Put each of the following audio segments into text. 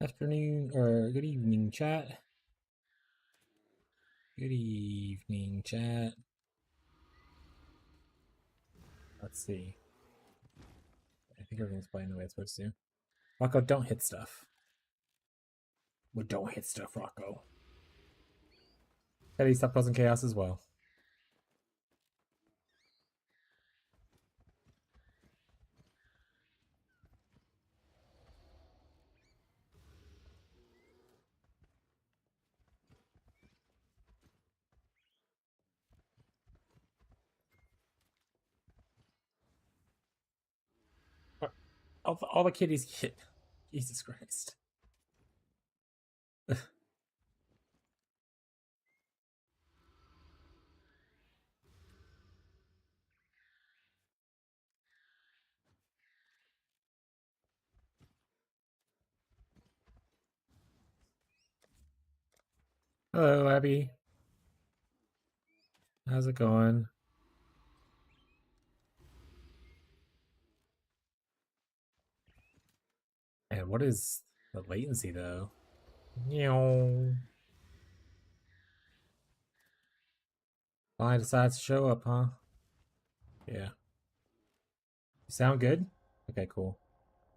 afternoon or good evening, chat. Good evening, chat. Let's see. I think everything's playing the way it's supposed to. Rocco, don't hit stuff. Well, don't hit stuff, Rocco. Teddy, stop causing chaos as well. All the kitties get. Jesus Christ. Hello, Abby. How's it going? And what is the latency, though? I decides to show up, huh? Yeah. You sound good? Okay, cool.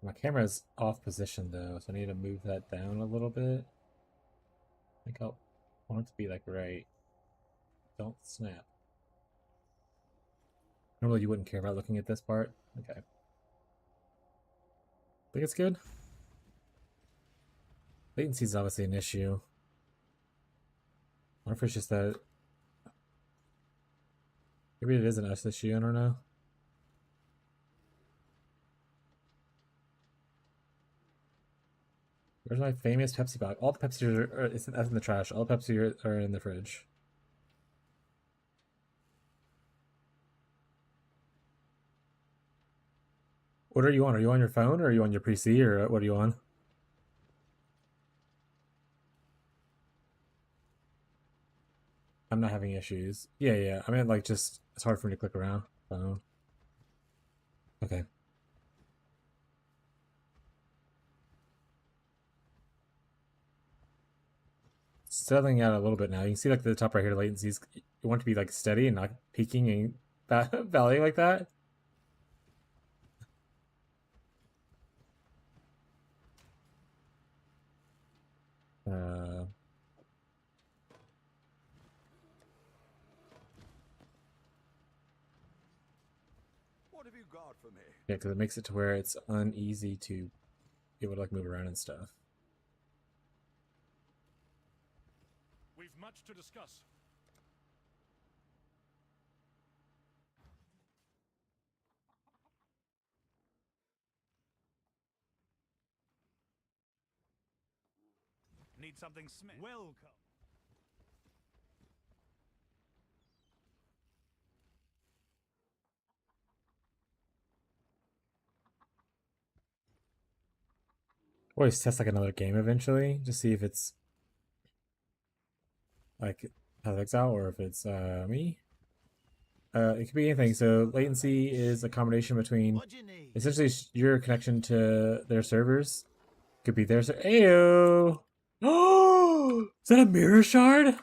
My camera's off position, though, so I need to move that down a little bit. I think I'll want it to be like right. Don't snap. Normally you wouldn't care about looking at this part. Okay. Think it's good? Latency is obviously an issue. I wonder if it's just that... Maybe it is an us issue, I don't know. Where's my famous Pepsi bottle? All the Pepsi are it's in the trash. All the Pepsi are in the fridge. What are you on? Are you on your phone or are you on your PC or what are you on? I'm not having issues. Yeah, yeah. I mean, like, just it's hard for me to click around. Phone. Okay. Settling out a little bit now. You can see like the top right here, latencies. You want it to be like steady and not peaking and valley like that. Uh, What have you got for me? yeah, because it makes it to where it's uneasy to be able to like move around and stuff. We've much to discuss. Need something smith. Welcome. Always test like another game eventually to see if it's like how it looks out or if it's me. It could be anything. So latency is a combination between essentially your connection to their servers. Could be theirs. Ayo! Oh, is that a mirror shard?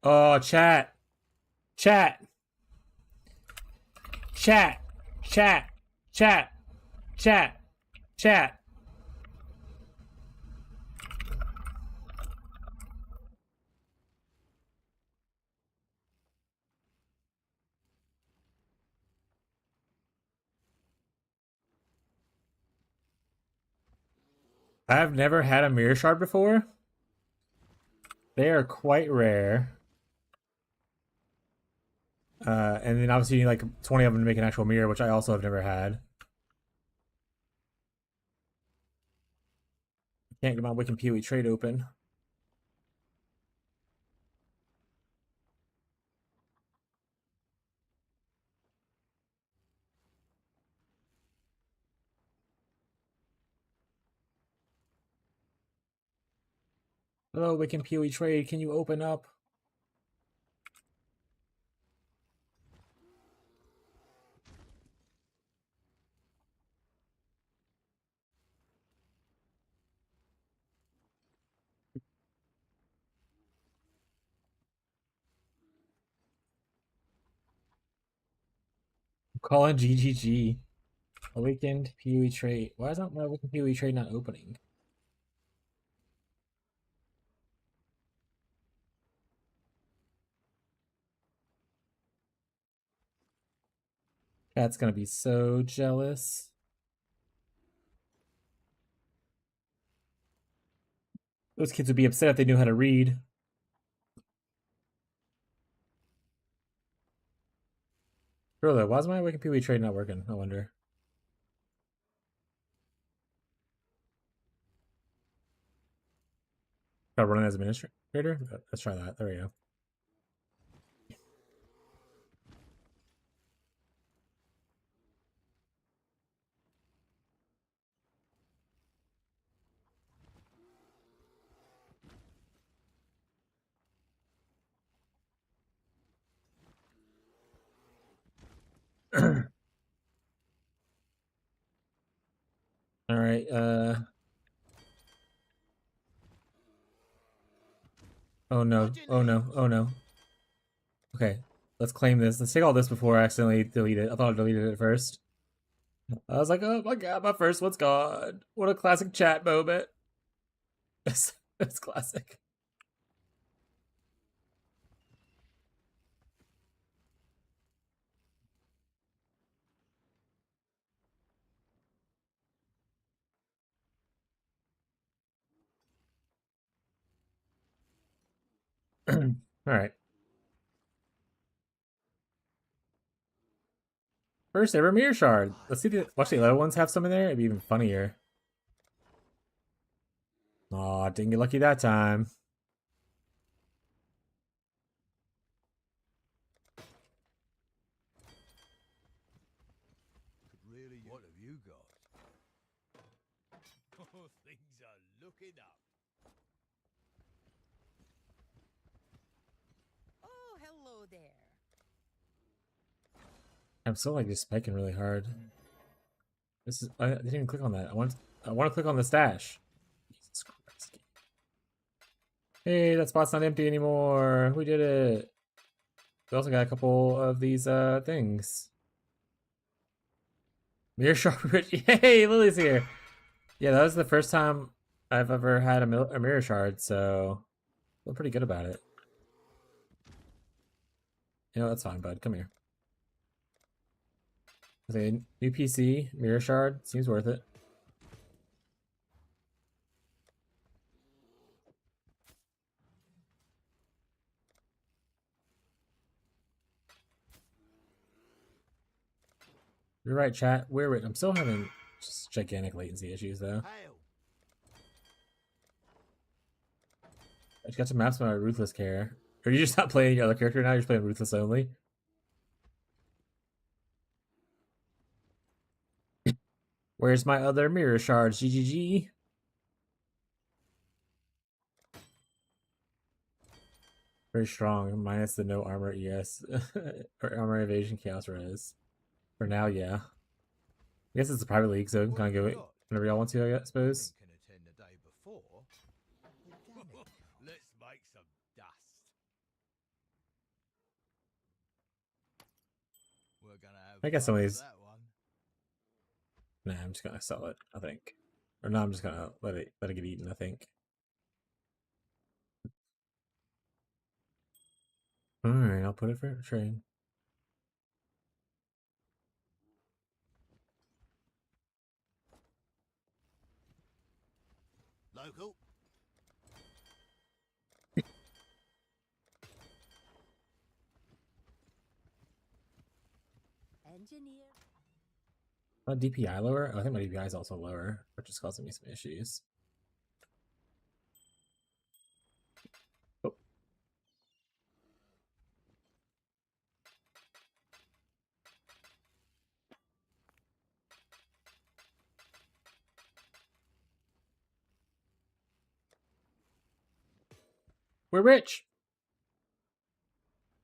Oh, chat, chat, chat, chat, chat, chat, chat. I've never had a mirror shard before. They are quite rare. And then obviously you need like 20 of them to make an actual mirror, which I also have never had. Can't get my Wiccan PoE trade open. Hello, Wiccan PoE trade. Can you open up? Calling GGG. Awakened PoE trait. Why is not my awakened PoE trait not opening? That's gonna be so jealous. Those kids would be upset if they knew how to read. Really, why is my awakened PoE trait not working? I wonder. Try running as administrator? Let's try that. There we go. All right. Oh no. Oh no. Oh no. Okay. Let's claim this. Let's take all this before I accidentally delete it. I thought I deleted it first. I was like, oh my god, my first one's gone. What a classic chat moment. That's classic. All right. First ever mirror shard. Let's see watch the other ones have some in there. It'd be even funnier. Aw, didn't get lucky that time. Really, what have you got? Oh, things are looking up. Oh, hello there. I'm still like just spiking really hard. This is I didn't even click on that. I want to click on the stash. Jesus Christ. Hey, that spot's not empty anymore. We did it. We also got a couple of these things. Mirror shard. Hey, Lily's here. Yeah, that was the first time I've ever had a mirror shard, so I feel pretty good about it. You know, that's fine, bud. Come here. Okay, new PC, mirror shard, seems worth it. You're right, chat. I'm still having just gigantic latency issues though. Hail! I just got some maps on my Ruthless care. Or you just not playing your other character now? You're just playing Ruthless only. Where's my other mirror shards? GGG. Very strong, minus the no armor ES or armor evasion chaos res. For now, yeah. I guess it's a private league, so kind of go it whenever y'all want to, I suppose. Can attend the day before. Let's make some dust. We're gonna have I guess fun with somebody's. that one. Nah, I'm just gonna sell it, I think. Or no, I'm just gonna let it get eaten, I think. Alright, I'll put it for trade. Local. Engineer. DPI lower? Oh, I think my DPI is also lower, which is causing me some issues. Oh. We're rich!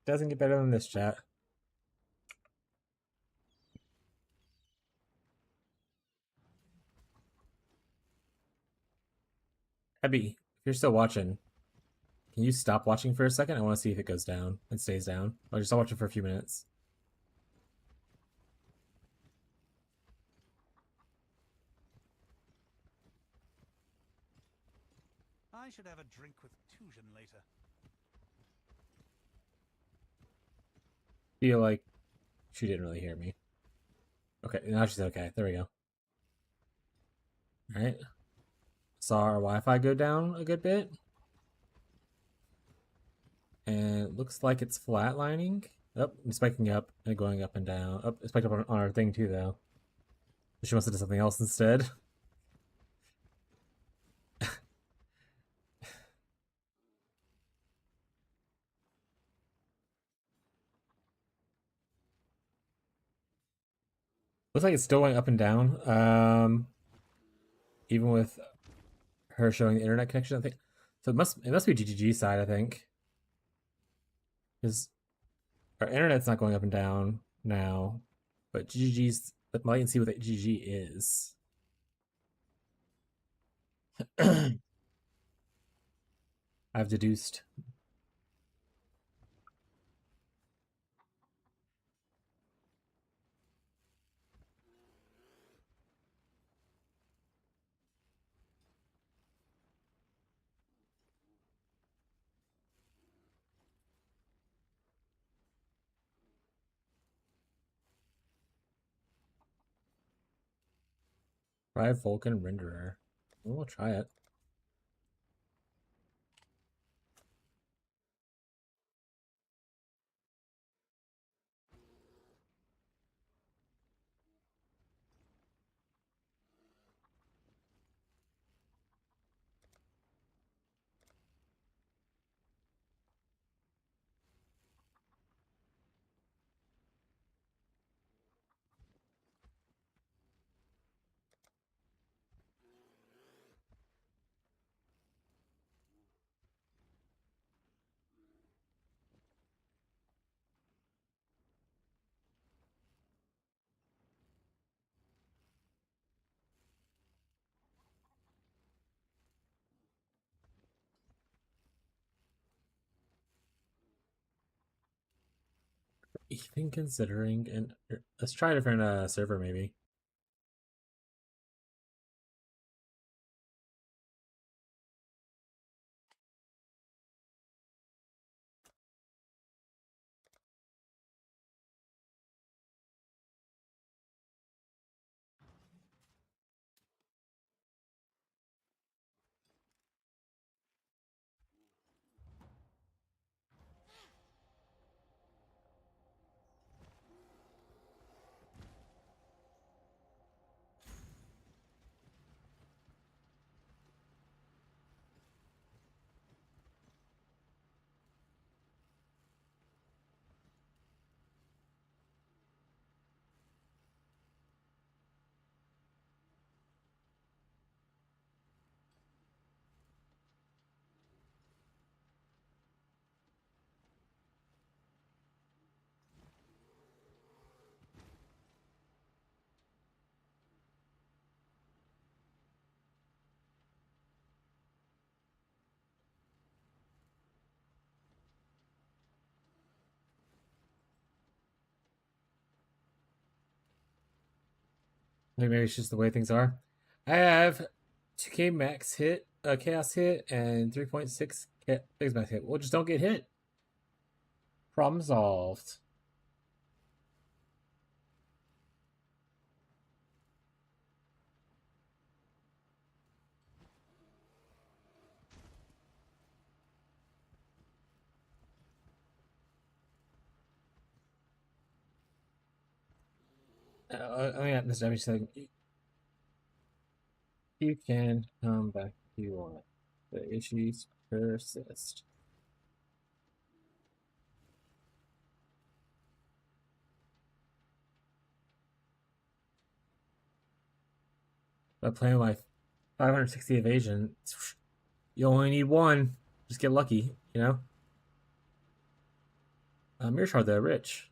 Doesn't get better than this, chat. Abby, if you're still watching, can you stop watching for a second? I want to see if it goes down and stays down. I'll just watch it for a few minutes. I should have a drink with Tujen later. Feel like she didn't really hear me. Okay, now she's okay. There we go. All right. Saw our Wi-Fi go down a good bit. And it looks like it's flatlining. Oh, it's spiking up and going up and down. Oh, it's spiked up on our thing too, though. She must have done something else instead. Looks like it's still going up and down. Even with her showing the internet connection, I think. So it must be GGG side, I think. Because our internet's not going up and down now, but GGG's. But I can see what GG is. I've deduced. Try Vulkan renderer. We'll try it. Even considering, and let's try a different server maybe. Maybe it's just the way things are. I have 2K max hit, chaos hit, and 3.6 big max hit. Well, just don't get hit. Problem solved. I mean, this damage saying you can come back if you want. The issues persist. By playing my 560 evasion, you only need one. Just get lucky, you know? Mirror shard, they're rich.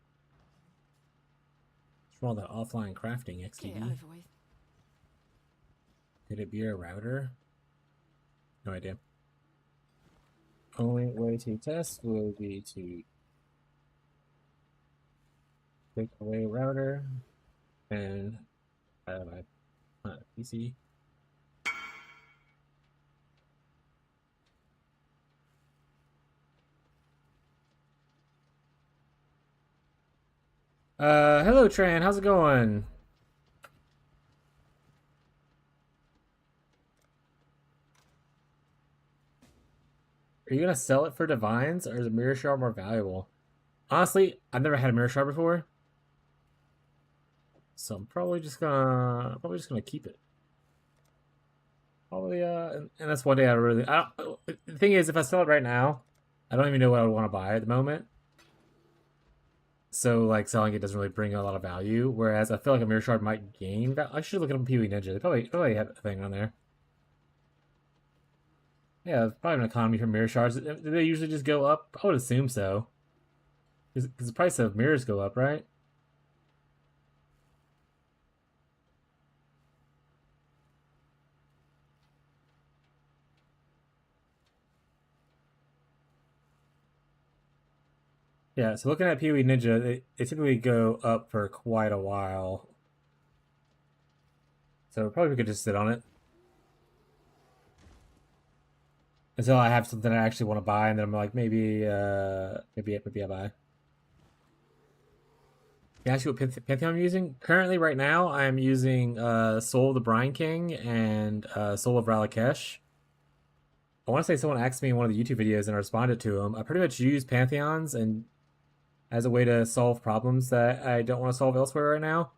From all that offline crafting XTD. Could it be a router? No idea. Only way to test will be to take away router and have my PC. Hello Tran, how's it going? Are you gonna sell it for divines, or is a mirror shard more valuable? Honestly, I've never had a mirror shard before, so I'm probably just gonna keep it. Probably, and that's one day I don't. The thing is, if I sell it right now, I don't even know what I would want to buy at the moment. So like selling it doesn't really bring a lot of value. Whereas I feel like a mirror shard might gain value. I should look at up PoE Ninja. They probably have a thing on there. Yeah, it's probably an economy for mirror shards. Do they usually just go up? I would assume so. Because the price of mirrors go up, right? Yeah, so looking at PoE Ninja, they typically go up for quite a while. So probably we could just sit on it. Until I have something I actually want to buy, and then I'm like, maybe I buy. Can I ask you what Pantheon I'm using? Currently, right now, I'm using Soul of the Brine King and Soul of Ralakesh. I want to say someone asked me in one of the YouTube videos and I responded to him. I pretty much use Pantheons and as a way to solve problems that I don't want to solve elsewhere right now.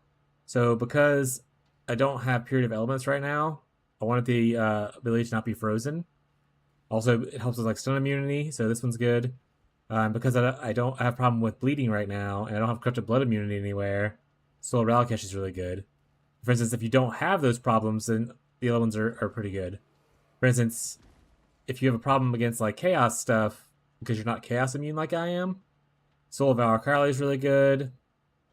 So because I don't have Period of Elements right now, I wanted the ability to not be frozen. Also, it helps with like stun immunity, so this one's good. Because I don't have a problem with bleeding right now, and I don't have corrupted blood immunity anywhere, Soul Ralakesh is really good. For instance, if you don't have those problems, then the other ones are pretty good. For instance, if you have a problem against like chaos stuff, because you're not chaos immune like I am, Soul of Valakali is really good.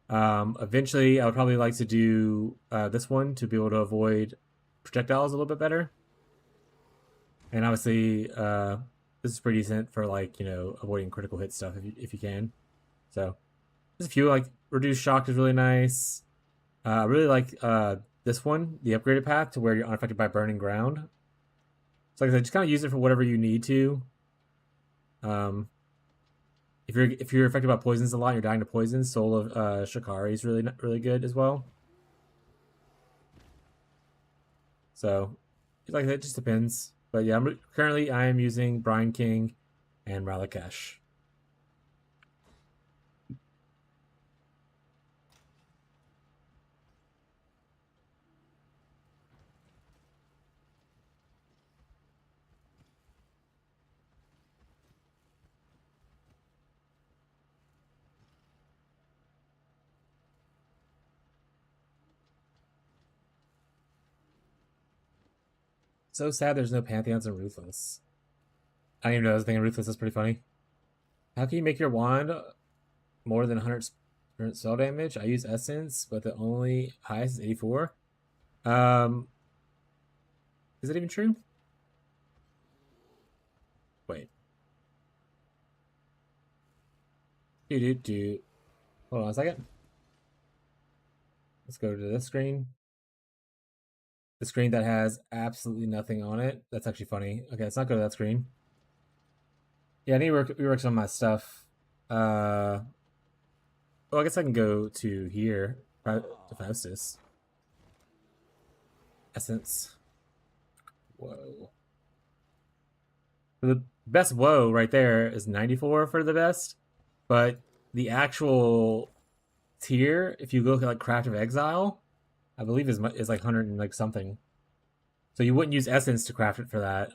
Eventually, I would probably like to do this one to be able to avoid projectiles a little bit better. And obviously, this is pretty decent for like avoiding critical hit stuff if you can. So there's a few like reduced shock is really nice. I really like this one, the upgraded path to where you're unaffected by burning ground. So like I said, just kind of use it for whatever you need to. If you're affected by poisons a lot, and you're dying to poisons. Soul of Shikari is really good as well. So like that just depends. But yeah, currently I am using Brine King and Ralakesh. So sad there's no Pantheons in Ruthless. I didn't even know I was thinking Ruthless is pretty funny. How can you make your wand more than 100 spell damage? I use Essence, but the only highest is 84. Um, is it even true? Wait. Do. Hold on a second. Let's go to this screen. The screen that has absolutely nothing on it. That's actually funny. Okay, let's not go to that screen. Yeah, I need to rework some of my stuff. Well, I guess I can go to here. To Faustus. Essence. Whoa. The best whoa right there is 94 for the best. But the actual tier, if you look at like Craft of Exile, I believe is like 100 and like something. So you wouldn't use Essence to craft it for that.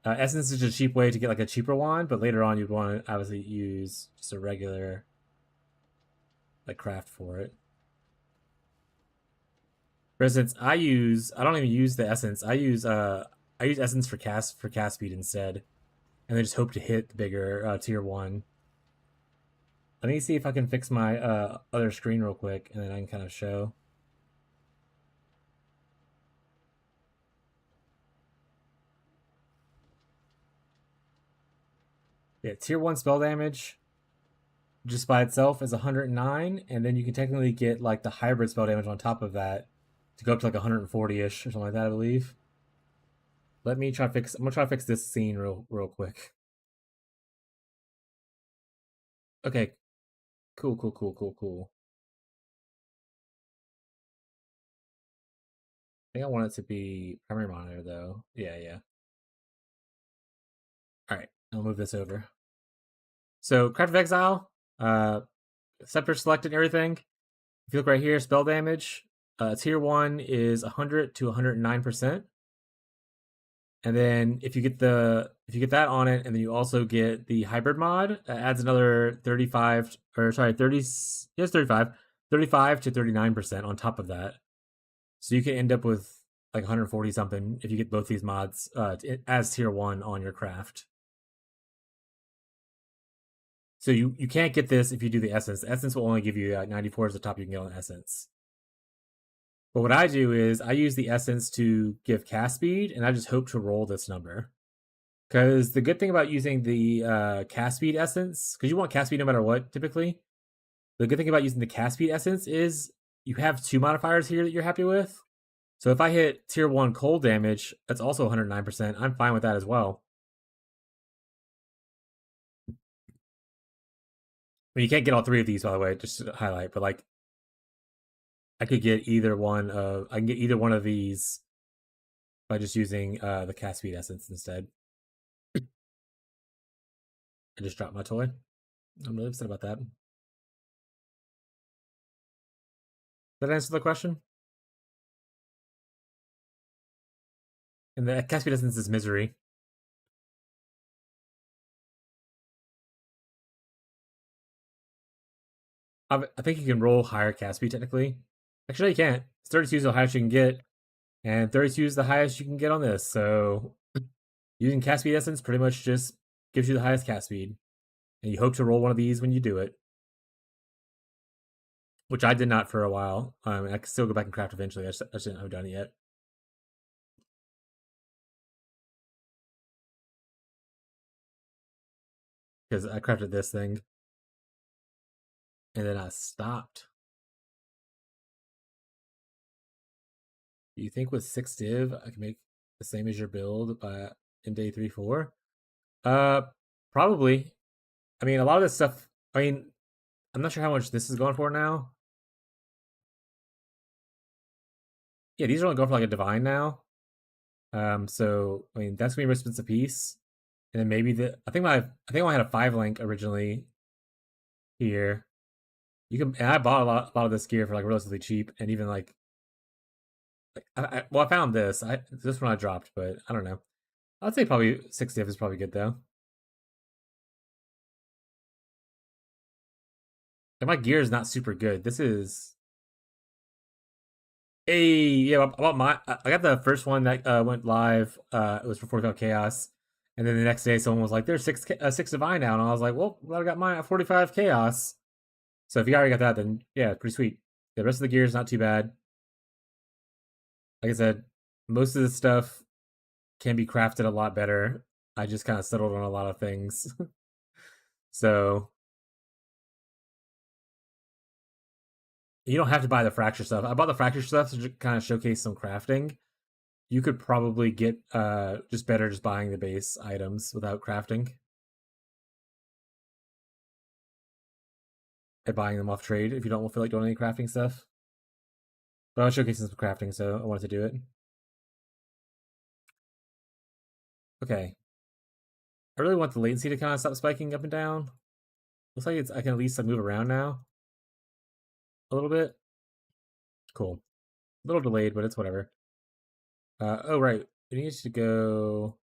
Essence is just a cheap way to get like a cheaper wand, but later on you'd want to obviously use just a regular like craft for it. For instance, I don't even use the Essence. I use Essence for cast speed instead, and then just hope to hit the bigger tier 1. Let me see if I can fix my other screen real quick, and then I can kind of show. Yeah, tier 1 spell damage just by itself is 109, and then you can technically get like the hybrid spell damage on top of that to go up to like 140-ish or something like that, I believe. I'm gonna try to fix this scene real quick. Okay. Cool. think I want it to be primary monitor though. Yeah. All right, I'll move this over. So Craft of Exile, scepter selected, everything. If you look right here, spell damage, tier 1 is 100 to 109%. And then if you get that on it, and then you also get the hybrid mod, adds another 35 or sorry 30 yes 35 to 39% on top of that. So you can end up with like 140 something if you get both these mods as tier 1 on your craft. So you can't get this if you do the essence. The essence will only give you 94 as the top you can get on essence. But what I do is I use the essence to give cast speed, and I just hope to roll this number. Because the good thing about using the cast speed essence, because you want cast speed no matter what, typically. The good thing about using the cast speed essence is you have 2 modifiers here that you're happy with. So if I hit tier 1 cold damage, that's also 109%. I'm fine with that as well. I mean, you can't get all 3 of these, by the way, just to highlight, but like I can get either one of these by just using the cast speed essence instead. I just dropped my toy. I'm really upset about that. Did that answer the question? And the cast speed essence is misery. I think you can roll higher cast speed technically. Actually, you can't. 32 is the highest you can get, and 32 is the highest you can get on this. So using cast speed essence pretty much just gives you the highest cast speed, and you hope to roll one of these when you do it. Which I did not for a while. I can still go back and craft eventually. I just didn't have done it yet. Because I crafted this thing, and then I stopped. Do you think with 6 div I can make the same as your build in day 3-4? Probably. I mean, a lot of this stuff. I mean, I'm not sure how much this is going for now. Yeah, these are only going for like a divine now. So I mean that's gonna be more expensive piece. And then maybe I think I only had a 5 link originally here. And I bought a lot of this gear for like relatively cheap, and even like I found this. This one I dropped, but I don't know. I'd say probably 6 div is probably good though. And my gear is not super good. This is yeah. I got the first one that went live. It was for 45 chaos, and then the next day someone was like, "There's 6 divine now," and I was like, "Well, I got mine at 45 chaos." So if you already got that, then yeah, pretty sweet. The rest of the gear is not too bad. Like I said, most of the stuff can be crafted a lot better. I just kind of settled on a lot of things. So you don't have to buy the fracture stuff. I bought the fracture stuff to kind of showcase some crafting. You could probably get just better just buying the base items without crafting. And buying them off trade if you don't feel like doing any crafting stuff. But I was showcasing some crafting, so I wanted to do it. Okay. I really want the latency to kind of stop spiking up and down. Looks like I can at least move around now. A little bit. Cool. A little delayed, but it's whatever. Oh, right. We need to go...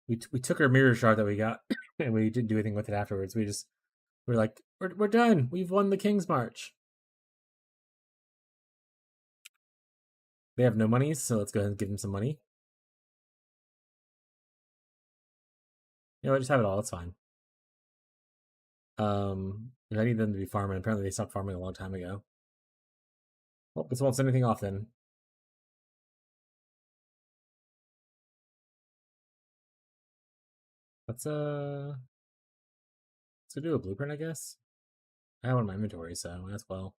We took our mirror shard that we got, and we didn't do anything with it afterwards. We're like, we're done. We've won the King's March. They have no money, so let's go ahead and give them some money. You know what, just have it all. It's fine. I need them to be farming. Apparently they stopped farming a long time ago. Well, this won't send anything off then. Let's go do a blueprint, I guess. I have one in my inventory, so might as well.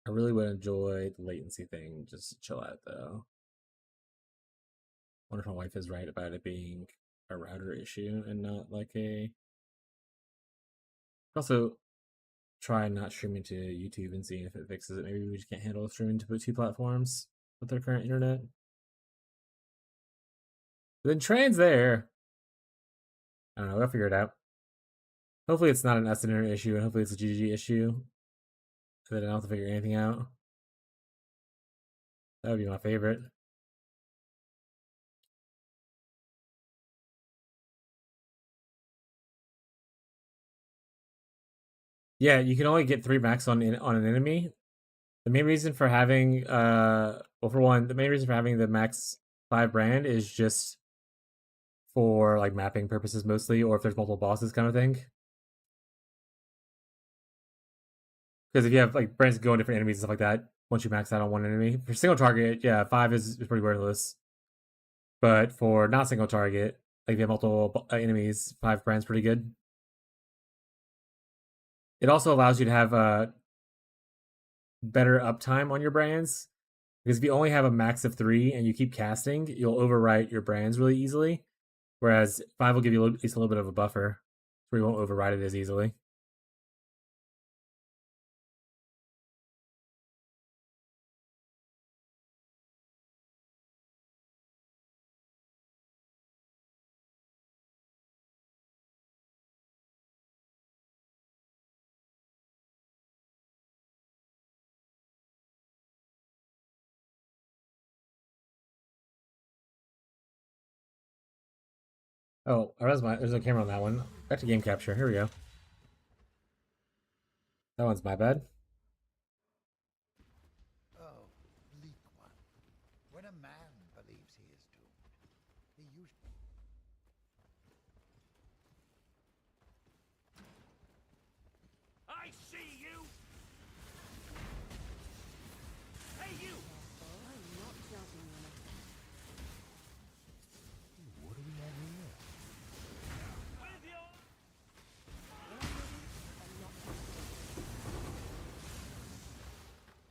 I really would enjoy the latency thing, just to chill out though. Wonder if my wife is right about it being a router issue and not like a... Also, try not streaming to YouTube and seeing if it fixes it. Maybe we just can't handle streaming to 2 platforms with our current internet. But then Tran's there. I don't know, we'll figure it out. Hopefully it's not an S internet issue, and hopefully it's a GG issue. So that I don't have to figure anything out. That would be my favorite. Yeah, you can only get 3 max on an enemy. The main reason for having well, for one, the main reason for having the max 5 brand is just for like mapping purposes mostly, or if there's multiple bosses kind of thing. Because if you have like brands that go on different enemies and stuff like that, once you max out on one enemy, for single target, yeah, 5 is pretty worthless. But for not single target, like if you have multiple enemies, 5 brand's pretty good. It also allows you to have better uptime on your brands, because if you only have a max of 3 and you keep casting, you'll overwrite your brands really easily. Whereas 5 will give you at least a little bit of a buffer, so you won't override it as easily. Oh, there's a camera on that one. Back to game capture. Here we go. That one's my bad. Oh, bleak one. When a man believes he is doomed, he usually... I see you! Hey, you! I'm not judging you. What do we have here? With you!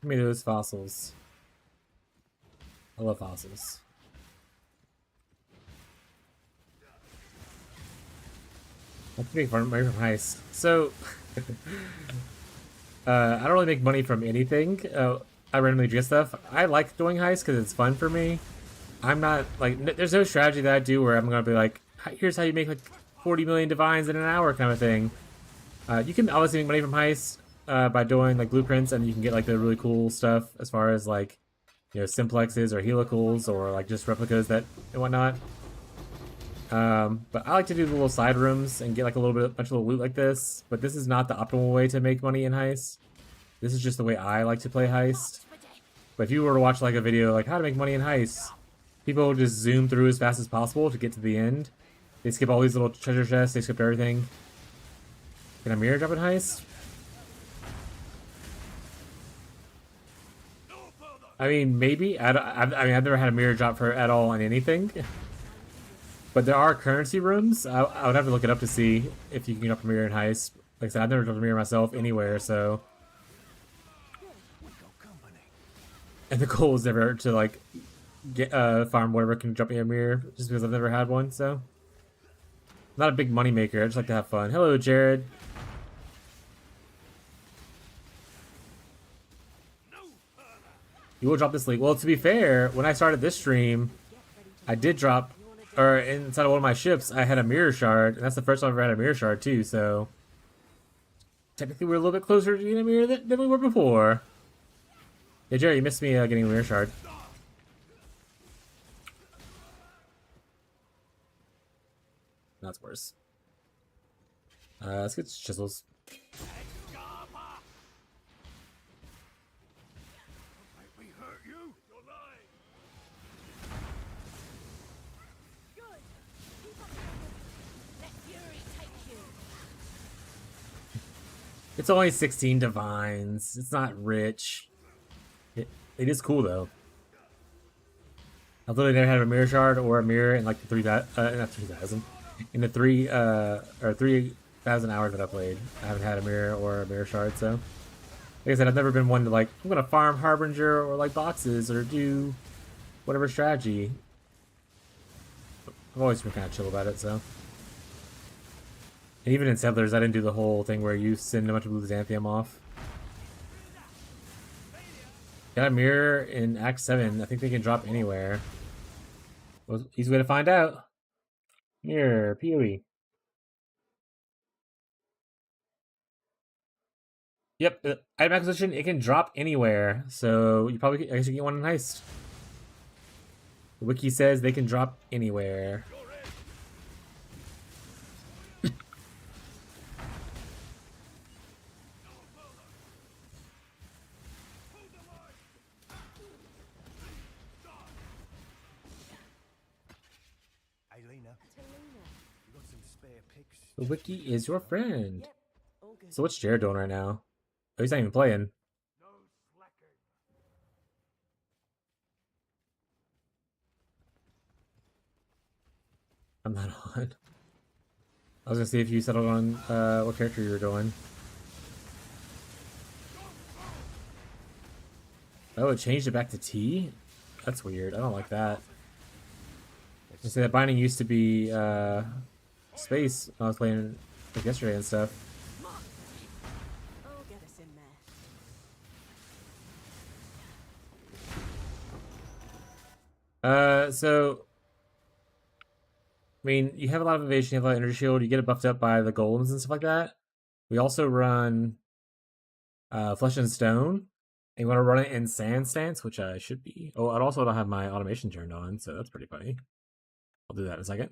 Give me those fossils. I love fossils. That's pretty fun. Money from heist. So, I don't really make money from anything. I randomly get stuff. I like doing heists because it's fun for me. I'm not like there's no strategy that I do where I'm gonna be like, here's how you make like 40 million divines in an hour kind of thing. You can obviously make money from heists by doing like blueprints, and you can get like the really cool stuff as far as like, you know, simplexes or helicals or like just replicas that and whatnot. But I like to do the little side rooms and get like a bunch of little loot like this. But this is not the optimal way to make money in heist. This is just the way I like to play heist. But if you were to watch like a video like how to make money in heist, people just zoom through as fast as possible to get to the end. They skip all these little treasure chests. They skip everything. Can a mirror drop in heist? I mean, maybe. I mean, I've never had a mirror drop for at all on anything. But there are currency rooms. I would have to look it up to see if you can drop a mirror in heist. Like I said, I've never dropped a mirror myself anywhere, so. And the goal is never to like get farm whatever can drop me a mirror, just because I've never had one. So, not a big money maker. I just like to have fun. Hello, Jared. You will drop this link. Well, to be fair, when I started this stream, I did drop, or inside of one of my ships, I had a mirror shard, and that's the first time I've ever had a mirror shard too. So technically, we're a little bit closer to getting a mirror than we were before. Yeah, Jerry, you missed me getting a mirror shard. That's worse. Let's get chisels. We hurt you? You're lying! Good. Keep up. Let fury take you. It's only 16 divines. It's not rich. It is cool though. I've literally never had a mirror shard or a mirror in like the not 3,000. In the 3,000 hours that I played, I haven't had a mirror or a mirror shard. So, like I said, I've never been one to like I'm gonna farm Harbinger or like boxes or do whatever strategy. I've always been kind of chill about it. So, And even in Settlers, I didn't do the whole thing where you send a bunch of blue Xanthium off. Got a mirror in Act 7. I think they can drop anywhere. Well, easy way to find out. Mirror, PoE. Yep, item acquisition, it can drop anywhere. So you probably, I guess you get one in Heist. The wiki says they can drop anywhere. Hey, Lena, Talina. you got some spare pics? The wiki is your friend. Yep. All good. So what's Jared doing right now? Oh, he's not even playing. No slacking. I'm not on. I was gonna see if you settled on what character you were doing. Oh, it changed it back to T? That's weird. I don't like that. I say that binding used to be space when I was playing like yesterday and stuff. Oh, get us in there. So I mean, you have a lot of evasion, you have a lot of energy shield, you get it buffed up by the golems and stuff like that. We also run Flesh and Stone. And you want to run it in Sand Stance, which I should be. Oh, I also don't have my automation turned on, so that's pretty funny. I'll do that in a second.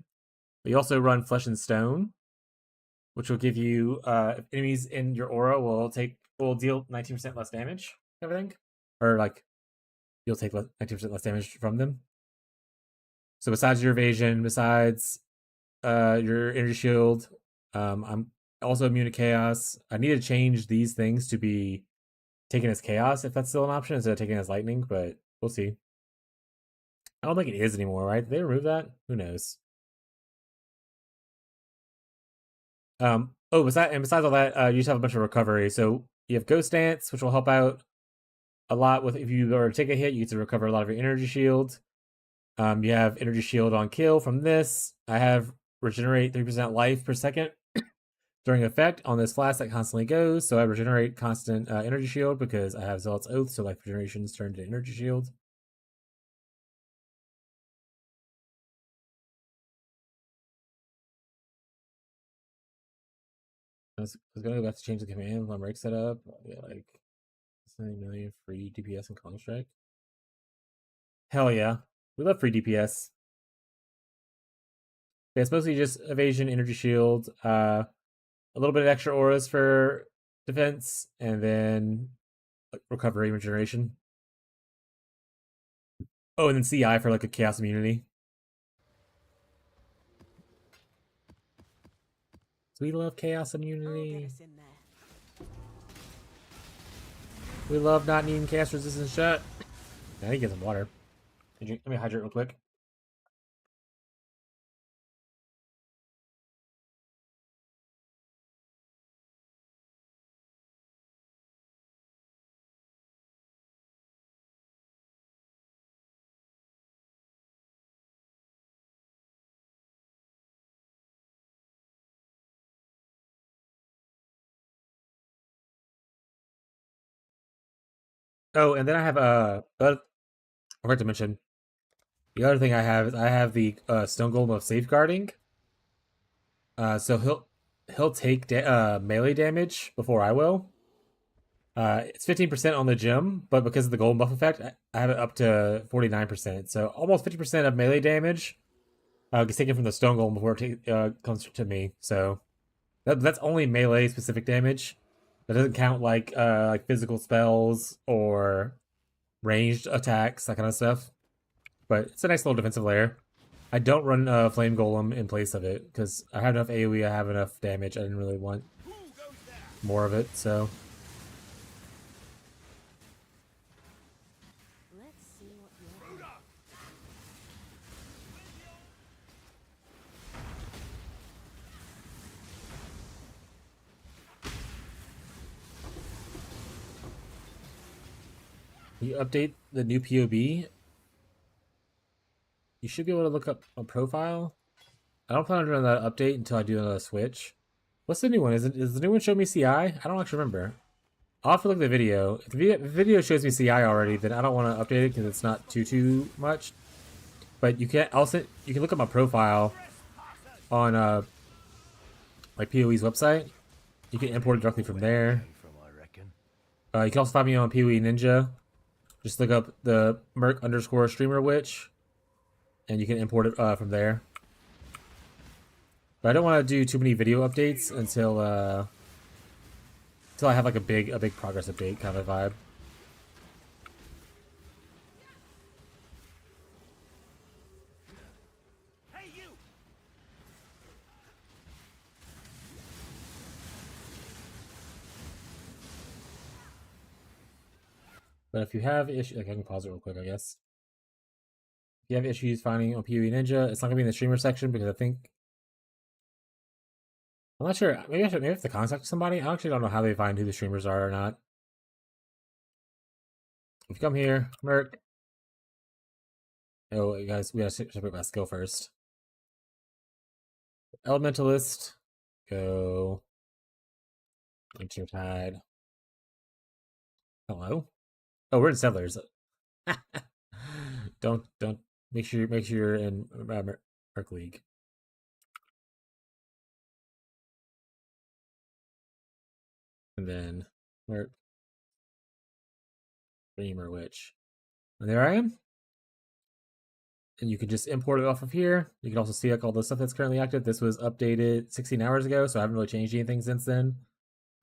But you also run Flesh and Stone, which will give you enemies in your aura will deal 19% less damage, everything. Or like you'll take 19% less damage from them. So besides your evasion, besides your energy shield, I'm also immune to chaos. I need to change these things to be taken as chaos if that's still an option instead of taken as lightning, but we'll see. I don't think it is anymore, right? Did they remove that? Who knows? Besides all that, you just have a bunch of recovery. So you have Ghost Dance, which will help out a lot with if you were to take a hit, you get to recover a lot of your energy shield. You have energy shield on kill from this. I have regenerate 3% life per second during effect on this flask that constantly goes. So I regenerate constant energy shield because I have Zealot's Oath, so life regeneration is turned into energy shield. I was gonna go back to change the command on break setup. Yeah, like 70 million free DPS and Counter Strike. Hell yeah, we love free DPS. Yeah, it's mostly just evasion, energy shield, a little bit of extra auras for defense, and then recovery regeneration. Oh, and then CI for like a chaos immunity. So we love chaos Oh, get immunity. us in there. We love not needing chaos resistance shot. I need to get some water. Let me hydrate real quick. Oh, and then I have I forgot to mention the other thing I have is I have the stone golem of safeguarding. So he'll take melee damage before I will. It's 15% on the gem, but because of the golden buff effect, I have it up to 49%. So almost 50% of melee damage gets taken from the stone golem before it comes to me. So that's only melee specific damage. That doesn't count like physical spells or ranged attacks, that kind of stuff. But it's a nice little defensive layer. I don't run Flame Golem in place of it because I have enough AoE, I have enough damage. I didn't really want more of it, so. Let's see what you're. You update the new POB, you should be able to look up a profile. I don't plan on doing that update until I do another switch. What's the new one? Is the new one show me CI? I don't actually remember. I'll have to look at the video. If the video shows me CI already, then I don't want to update it because it's not too much. But you can also you can look at my profile on like PoE's website. You can import it directly from there. From, I reckon. You can also find me on PoE Ninja. Just look up the Merc_streamer witch, and you can import it from there. But I don't want to do too many video updates until I have like a big progress update kind of vibe. Hey, you! But if you have issues, like I can pause it real quick, I guess. If you have issues finding on PoE Ninja, it's not gonna be in the streamer section because I think I'm not sure. Maybe I have to contact somebody. I actually don't know how they find who the streamers are or not. If you come here, Merc. Oh, guys, we gotta separate my skill first. Elementalist. Go. Wintertide. Hello. Oh, we're in Settlers. don't make sure you're in Merc League. And then Merc Streamer Witch. And there I am. And you can just import it off of here. You can also see like all the stuff that's currently active. This was updated 16 hours ago, so I haven't really changed anything since then.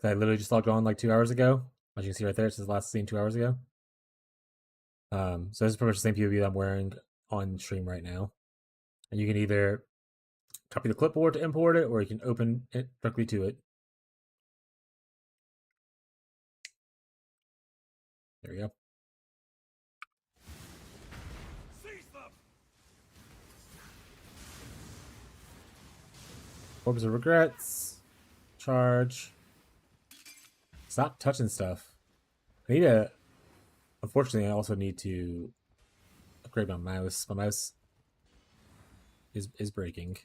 I literally just logged on like 2 hours ago. As you can see right there, it says last seen 2 hours ago. So this is pretty much the same POV that I'm wearing on stream right now. And you can either copy the clipboard to import it, or you can open it directly to it. There we go. Seize them! Orbs of Regrets. Charge. Stop touching stuff. I need to... Unfortunately, I also need to upgrade my mouse. My mouse is breaking.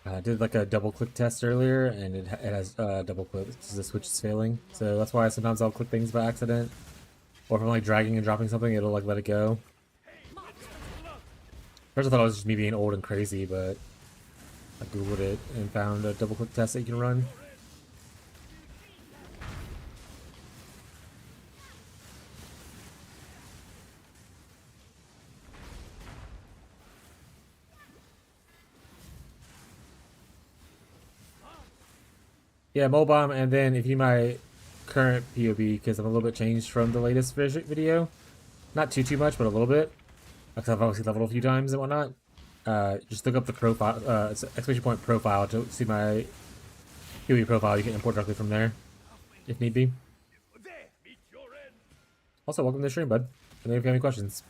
I did like a double click test earlier, and it has double click because the switch is failing. So that's why sometimes I'll click things by accident, or if I'm like dragging and dropping something, it'll like let it go. First I thought it was just me being old and crazy, but I googled it and found a double click test that you can run. Yeah, Mobile, and then if you my current POV, because I'm a little bit changed from the latest video, not too much, but a little bit, because I've obviously leveled a few times and whatnot. Just look up the profile, exclamation point profile to see my POV profile. You can import directly from there, if need be. There, meet your end! Also, welcome to the stream, bud. Let me know if you have any questions.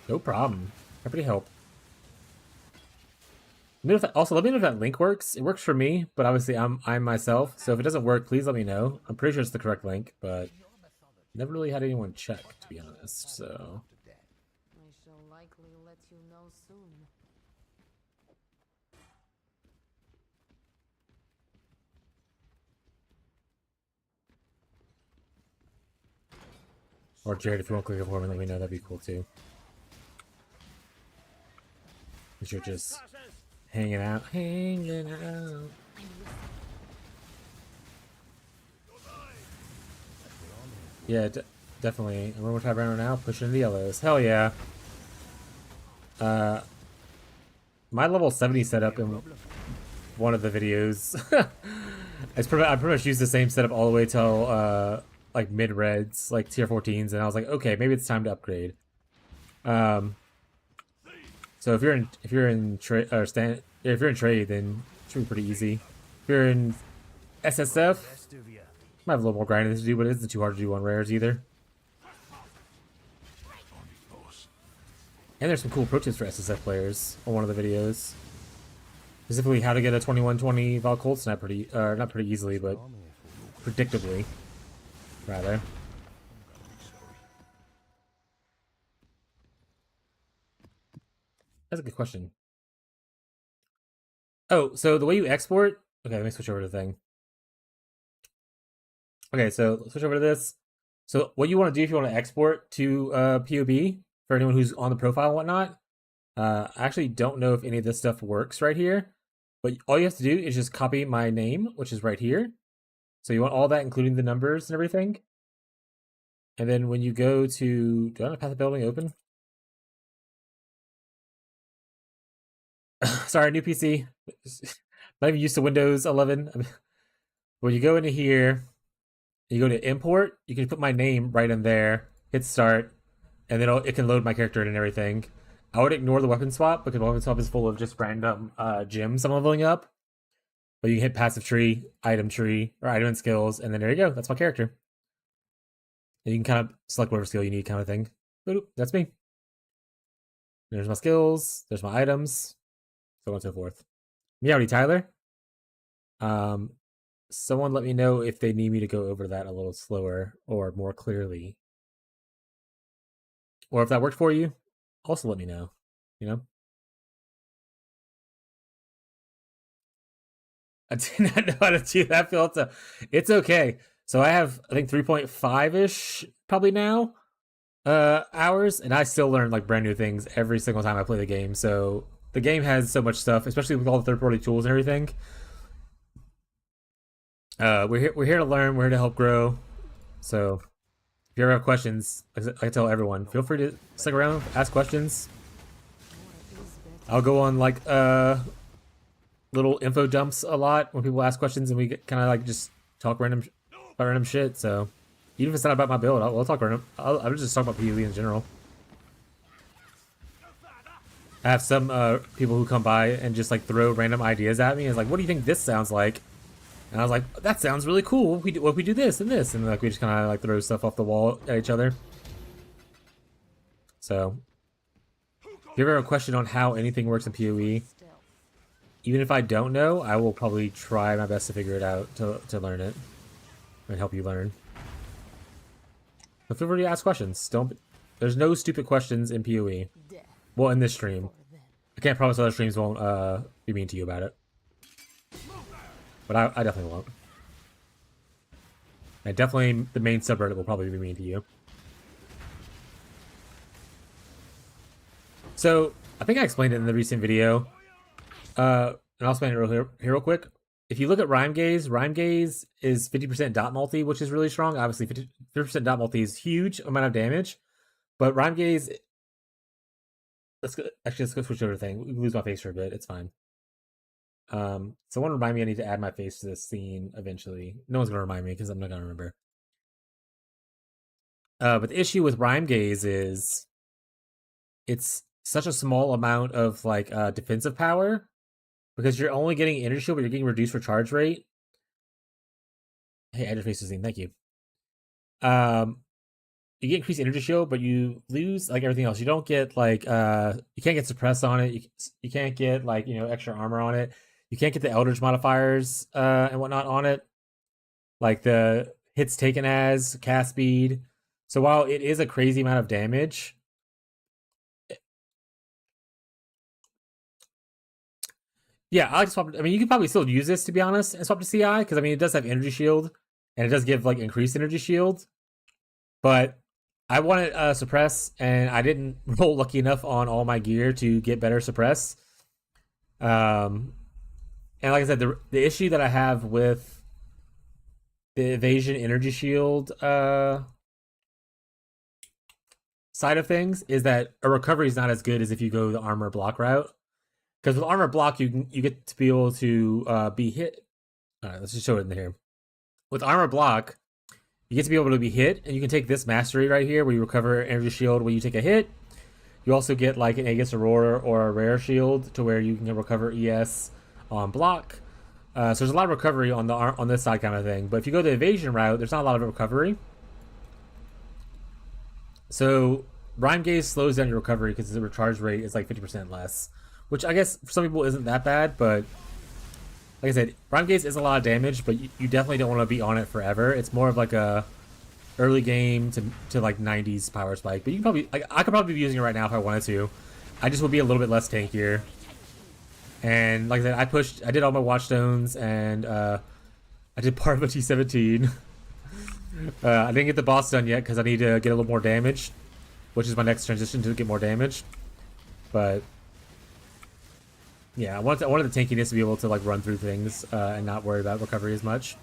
No problem. Happy to help. Also, let me know if that link works. It works for me, but obviously I'm myself. So if it doesn't work, please let me know. I'm pretty sure it's the correct link, but never really had anyone check, to be honest. So I shall likely let you know soon. or Jared, if you want to click it for me, let me know. That'd be cool too. If you're just hanging out. Yeah, definitely. And one more time around now, pushing the yellows. Hell yeah. My level 70 setup in one of the videos. I pretty much used the same setup all the way till like mid reds, like tier 14s, and I was like, okay, maybe it's time to upgrade. So if you're in trade, then it should be pretty easy. If you're in SSF, Best of you. might have a little more grinding to do, but it isn't too hard to do on rares either. And there's some cool pro tips for SSF players on one of the videos. Specifically, how to get a 2120 Val Cold Snap not pretty easily, but predictably, rather. That's a good question. Oh, so the way you export... Okay, let me switch over to the thing. Okay, so switch over to this. So what you want to do if you want to export to POB, for anyone who's on the profile and whatnot, I actually don't know if any of this stuff works right here, but all you have to do is just copy my name, which is right here. So you want all that, including the numbers and everything. And then when you go to... Do I have a path of building open? Sorry, new PC. Not even used to Windows 11. When you go into here, you go to import, you can put my name right in there, hit start, and then it can load my character in and everything. I would ignore the weapon swap because weapon swap is full of just random gems I'm leveling up. But you can hit passive tree, or item and skills, and then there you go. That's my character. And you can kind of select whatever skill you need, kind of thing. Boop, that's me. There's my skills. There's my items. So on and so forth. Meowdy Tyler. Someone let me know if they need me to go over that a little slower or more clearly. Or if that worked for you, also let me know. You know? I did not know how to do that, Phil. It's okay. So I have, I think, 3.5-ish probably now hours, and I still learn like brand new things every single time I play the game. So the game has so much stuff, especially with all the third-party tools and everything. We're here to learn. We're here to help grow. So if you ever have questions, like I tell everyone, feel free to stick around, ask questions. I'll go on like little info dumps a lot when people ask questions, and we kind of like just talk about random shit. So even if it's not about my build, I'll talk random. I'll just talk about PvE in general. I have some people who come by and just like throw random ideas at me. And it's like, what do you think this sounds like? And I was like, that sounds really cool. What if we do this and this? And like we just kind of like throw stuff off the wall at each other. So if you ever have a question on how anything works in PoE, even if I don't know, I will probably try my best to figure it out to learn it and help you learn. But feel free to ask questions. There's no stupid questions in PoE. Well, in this stream. I can't promise other streams won't be mean to you about it. But I definitely won't. And definitely the main subreddit will probably be mean to you. So, I think I explained it in the recent video. And I'll explain it real quick. If you look at Rhyme Gaze is 50% dot multi, which is really strong. Obviously, 50% dot multi is huge amount of damage. But Rhyme Gaze... let's go switch over to the thing. We lose my face for a bit. It's fine. Someone remind me I need to add my face to this scene eventually. No one's going to remind me because I'm not going to remember. But the issue with Rhyme Gaze is it's such a small amount of like defensive power because you're only getting energy shield, but you're getting reduced for charge rate. Hey, add your face to the scene. Thank you. You get increased energy shield, but you lose like everything else. You don't get like you can't get suppress on it. You can't get like extra armor on it. You can't get the Eldritch modifiers and whatnot on it, like the hits taken as, cast speed. So while it is a crazy amount of damage, yeah, I like to swap. I mean, you can probably still use this to be honest and swap to CI because I mean it does have energy shield and it does give like increased energy shield, but I wanted suppress and I didn't roll lucky enough on all my gear to get better suppress. And like I said, the issue that I have with the evasion energy shield side of things is that a recovery is not as good as if you go the armor block route. Because with armor block, you get to be able to be hit. All right, let's just show it in here. With armor block, you get to be able to be hit, and you can take this mastery right here where you recover energy shield when you take a hit. You also get like an Aegis Aurora or a rare shield to where you can recover ES on block. So there's a lot of recovery on this side kind of thing. But if you go the evasion route, there's not a lot of recovery. So Rhyme Gaze slows down your recovery because the recharge rate is like 50% less. Which I guess for some people isn't that bad, but like I said, Rhyme Gaze is a lot of damage, but you definitely don't want to be on it forever. It's more of like a early game to like 90s power spike. But you can probably I could probably be using it right now if I wanted to. I just would be a little bit less tankier. And like I said, I did all my watchstones, and I did part of a T17. I didn't get the boss done yet because I need to get a little more damage, which is my next transition, to get more damage. But yeah, I wanted the tankiness to be able to like run through things and not worry about recovery as much.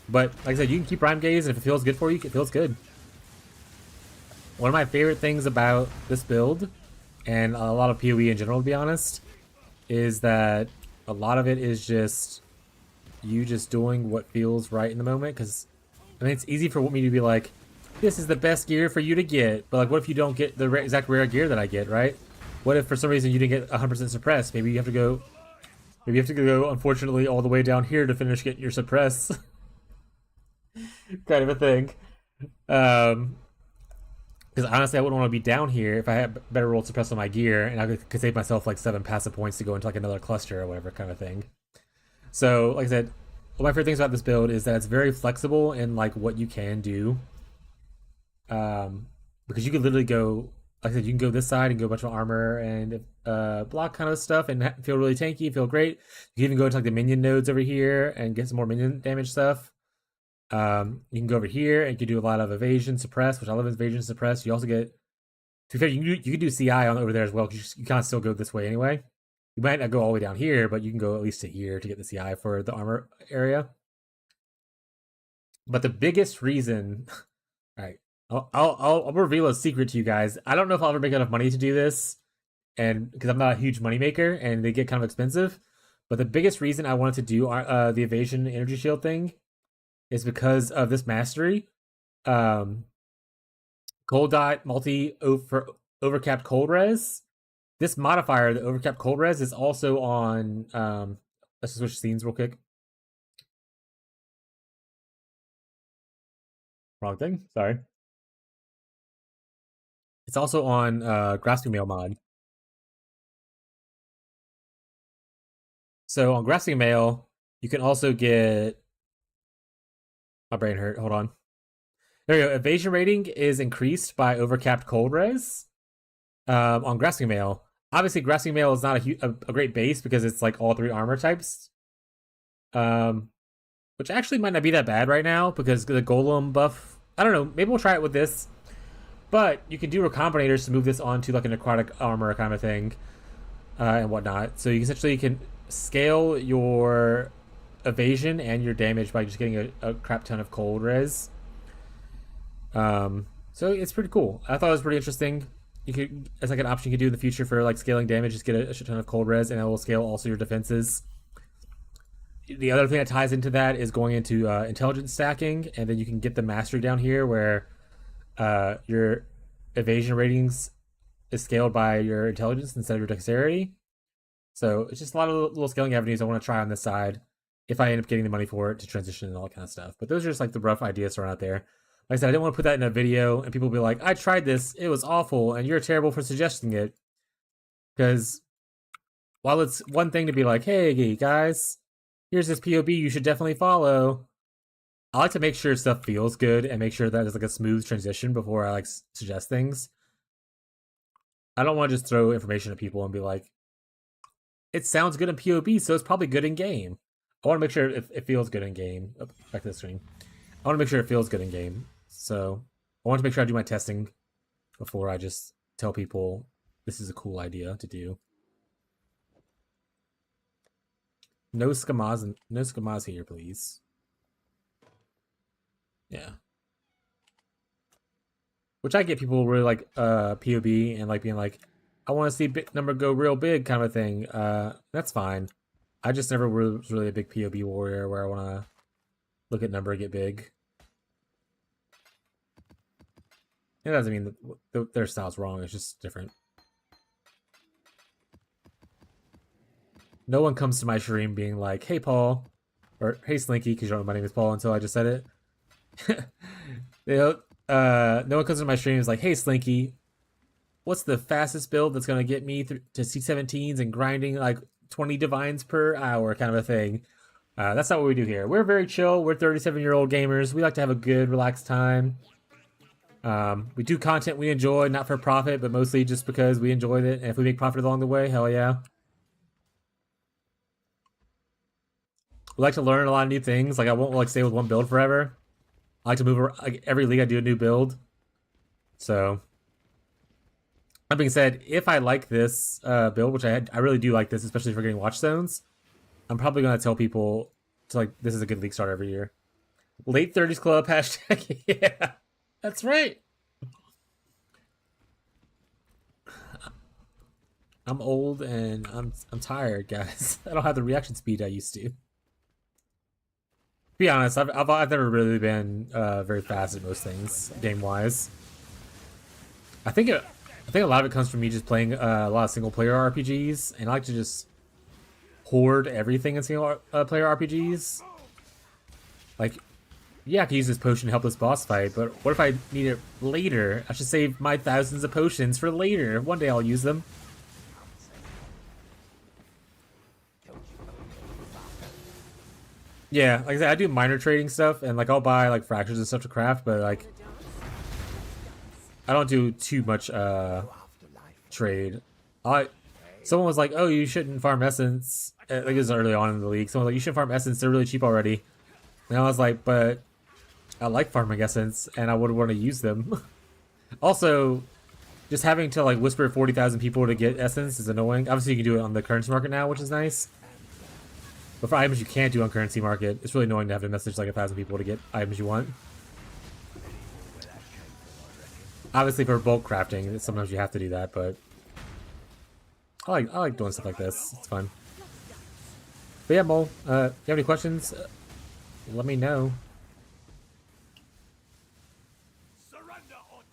But like I said, you can keep Rhyme Gaze, and if it feels good for you, it feels good. One of my favorite things about this build, and a lot of PoE in general, to be honest, is that a lot of it is just you just doing what feels right in the moment. Because I mean, it's easy for me to be like, this is the best gear for you to get, but like, what if you don't get the exact rare gear that I get, right? What if for some reason you didn't get 100% suppress? Maybe you have to go, unfortunately, all the way down here to finish getting your suppress. Kind of a thing. Because honestly, I wouldn't want to be down here if I had better roll suppress on my gear, and I could save myself like 7 passive points to go into like another cluster or whatever kind of thing. So, like I said, one of my favorite things about this build is that it's very flexible in like what you can do. Because you can literally go, like I said, you can go this side and go a bunch of armor and block kind of stuff and feel really tanky, feel great. You can even go into like the minion nodes over here and get some more minion damage stuff. You can go over here and you can do a lot of evasion suppress, which I love evasion suppress. You also get, to be fair, you can do CI on over there as well, because you can't still go this way anyway. You might not go all the way down here, but you can go at least to here to get the CI for the armor area. But the biggest reason, all right, I'll reveal a secret to you guys. I don't know if I'll ever make enough money to do this, and because I'm not a huge money maker and they get kind of expensive. But the biggest reason I wanted to do the evasion energy shield thing is because of this mastery. Cold dot multi for overcapped cold res. This modifier, the overcapped cold res, is also on let's just switch scenes real quick. Wrong thing, sorry. It's also on Grasping Mail mod. So on Grasping Mail, you can also get, my brain hurt, hold on. There you go. Evasion rating is increased by overcapped cold res on Grasping Mail. Obviously, Grasping Mail is not a great base because it's like all 3 armor types. Which actually might not be that bad right now because the Golem buff, I don't know, maybe we'll try it with this. But you can do recombinators to move this onto like a necrotic armor kind of thing and whatnot. So you essentially can scale your evasion and your damage by just getting a crap ton of cold res. So it's pretty cool. I thought it was pretty interesting. You could, as like an option you could do in the future for like scaling damage, just get a shit ton of cold res, and it will scale also your defenses. The other thing that ties into that is going into intelligence stacking, and then you can get the mastery down here where your evasion ratings is scaled by your intelligence instead of your dexterity. So it's just a lot of little scaling avenues I want to try on this side if I end up getting the money for it to transition and all that kind of stuff. But those are just like the rough ideas thrown out there. Like I said, I didn't want to put that in a video and people will be like, I tried this, it was awful, and you're terrible for suggesting it. Because while it's one thing to be like, hey guys, here's this POB you should definitely follow, I like to make sure stuff feels good and make sure that there's like a smooth transition before I like suggest things. I don't want to just throw information at people and be like, it sounds good in POB, so it's probably good in game. I want to make sure it feels good in game. Oh, back to the screen. I want to make sure it feels good in game. So I want to make sure I do my testing before I just tell people this is a cool idea to do. No scamas here, please. Yeah. Which I get people really like POB and like being like, I want to see big number go real big kind of a thing. That's fine. I just never was really a big POB warrior where I want to look at number get big. It doesn't mean that their style's wrong. It's just different. No one comes to my stream being like, hey, Paul, or hey, Slinky, because you don't know my name is Paul until I just said it. No one comes to my stream and is like, hey, Slinky, what's the fastest build that's going to get me to C17s and grinding like 20 divines per hour kind of a thing. That's not what we do here. We're very chill. We're 37-year-old gamers. We like to have a good, relaxed time. We do content we enjoy, not for profit, but mostly just because we enjoy it. And if we make profit along the way, hell yeah. We like to learn a lot of new things. Like I won't like stay with one build forever. I like to move around. Like every league I do a new build. So that being said, if I like this build, which I really do like this, especially for getting watchstones, I'm probably gonna tell people to like this is a good league start every year. Late 30s club hashtag. Yeah, that's right. I'm old and I'm tired, guys. I don't have the reaction speed I used to. Be honest, I've never really been very fast at most things game wise. I think a lot of it comes from me just playing a lot of single player RPGs, and I like to just hoard everything in single player RPGs. Like, yeah, I can use this potion to help this boss fight, but what if I need it later? I should save my thousands of potions for later. One day I'll use them. Yeah, like I said, I do minor trading stuff, and like I'll buy like fractures and stuff to craft, but like I don't do too much trade. Someone was like, "Oh, you shouldn't farm essence." Like this was early on in the league. Someone was like, "You should farm essence. They're really cheap already." And I was like, "But I like farming essence, and I would want to use them." Also, just having to like whisper 40,000 people to get essence is annoying. Obviously, you can do it on the currency market now, which is nice. But for items you can't do on currency market, it's really annoying to have to message like 1,000 people to get items you want. Obviously, for bulk crafting, sometimes you have to do that, but I like doing stuff like this. It's fun. But yeah, Mole, if you have any questions, let me know.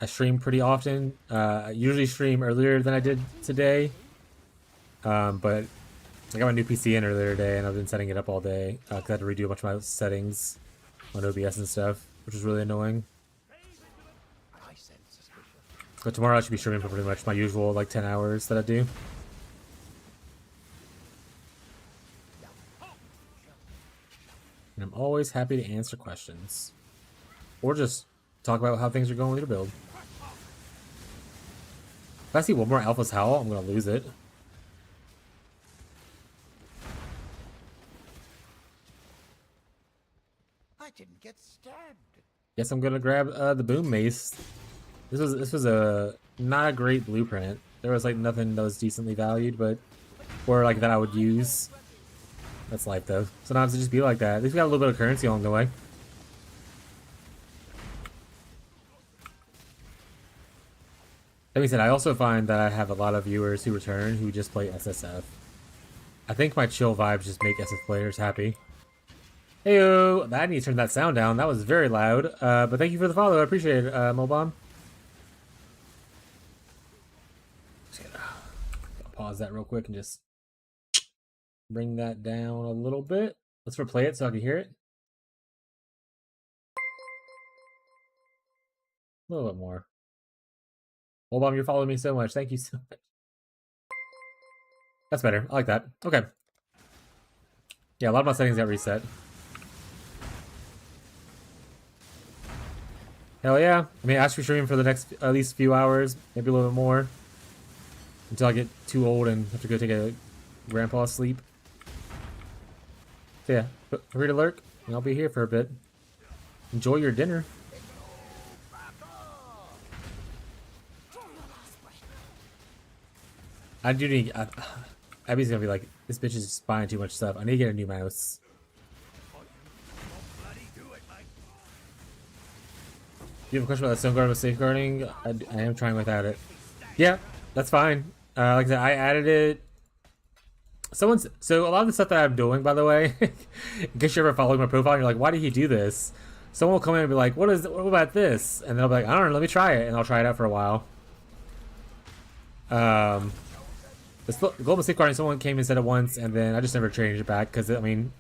I stream pretty often. I usually stream earlier than I did today. But I got my new PC in earlier today, and I've been setting it up all day. Cause I had to redo a bunch of my settings on OBS and stuff, which is really annoying. But tomorrow I should be streaming for pretty much my usual like 10 hours that I do. And I'm always happy to answer questions. Or just talk about how things are going with your build. If I see one more Alpha's Howl, I'm going to lose it. I didn't get stabbed. Guess I'm going to grab the Boom Mace. This was a not a great blueprint. There was like nothing that was decently valued, but or like that I would use. That's life though. Sometimes it just be like that. At least we got a little bit of currency along the way. That being said, I also find that I have a lot of viewers who return who just play SSF. I think my chill vibes just make SF players happy. Heyo! I need to turn that sound down. That was very loud. But thank you for the follow. I appreciate it, Mobomb. Pause that real quick and just bring that down a little bit. Let's replay it so I can hear it. A little bit more. Mobomb, you're following me so much. Thank you so much. That's better. I like that. Okay. Yeah, a lot of my settings got reset. Hell yeah. I mean, I should be streaming for the next at least few hours, maybe a little bit more. Until I get too old and have to go take a grandpa sleep. So yeah, feel free to lurk, and I'll be here for a bit. Enjoy your dinner. I do need... Abby's gonna be like, this bitch is just buying too much stuff. I need to get a new mouse. You have a question about the stone guard with safeguarding? I am trying without it. Yeah, that's fine. Like I said, I added it. So a lot of the stuff that I'm doing, by the way, in case you're ever following my profile, and you're like, why did he do this? Someone will come in and be like, what about this? And then I'll be like, I don't know, let me try it, and I'll try it out for a while. The global safeguarding, someone came and said it once, and then I just never changed it back because I mean,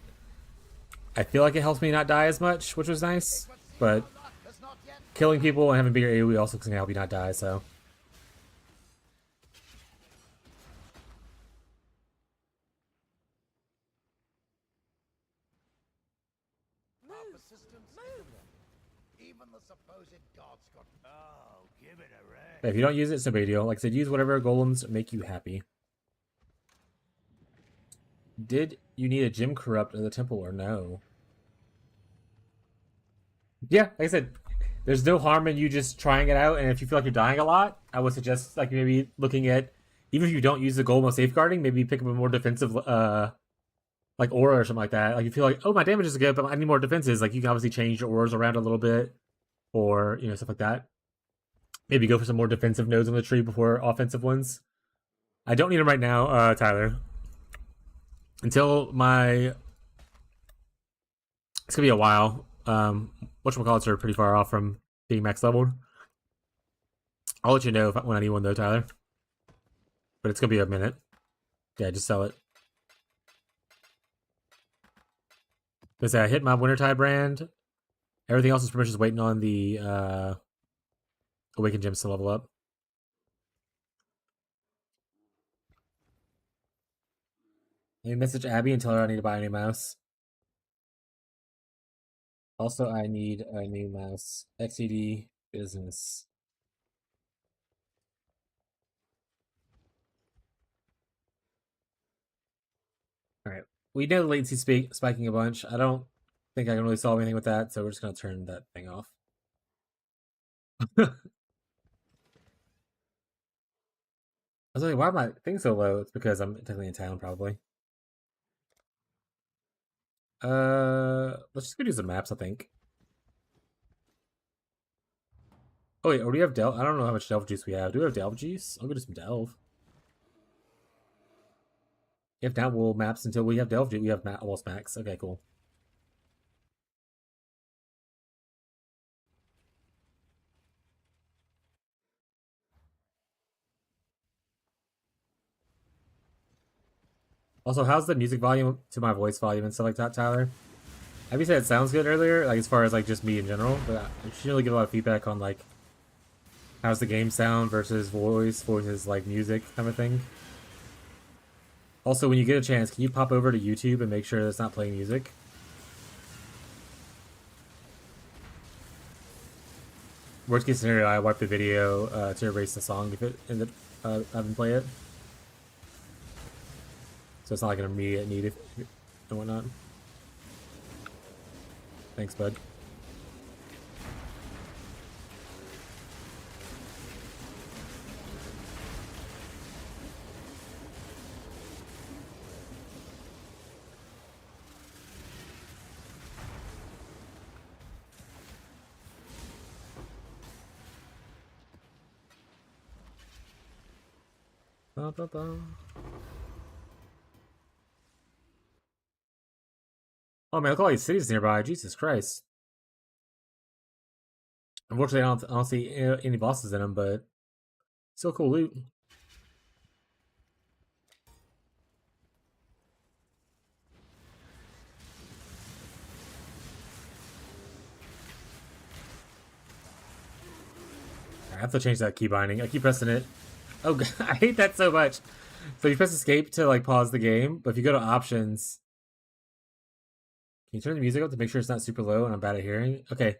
I feel like it helps me not die as much, which was nice, but killing people and having bigger AoE also can help you not die, so. Our persistence is a warning. Even the supposed gods got... Ah, If you don't use it, it's no big deal. Like I said, use whatever golems make you happy. Did you need a gym corrupt in the temple or no? Yeah, like I said, there's no harm in you just trying it out. And if you feel like you're dying a lot, I would suggest like maybe looking at, even if you don't use the golem of safeguarding, maybe pick up a more defensive like aura or something like that. Like you feel like, oh, my damage is good, but I need more defenses. Like you can obviously change your auras around a little bit, or stuff like that. Maybe go for some more defensive nodes on the tree before offensive ones. I don't need them right now, Tyler. Until my, it's gonna be a while. Whatchamacallits are pretty far off from being max leveled. I'll let you know when I need one though, Tyler. But it's gonna be a minute. Yeah, just sell it. Because I hit my Wintertide brand. Everything else is pretty much just waiting on the Awakened Gems to level up. I message Abby and tell her I need to buy a new mouse. Also, I need a new mouse. XED business. Alright. We know the latency spiking a bunch. I don't think I can really solve anything with that, so we're just going to turn that thing off. I was like, why am my thing so low? It's because I'm technically in town, probably. Let's just go do some maps, I think. Oh wait, or do we have Delve? I don't know how much Delve juice we have. Do we have Delve juice? I'll go do some Delve. If not, we'll maps until we have Delve juice. We have almost max. Okay, cool. Also, how's the music volume to my voice volume and stuff like that, Tyler? Have you said it sounds good earlier, like as far as like just me in general? But I should really get a lot of feedback on like how's the game sound versus voice versus like music kind of thing. Also, when you get a chance, can you pop over to YouTube and make sure that it's not playing music? Worst case scenario, I wipe the video to erase the song if it ended up having play it. So it's not like an immediate need and whatnot. Thanks, bud. Ba, ba, ba. Oh man, look at all these cities nearby. Jesus Christ. Unfortunately, I don't see any bosses in them, but still cool loot. I have to change that key binding. I keep pressing it. Oh god, I hate that so much. So you press escape to like pause the game, but if you go to options, can you turn the music up to make sure it's not super low and I'm bad at hearing? Okay.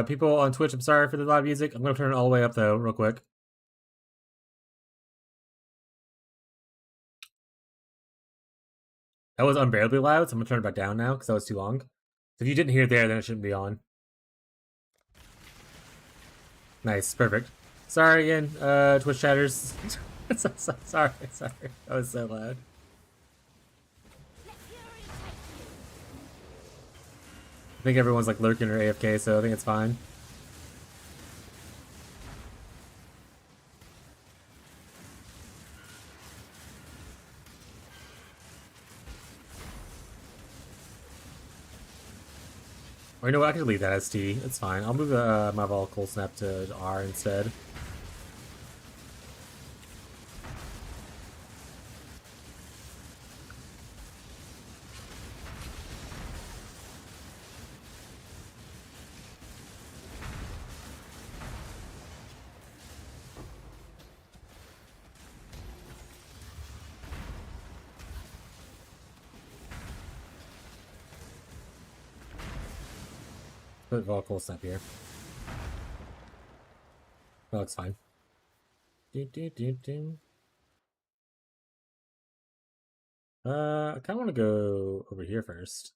People on Twitch, I'm sorry for the loud music. I'm gonna turn it all the way up though, real quick. That was unbearably loud, so I'm gonna turn it back down now because that was too long. So if you didn't hear it there, then it shouldn't be on. Nice, perfect. Sorry again, Twitch chatters. Sorry. That was so loud. I think everyone's like lurking or AFK, so I think it's fine. Or you know what, I could leave that as T. It's fine. I'll move my Vol Cold Snap to R instead. Put Vol Cold Snap here. That looks fine. Do, do, do, do. I kind of want to go over here first.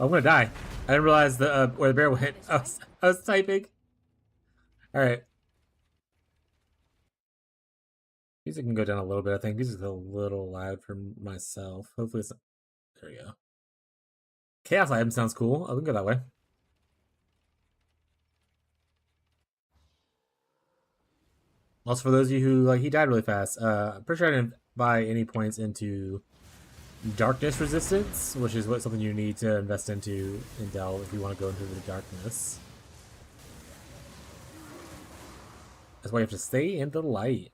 Oh, I'm gonna die. I didn't realize where the bear went. I was typing. All right. Music can go down a little bit. I think music's a little loud for myself. Hopefully, it's there. We go. Chaos item sounds cool. I can go that way. Also, for those of you who he died really fast. I'm pretty sure I didn't buy any points into darkness resistance, which is something you need to invest into in Dell if you want to go into the darkness. That's why you have to stay in the light.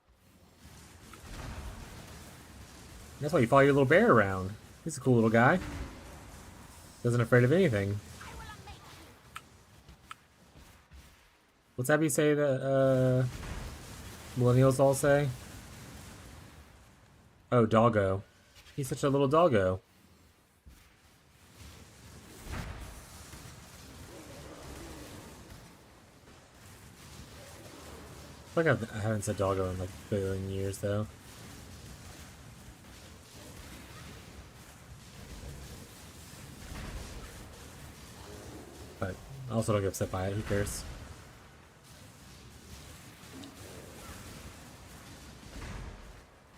That's why you follow your little bear around. He's a cool little guy. Doesn't afraid of anything. What's Abby say that millennials all say? Oh, doggo. He's such a little doggo. I feel like I haven't said doggo in like a billion years though. But I also don't get upset by it. Who cares?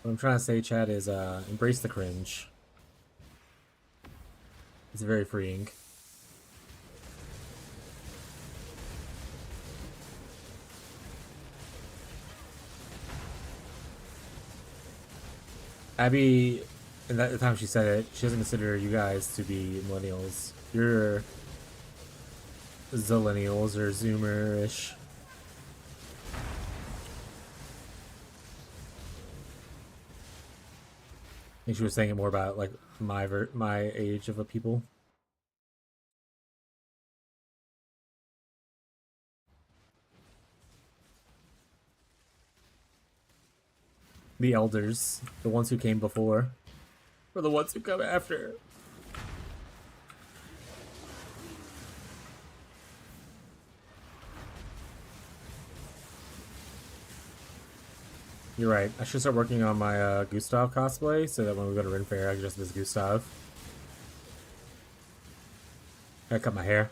What I'm trying to say, Chad, is embrace the cringe. It's very freeing. Abby, in the time she said it, she doesn't consider you guys to be millennials. You're zillennials or zoomer-ish. I think she was saying it more about like my age of a people. The elders, the ones who came before, or the ones who come after. You're right. I should start working on my Gustav cosplay so that when we go to Ren Fair, I can just be Gustav. I cut my hair.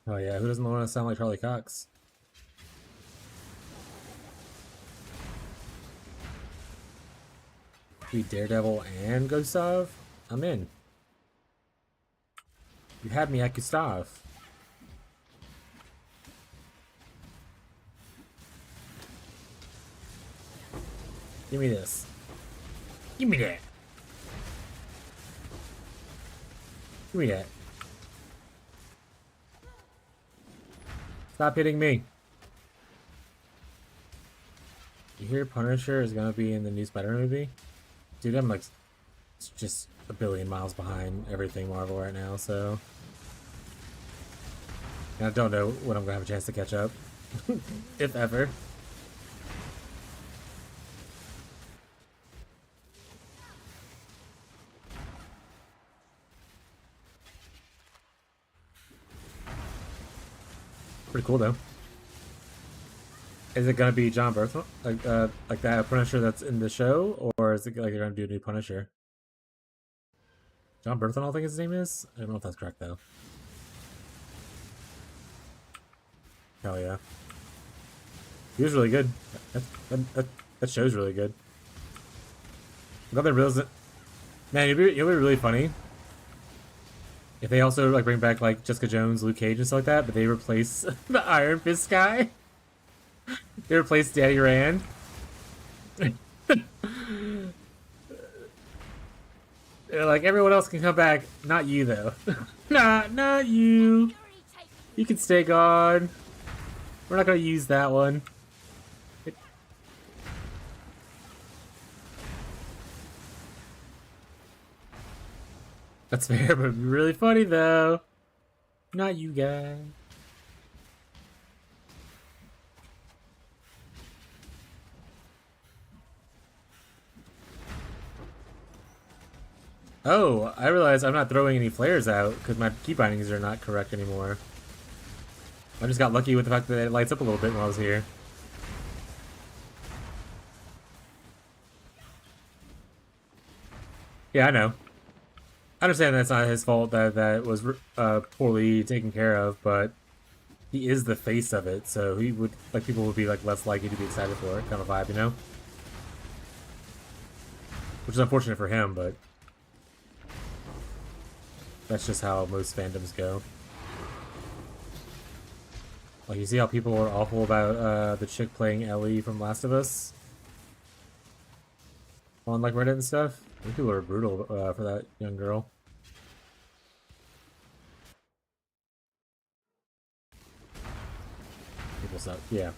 Oh yeah, who doesn't want to sound like Charlie Cox? Be Daredevil and Gustav? I'm in. You had me at Gustav. Give me this. Give me that. Give me that. Stop hitting me. You hear Punisher is gonna be in the new Spider movie? Dude, I'm like just a billion miles behind everything Marvel right now, so. And I don't know when I'm gonna have a chance to catch up. If ever. Pretty cool though. Is it gonna be John Berthel, like that Punisher that's in the show, or is it like they're gonna do a new Punisher? John Berthel, I think his name is. I don't know if that's correct though. Hell yeah, he was really good. That show's really good. Nothing real. Man, it'd be really funny if they also like bring back like Jessica Jones, Luke Cage, and stuff like that, but they replace the Iron Fist guy. They replace Danny Rand. They're like, everyone else can come back, not you though. Not you. You can stay gone. We're not gonna use that one. That's fair, but it'd be really funny though. Not you guys. Oh, I realize I'm not throwing any flares out because my key bindings are not correct anymore. I just got lucky with the fact that it lights up a little bit when I was here. Yeah, I know. I understand that's not his fault that that was poorly taken care of, but he is the face of it, so he would like people would be like less likely to be excited for it, kind of vibe, you know? Which is unfortunate for him, but that's just how most fandoms go. Like, you see how people are awful about the chick playing Ellie from Last of Us on like Reddit and stuff? I think people are brutal for that young girl. People suck. Yeah.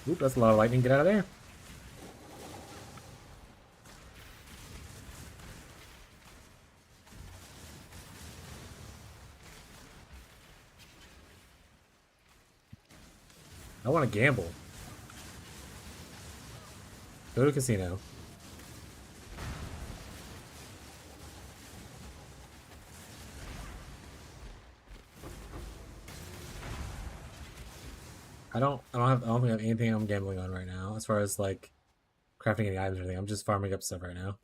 Oop, that's a lot of lightning. Get out of there. I want to gamble. Go to casino. I don't think I have anything I'm gambling on right now as far as like crafting any items or anything. I'm just farming up stuff right now.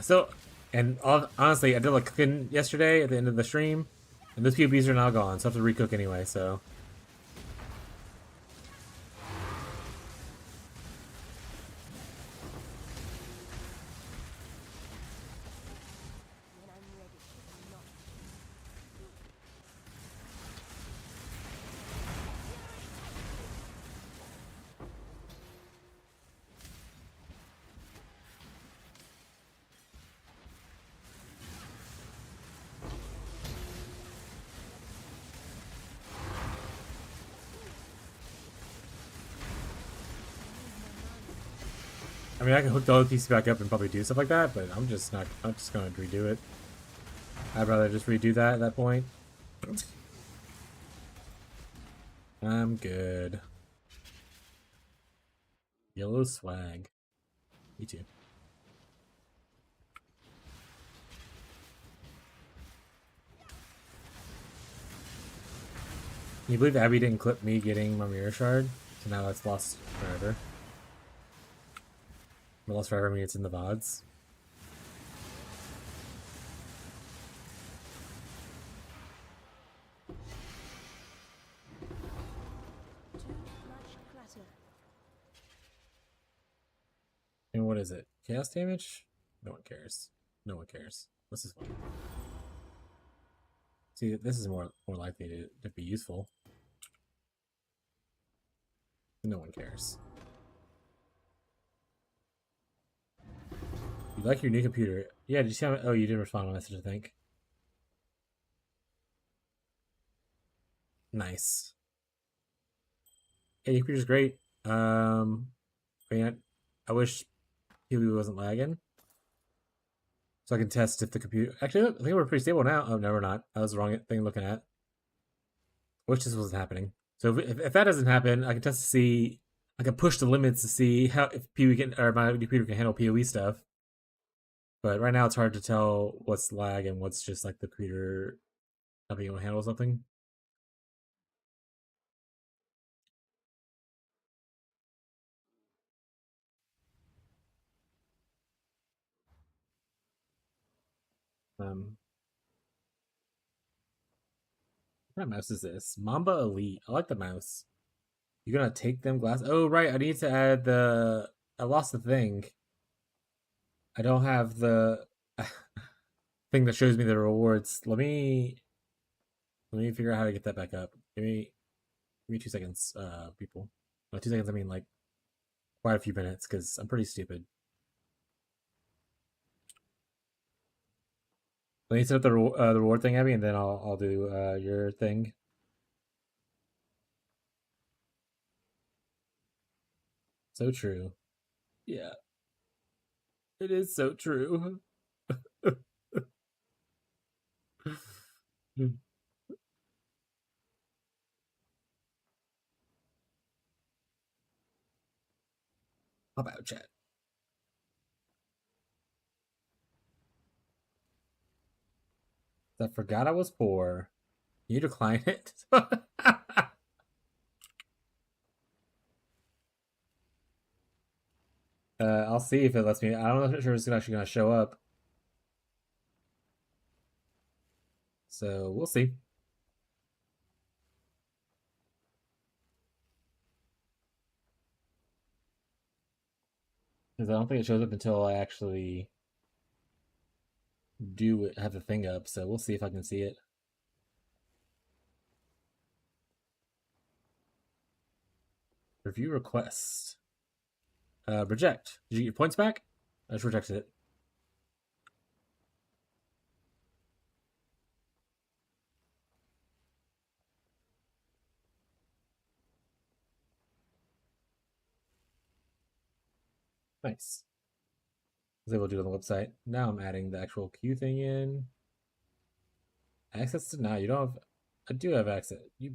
So, and honestly, I did like cooking yesterday at the end of the stream, and those POBs are now gone, so I have to recook anyway. So, I mean, I can hook the other piece back up and probably do stuff like that, but I'm just not. I'm just gonna redo it. I'd rather just redo that at that point. I'm good. Yellow swag. Me too. Can you believe Abby didn't clip me getting my mirror shard? So now it's lost forever. Lost forever means it's in the VODs. And what is it? Chaos damage? No one cares. No one cares. This is fun. See, this is more likely to be useful. No one cares. You like your new computer. Yeah, did you see how? Oh, you didn't respond to my message, I think. Nice. Yeah, your computer's great. Man, I wish PoE wasn't lagging, so I can test if the computer. Actually, I think we're pretty stable now. Oh no, we're not. That was the wrong thing looking at. Wish this wasn't happening. So if that doesn't happen, I can test to see. I can push the limits to see how if PoE can or my computer can handle PoE stuff. But right now, it's hard to tell what's lag and what's just like the computer not being able to handle something. Um, what kind of mouse is this? Mamba Elite. I like the mouse. You're gonna take them glass? Oh right, I need to add the. I lost the thing. I don't have the thing that shows me the rewards. Let me figure out how to get that back up. Give me 2 seconds, people. 2 seconds. I mean like quite a few minutes because I'm pretty stupid. Let me set up the reward thing, Abby, and then I'll do your thing. So true. Yeah, it is so true. How about chat? I forgot I was poor. You decline it. I'll see if it lets me. I don't know if it's actually gonna show up. So we'll see. Because I don't think it shows up until I actually do it, have the thing up. So we'll see if I can see it. Review request. Reject. Did you get your points back? I just rejected it. Nice. I was able to do it on the website. Now I'm adding the actual queue thing in. Access denied. You don't have. I do have access. You.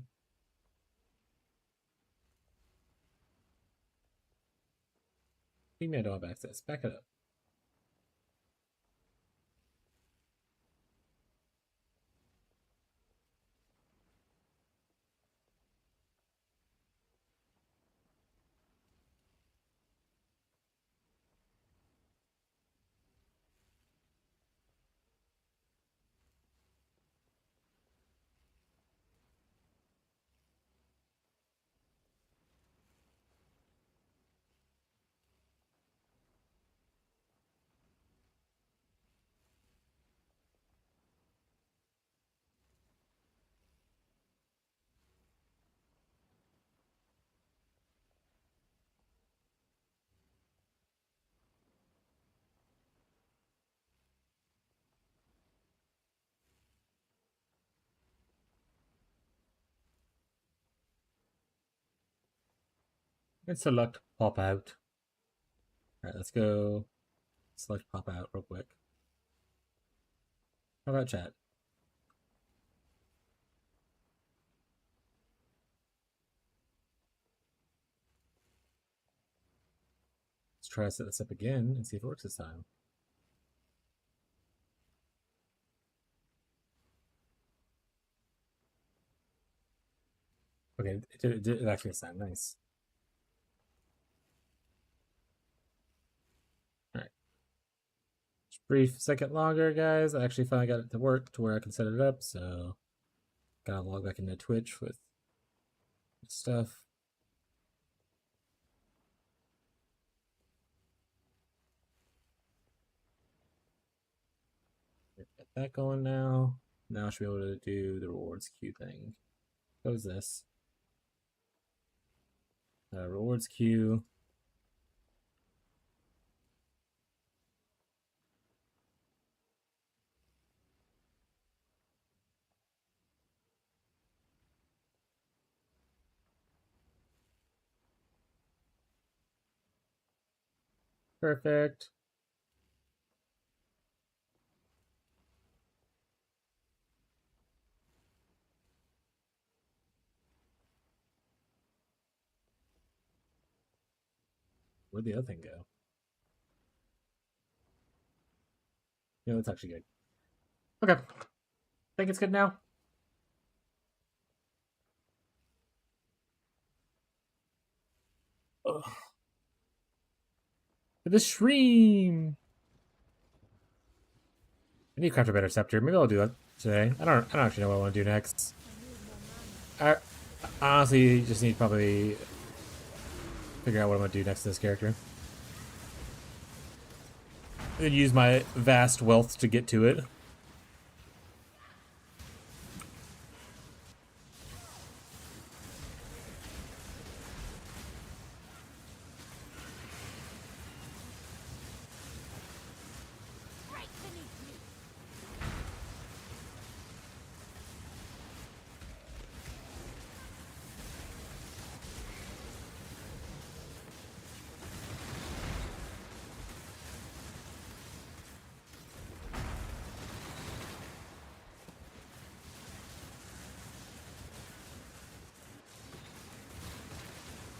What do you mean I don't have access? Back it up. And select pop out. All right, let's go. Select pop out real quick. How about chat? Let's try to set this up again and see if it works this time. Okay, it did actually sound nice. All right. Just brief second longer, guys. I actually finally got it to work to where I can set it up. So, gotta log back into Twitch with stuff. Get that going now. Now I should be able to do the rewards queue thing. What is this? Rewards queue. Perfect. Where'd the other thing go? Yeah, that's actually good. Okay. Think it's good now? Ugh. The stream! I need to craft a better scepter. Maybe I'll do that today. I don't actually know what I want to do next. I honestly just need to probably figure out what I'm going to do next to this character. And then use my vast wealth to get to it.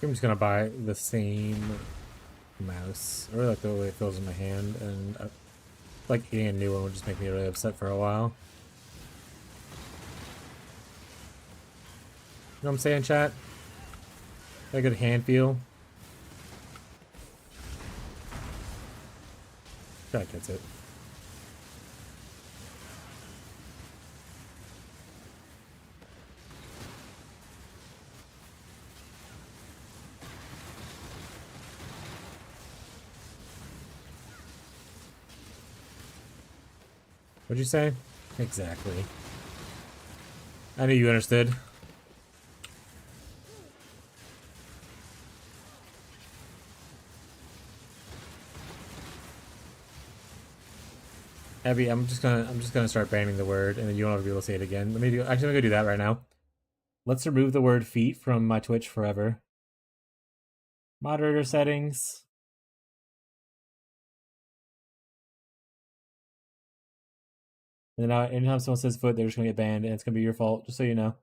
I'm just gonna buy the same mouse. I really like the way it feels in my hand, and like getting a new one would just make me really upset for a while. You know what I'm saying, chat? Got a good hand feel. That gets it. What'd you say? Exactly. I knew you understood. Abby, I'm just gonna start banning the word, and then you won't ever be able to say it again. Actually, I'm gonna do that right now. Let's remove the word feet from my Twitch forever. Moderator settings. And then anytime someone says foot, they're just gonna get banned, and it's gonna be your fault, just so you know.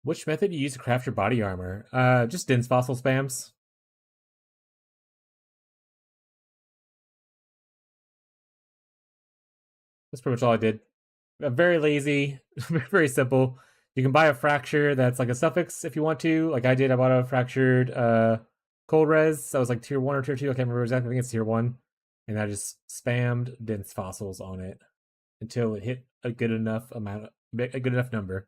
Which method do you use to craft your body armor? Just dense fossil spams. That's pretty much all I did. I'm very lazy, very simple. You can buy a fracture that's like a suffix if you want to. Like I did, I bought a fractured cold res. That was like tier 1 or tier 2. I can't remember exactly. I think it's tier 1. And I just spammed dense fossils on it until it hit a good enough amount, a good enough number.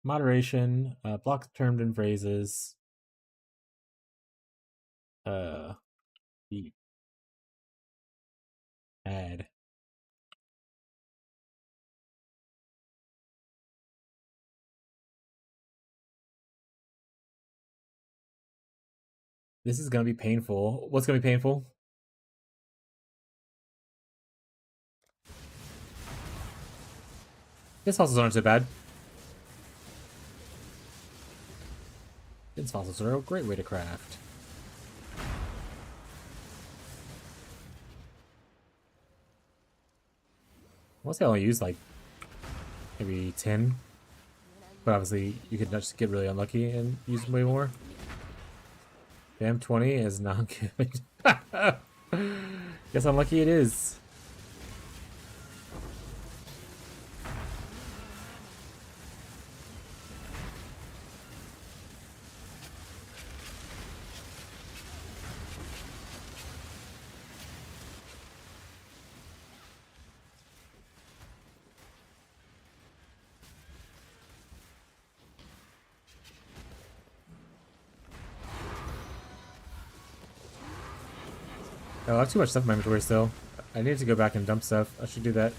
Moderation, block termed in phrases. Add. This is gonna be painful. What's gonna be painful? Dense fossils aren't so bad. Dense fossils are a great way to craft. Mostly I only use like maybe 10. But obviously you could just get really unlucky and use way more. Damn, 20 is not good. Guess unlucky it is. Oh, I have too much stuff in my inventory still. I need to go back and dump stuff. I should do that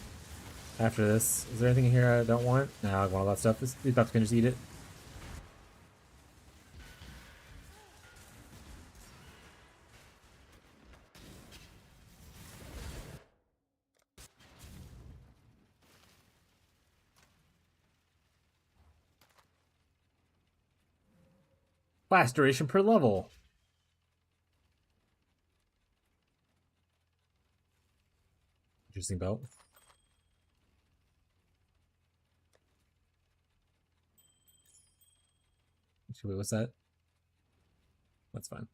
after this. Is there anything in here I don't want? No, I want all that stuff. These buffs can just eat it. Blast duration per level. Interesting belt. Wait, what's that? That's fine.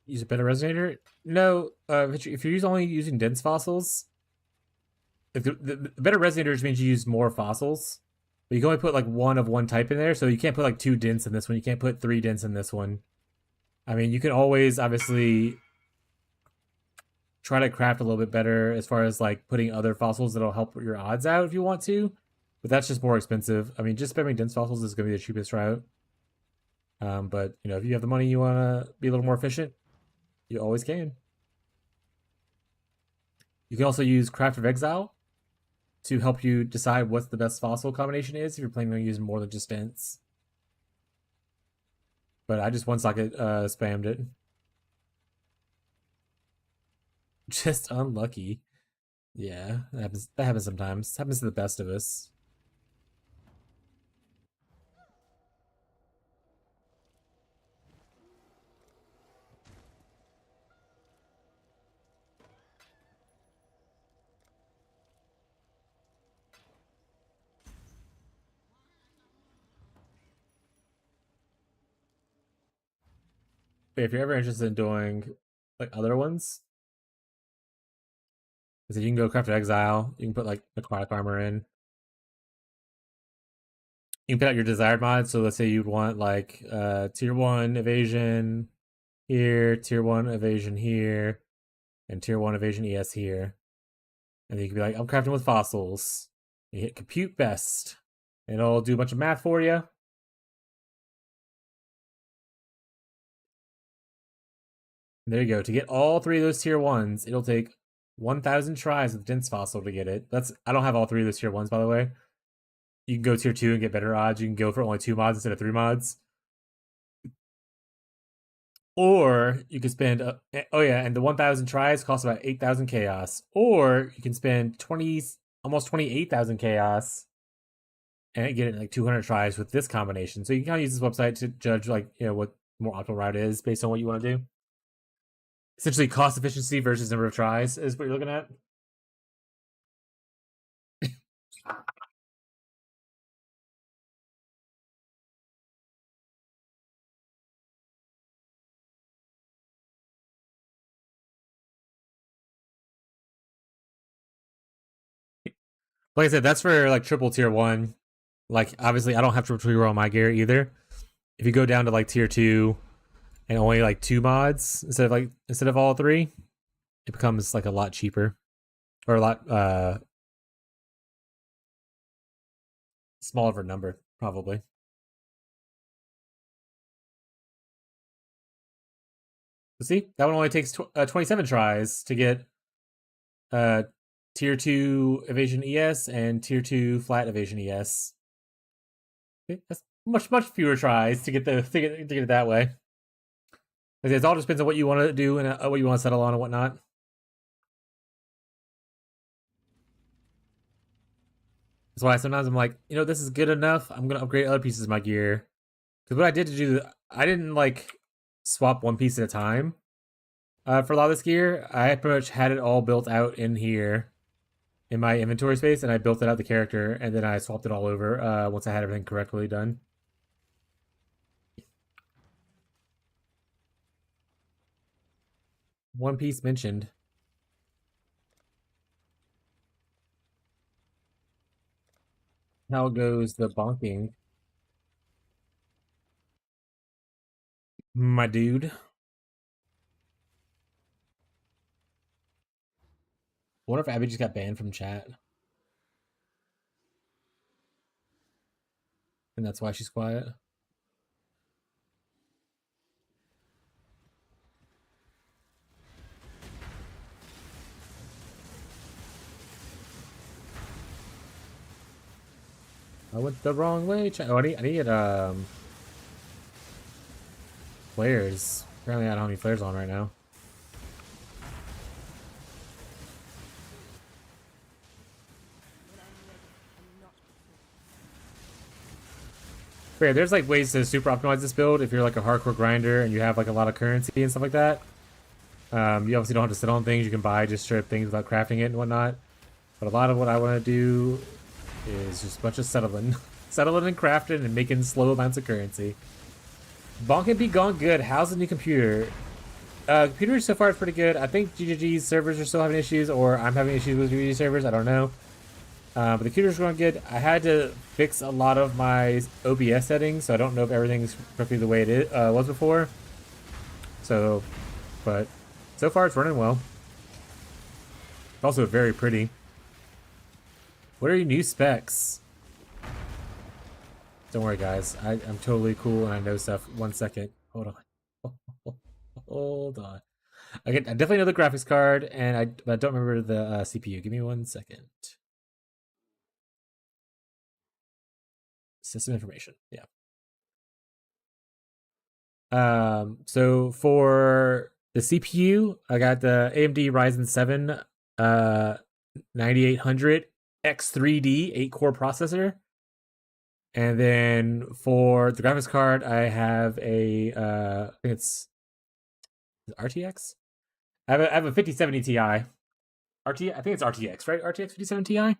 Use a better resonator? No, if you're only using dense fossils, if the better resonators means you use more fossils, but you can only put like one of one type in there, so you can't put like 2 dents in this one. You can't put 3 dents in this one. I mean, you can always obviously try to craft a little bit better as far as like putting other fossils that'll help your odds out if you want to, but that's just more expensive. I mean, just spamming dense fossils is going to be the cheapest route. But you know, if you have the money, you want to be a little more efficient, you always can. You can also use Craft of Exile to help you decide what the best fossil combination is if you're planning on using more than just dents. But I just one-socket spammed it. Just unlucky. Yeah, that happens sometimes. It happens to the best of us. But if you're ever interested in doing like other ones, so you can go Craft of Exile. You can put like aquatic armor in. You can put out your desired mod. So let's say you'd want like tier 1 evasion here, tier 1 evasion here, and tier 1 evasion ES here. And then you can be like, I'm crafting with fossils. You hit compute best. And it'll do a bunch of math for you. And there you go. To get all 3 of those tier 1s, it'll take 1,000 tries with dense fossil to get it. I don't have all 3 of those tier 1s, by the way. You can go tier 2 and get better odds. You can go for only 2 mods instead of 3 mods. Or you can spend oh yeah, and the 1,000 tries costs about 8,000 chaos. Or you can spend almost 28,000 chaos and get it in like 200 tries with this combination. So you can kind of use this website to judge like, you know, what more optimal route is based on what you want to do. Essentially, cost efficiency versus number of tries is what you're looking at. Like I said, that's for like triple tier 1. Like obviously, I don't have triple tier 1 on my gear either. If you go down to like tier 2 and only like 2 mods instead of all 3, it becomes like a lot cheaper or a lot smaller of a number probably. But see, that one only takes 27 tries to get tier 2 evasion ES and tier 2 flat evasion ES. See, that's much fewer tries to get it that way. It all depends on what you want to do and what you want to settle on and whatnot. That's why sometimes I'm like, you know, this is good enough. I'm gonna upgrade other pieces of my gear. Because what I did to do, I didn't like swap one piece at a time. For a lot of this gear, I pretty much had it all built out in here in my inventory space, and I built it out the character, and then I swapped it all over once I had everything correctly done. One piece mentioned. How goes the bonking? My dude. I wonder if Abby just got banned from chat. And that's why she's quiet. I went the wrong way. Oh, I need flares. Apparently, I don't have any flares on right now. But yeah, there's like ways to super optimize this build if you're like a hardcore grinder and you have like a lot of currency and stuff like that. You obviously don't have to sit on things. You can buy just straight up things without crafting it and whatnot. But a lot of what I want to do is just a bunch of settling. Settling and crafting and making slow amounts of currency. Bonk be gone good. How's the new computer? Computer so far is pretty good. I think GGG's servers are still having issues, or I'm having issues with GGG servers. I don't know. But the computer's going good. I had to fix a lot of my OBS settings, so I don't know if everything's perfectly the way it was before. So, but so far it's running well. It's also very pretty. What are your new specs? Don't worry, guys. I'm totally cool and I know stuff. 1 second. Hold on. Hold on. I definitely know the graphics card, and I don't remember the CPU. Give me 1 second. System information. Yeah. So for the CPU, I got the AMD Ryzen 7 9800 X3D 8-core processor. And then for the graphics card, I have a I think it's RTX. I have a 5070 Ti. I think it's RTX, right? RTX 5070 Ti.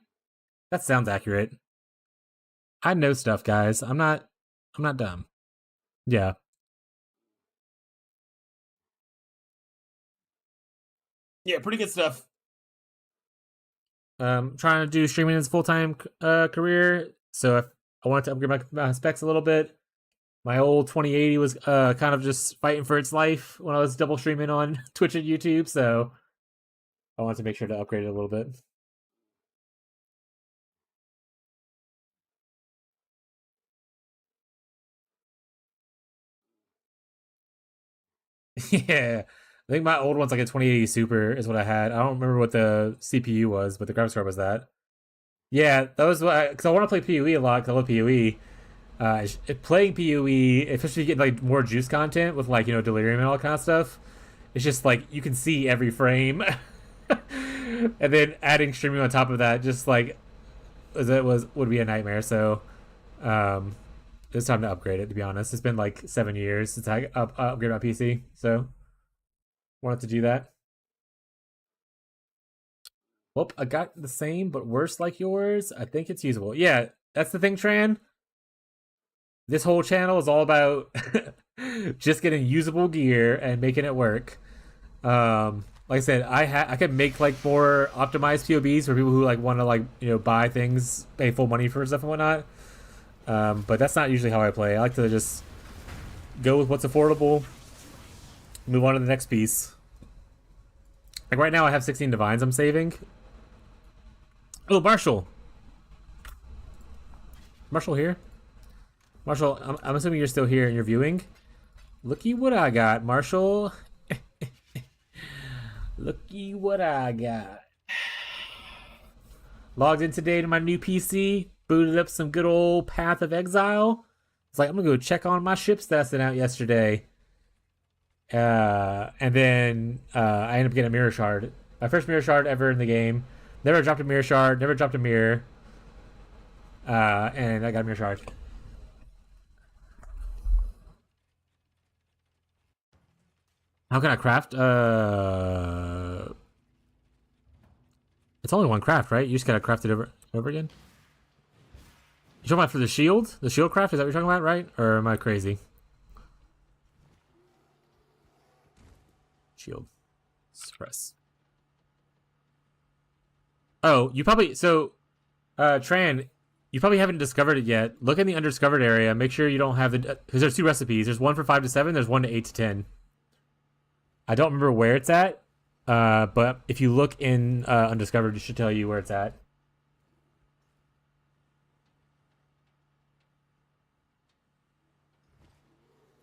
That sounds accurate. I know stuff, guys. I'm not dumb. Yeah. Yeah, pretty good stuff. Trying to do streaming as a full-time career. So if I wanted to upgrade my specs a little bit. My old 2080 was kind of just fighting for its life when I was double streaming on Twitch and YouTube, so I wanted to make sure to upgrade it a little bit. Yeah. I think my old one's like a 2080 Super is what I had. I don't remember what the CPU was, but the graphics card was that. Yeah, that was what because I want to play PoE a lot because I love PoE. Playing PoE, especially getting like more juice content with like delirium and all that kind of stuff. It's just like you can see every frame, and then adding streaming on top of that, just like would be a nightmare. So, it's time to upgrade it. To be honest, it's been like 7 years since I upgraded my PC, so wanted to do that. Well, I got the same but worse like yours. I think it's usable. Yeah, that's the thing, Tran. This whole channel is all about just getting usable gear and making it work. Like I said, I could make like more optimized POBs for people who like want to like buy things, pay full money for stuff and whatnot. But that's not usually how I play. I like to just go with what's affordable, move on to the next piece. Like right now, I have 16 divines I'm saving. Oh, Marshall. Marshall here. Marshall, I'm assuming you're still here and you're viewing. Looky what I got, Marshall. Looky what I got. Logged in today to my new PC. Booted up some good old Path of Exile. It's like, I'm going to go check on my ships that sent out yesterday. And then I ended up getting a mirror shard. My first mirror shard ever in the game. Never dropped a mirror shard. Never dropped a mirror. And I got a mirror shard. How can I craft? It's only one craft, right? You just gotta craft it over again. You talking about for the shield? The shield craft? Is that what you're talking about, right? Or am I crazy? Shield. Suppress. Oh, you probably Tran, you probably haven't discovered it yet. Look in the undiscovered area. Make sure you don't have the because there's 2 recipes. There's one for 5 to 7. There's one to 8 to 10. I don't remember where it's at, but if you look in undiscovered, it should tell you where it's at.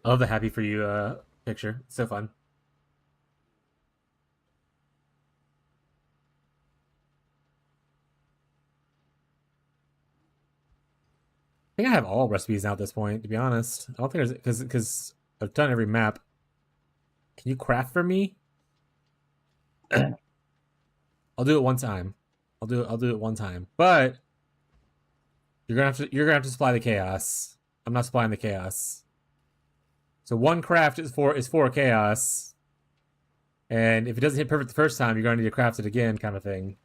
I love the happy for you picture. It's so fun. think I have all recipes now at this point, to be honest. I don't think there's because I've done every map. Can you craft for me? I'll do it one time. I'll do it one time. But you're gonna have to supply the chaos. I'm not supplying the chaos. So one craft is for chaos. And if it doesn't hit perfect the first time, you're gonna need to craft it again, kind of thing.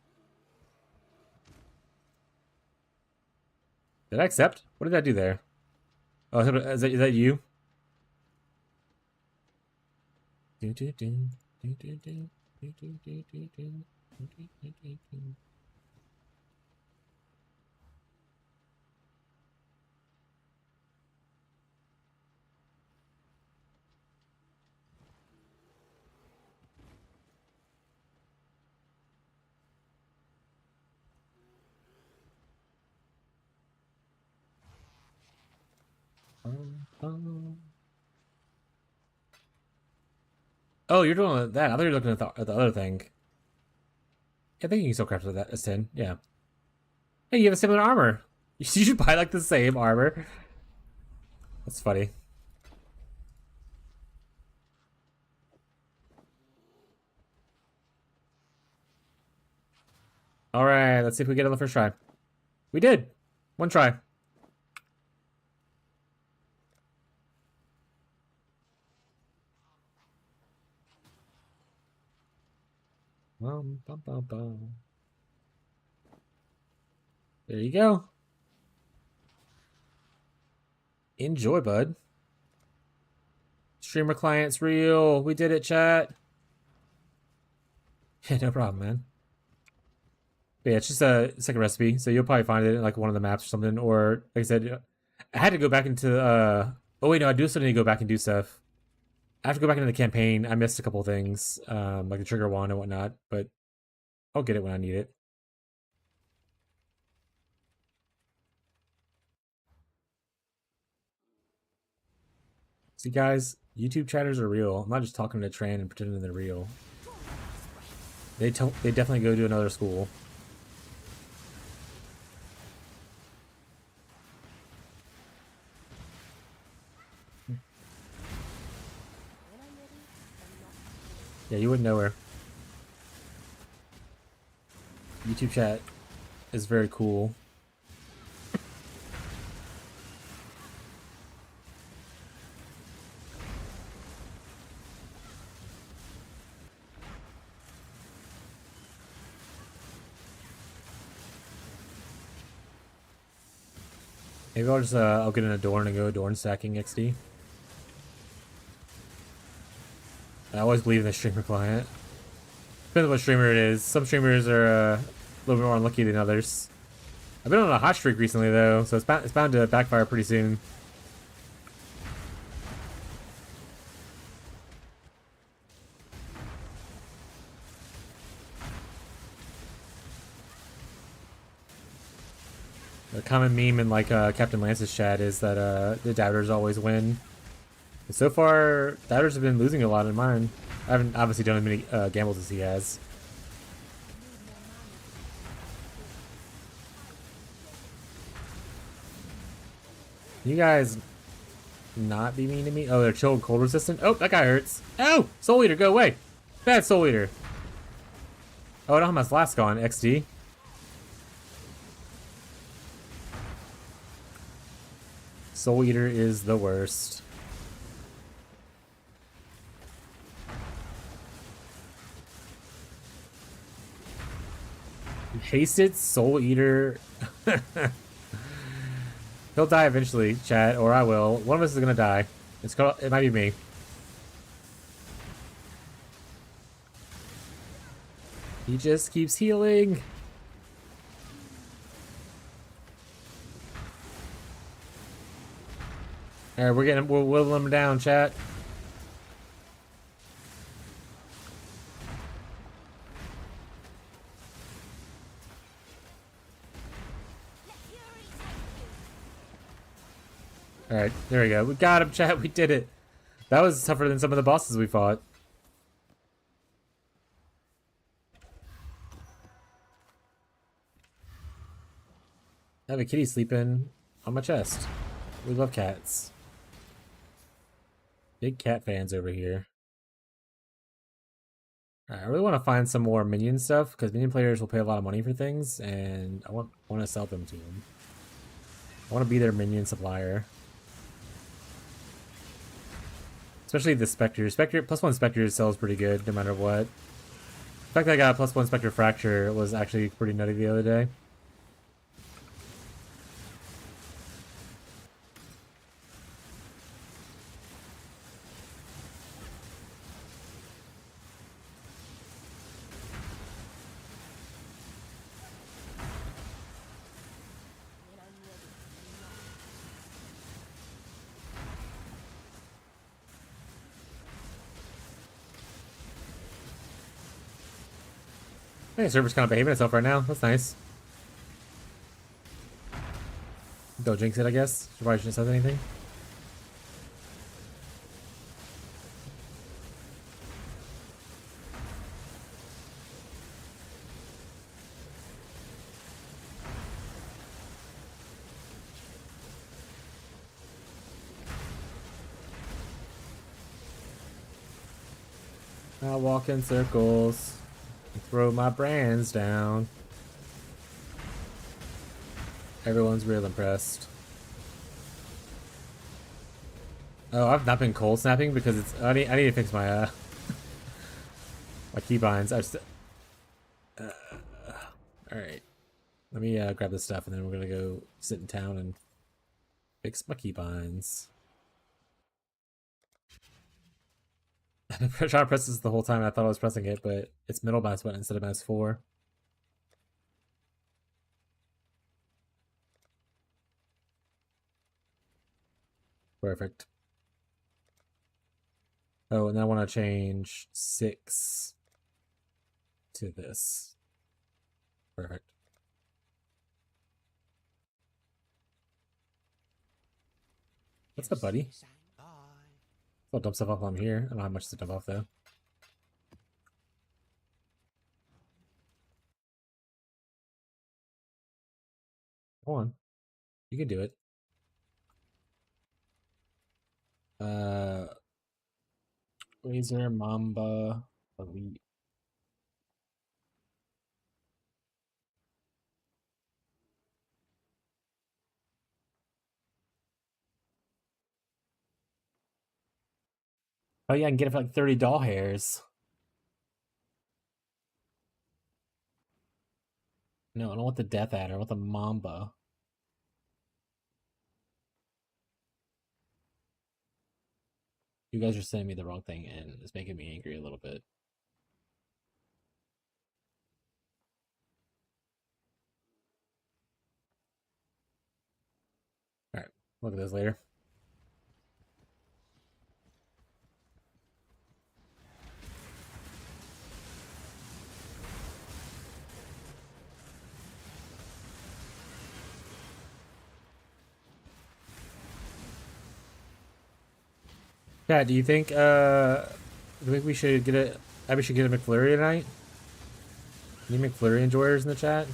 Did I accept? What did I do there? Oh, is that you? Oh, you're doing that. I thought you were looking at the other thing. I think you can still craft that as 10. Yeah. Hey, you have a similar armor. You should buy like the same armor. That's funny. All right, let's see if we get it on the first try. We did. One try. There you go. Enjoy, bud. Streamer client's real. We did it, chat. Yeah, no problem, man. But yeah, it's like a recipe, so you'll probably find it in like one of the maps or something. Or like I said, I had to go back into. Oh wait, no, I do still need to go back and do stuff. I have to go back into the campaign. I missed a couple things, like the trigger wand and whatnot, but I'll get it when I need it. See, guys, YouTube chatters are real. I'm not just talking to Tran and pretending they're real. They definitely go to another school. Yeah, you wouldn't know her. YouTube chat is very cool. Maybe I'll just I'll get an Adorn and go Adorn stacking XD. I always believe in the streamer client. Depends on what streamer it is. Some streamers are a little bit more unlucky than others. I've been on a hot streak recently though, so it's bound to backfire pretty soon. A common meme in like Captain Lance's chat is that the doubters always win. And so far, doubters have been losing a lot in mine. I haven't obviously done as many gambles as he has. You guys not be mean to me? Oh, they're chill cold resistant? Oh, that guy hurts. Oh! Soul Eater, go away! Bad Soul Eater! Oh, I don't have my flask on, XD. Soul Eater is the worst. Hasted Soul Eater. He'll die eventually, chat, or I will. One of us is gonna die. It might be me. He just keeps healing. Alright, we're whittling him down, chat. Alright, there we go. We got him, chat. We did it. That was tougher than some of the bosses we fought. I have a kitty sleeping. on my chest. We love cats. Big cat fans over here. Alright, I really want to find some more minion stuff because minion players will pay a lot of money for things, and I want to sell them to them. I want to be their minion supplier. Especially the Spectre. Spectre +1 Spectre sells pretty good no matter what. The fact that I got a +1 Spectre Fracture was actually pretty nutty the other day. Hey, the server's kind of behaving itself right now. That's nice. Don't jinx it, I guess. She probably shouldn't have said anything. I'll walk in circles and throw my brands down. Everyone's real impressed. Oh, I've not been cold snapping because it's. I need to fix my my keybinds. All right. Let me grab this stuff and then we're gonna go sit in town and fix my keybinds. I'm trying to press this the whole time. I thought I was pressing it, but it's middle mouse button instead of mouse 4. Perfect. Oh, and then I want to change 6 to this. Perfect. What's up, buddy? I'll dump stuff off while I'm here. I don't have much to dump off, though. Go on. You can do it. Laser, Mamba, Elite. Oh yeah, I can get it for like 30 doll hairs. No, I don't want the Death Adder. I want the Mamba. You guys are sending me the wrong thing, and it's making me angry a little bit. Alright, look at this later. Yeah, do you think we should get a Abby should get a McFlurry tonight? Any McFlurry enjoyers in the chat?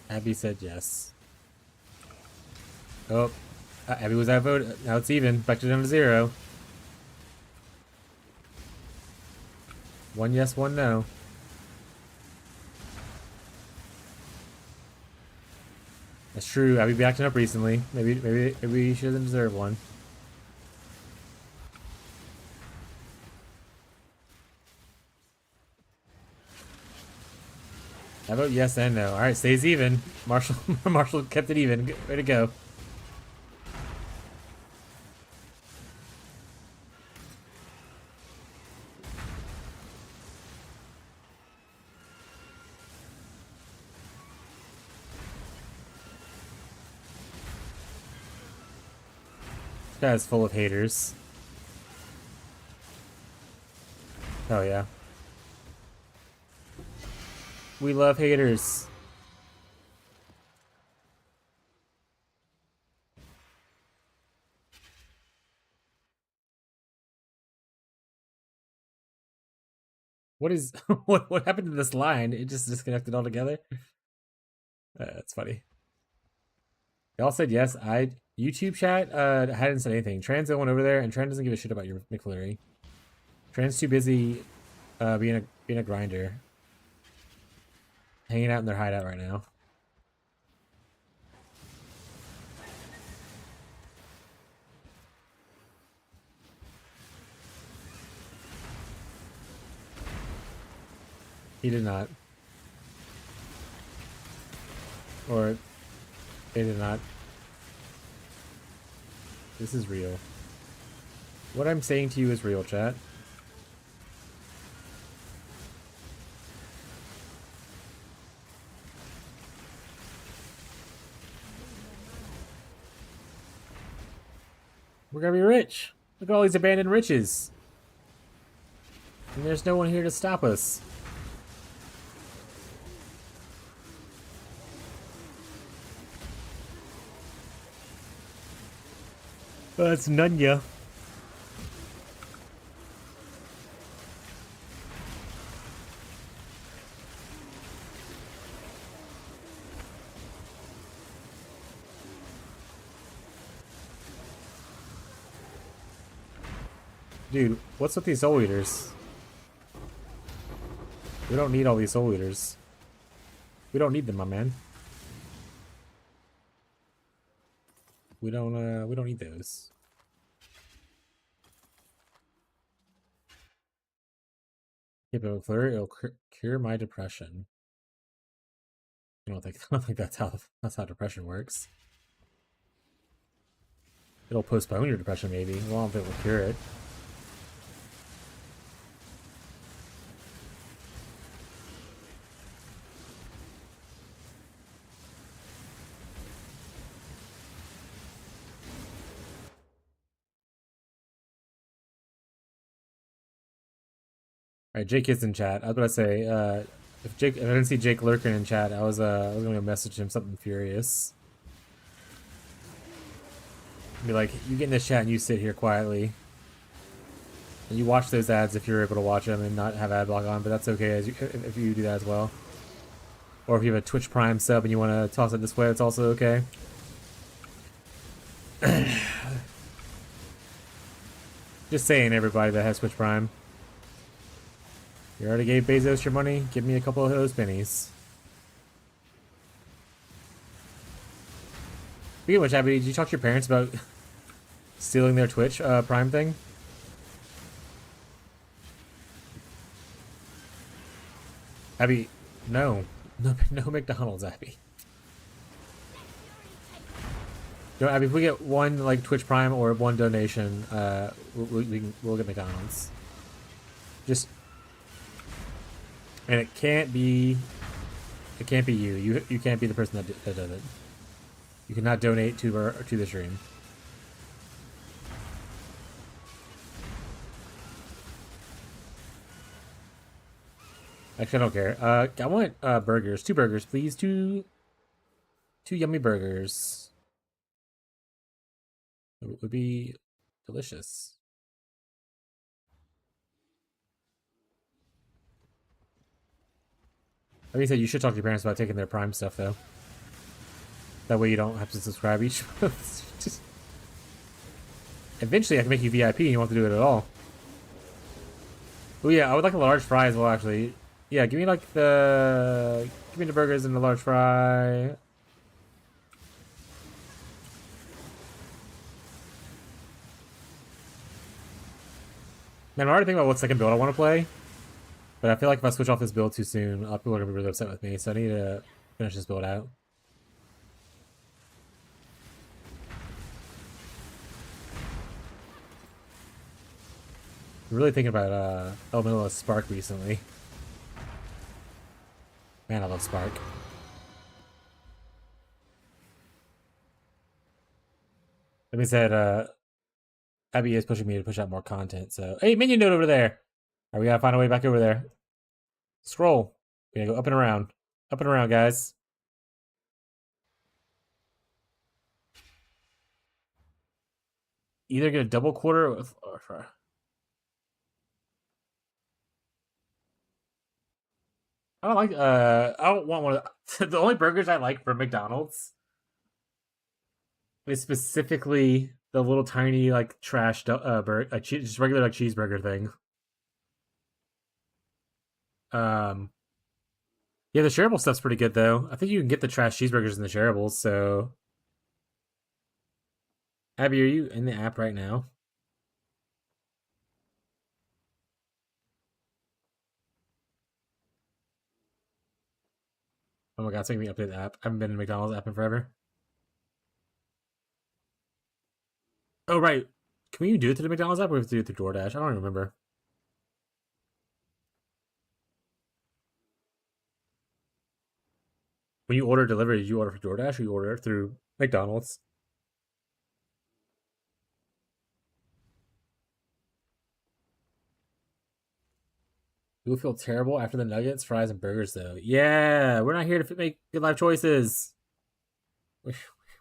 Abby said yes. Oh, Abby was outvoted. Now it's even. Back to down to 0. 1 yes, 1 no. That's true. Abby be acting up recently. Maybe she doesn't deserve one. I vote yes and no. All right, stays even. Marshall kept it even. Way to go. This guy's full of haters. Oh yeah. We love haters. What is what happened to this line? It just disconnected altogether. That's funny. Y'all said yes. I YouTube chat hadn't said anything. Tran's the one over there, and Tran doesn't give a shit about your McFlurry. Tran's too busy being a grinder, hanging out in their hideout right now. He did not. Or they did not. This is real. What I'm saying to you is real, chat. We're gonna be rich. Look at all these abandoned riches. And there's no one here to stop us. That's Nunya. Dude, what's with these soul eaters? We don't need all these soul eaters. We don't need them, my man. We don't need those. Yeah, but it'll cure my depression. I don't think that's how depression works. It'll postpone your depression, maybe. Well, I don't think it will cure it. Alright, Jake is in chat. I was about to say, if I didn't see Jake lurking in chat, I was gonna message him something furious. Be like, you get in this chat and you sit here quietly. And you watch those ads if you're able to watch them and not have ad block on, but that's okay if you do that as well. Or if you have a Twitch Prime sub and you want to toss it this way, it's also okay. Just saying, everybody that has Twitch Prime. You already gave Bezos your money? Give me a couple of those pennies. Speaking of which, Abby, did you talk to your parents about stealing their Twitch Prime thing? Abby, no. No McDonald's, Abby. No, Abby, if we get one like Twitch Prime or one donation, we'll get McDonald's. Just, and it can't be you. You can't be the person that does it. You cannot donate to the stream. Actually, I don't care. I want burgers. 2 burgers, please. Two yummy burgers. It would be delicious. Like I said, you should talk to your parents about taking their Prime stuff, though. That way you don't have to subscribe each month. Just... Eventually, I can make you VIP and you won't have to do it at all. Oh yeah, I would like a large fry as well, actually. Yeah, give me the burgers and the large fry. Man, I'm already thinking about what second build I want to play. But I feel like if I switch off this build too soon, people are going to be really upset with me. So I need to finish this build out. I'm really thinking about Elementalist Spark recently. Man, I love Spark. That being said, Abby is pushing me to push out more content, so... Hey, minion node over there! Alright, we gotta find a way back over there. Scroll. We gotta go up and around. Up and around, guys. Either get a double quarter or I don't like. I don't want one of the only burgers I like from McDonald's is specifically the little tiny like trash burger, just regular like cheeseburger thing. Um, yeah, the shareable stuff's pretty good though. I think you can get the trash cheeseburgers in the shareables. So, Abby, are you in the app right now? Oh my god, it's making me update the app. I haven't been in McDonald's app in forever. Oh right, can we do it through the McDonald's app or we have to do it through DoorDash? I don't remember. When you order delivery, did you order for DoorDash or you order through McDonald's? You'll feel terrible after the nuggets, fries, and burgers, though. Yeah, we're not here to make good life choices.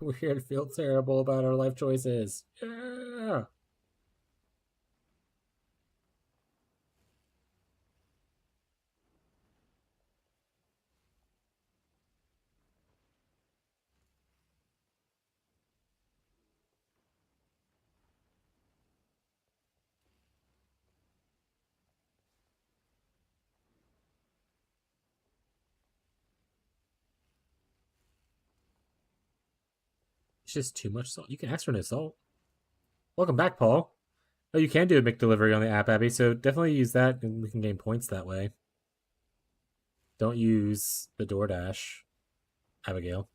We're here to feel terrible about our life choices. Yeah. It's just too much salt. You can ask for no salt. Welcome back, Paul. Oh, you can do a McDelivery on the app, Abby, so definitely use that and we can gain points that way. Don't use the DoorDash, Abigail.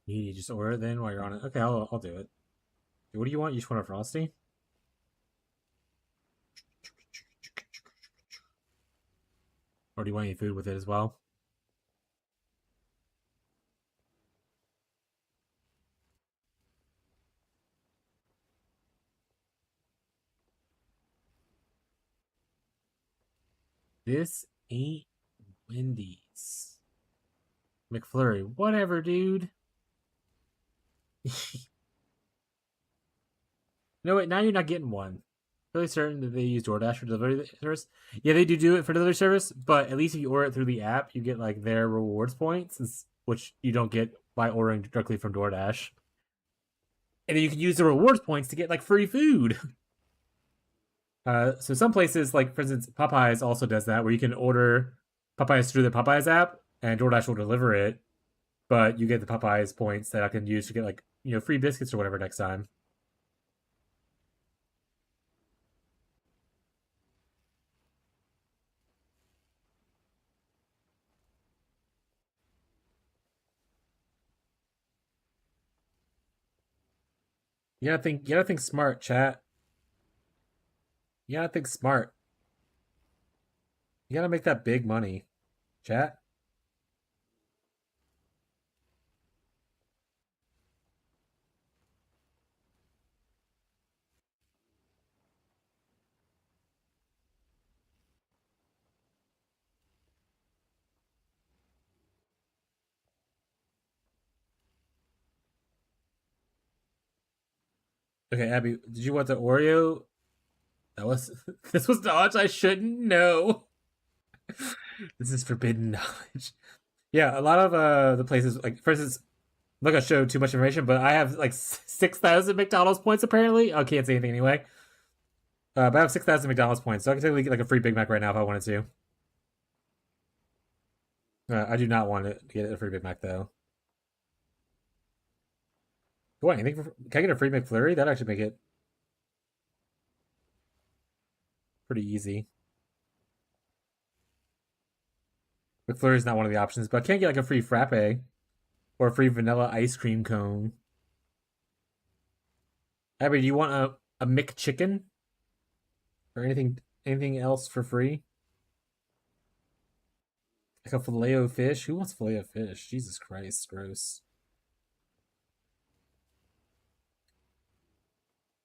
You just order it then while you're on it. Okay, I'll do it. What do you want? You just want a Frosty? Or do you want any food with it as well? This ain't Wendy's. McFlurry. Whatever, dude. No, wait, now you're not getting one. Really certain that they use DoorDash for delivery service? Yeah, they do it for delivery service, but at least if you order it through the app, you get like their rewards points, which you don't get by ordering directly from DoorDash. And then you can use the rewards points to get like free food. So some places, like for instance, Popeyes also does that, where you can order Popeyes through the Popeyes app, and DoorDash will deliver it, but you get the Popeyes points that I can use to get like free biscuits or whatever next time. You gotta think smart, chat. You gotta think smart. You gotta make that big money, chat. Okay, Abby, did you want the Oreo? That was this was knowledge I shouldn't know. This is forbidden knowledge. Yeah, a lot of the places, like for instance, I'm not gonna show too much information, but I have like 6,000 McDonald's points apparently. I can't say anything anyway. But I have 6,000 McDonald's points, so I can technically get like a free Big Mac right now if I wanted to. I do not want to get a free Big Mac though. What? Anything? Can I get a free McFlurry? That'd actually make it pretty easy. McFlurry is not one of the options, but I can't get like a free frappe or a free vanilla ice cream cone. Abby, do you want a McChicken or anything else for free? Like a filet o fish? Who wants filet o fish? Jesus Christ, gross.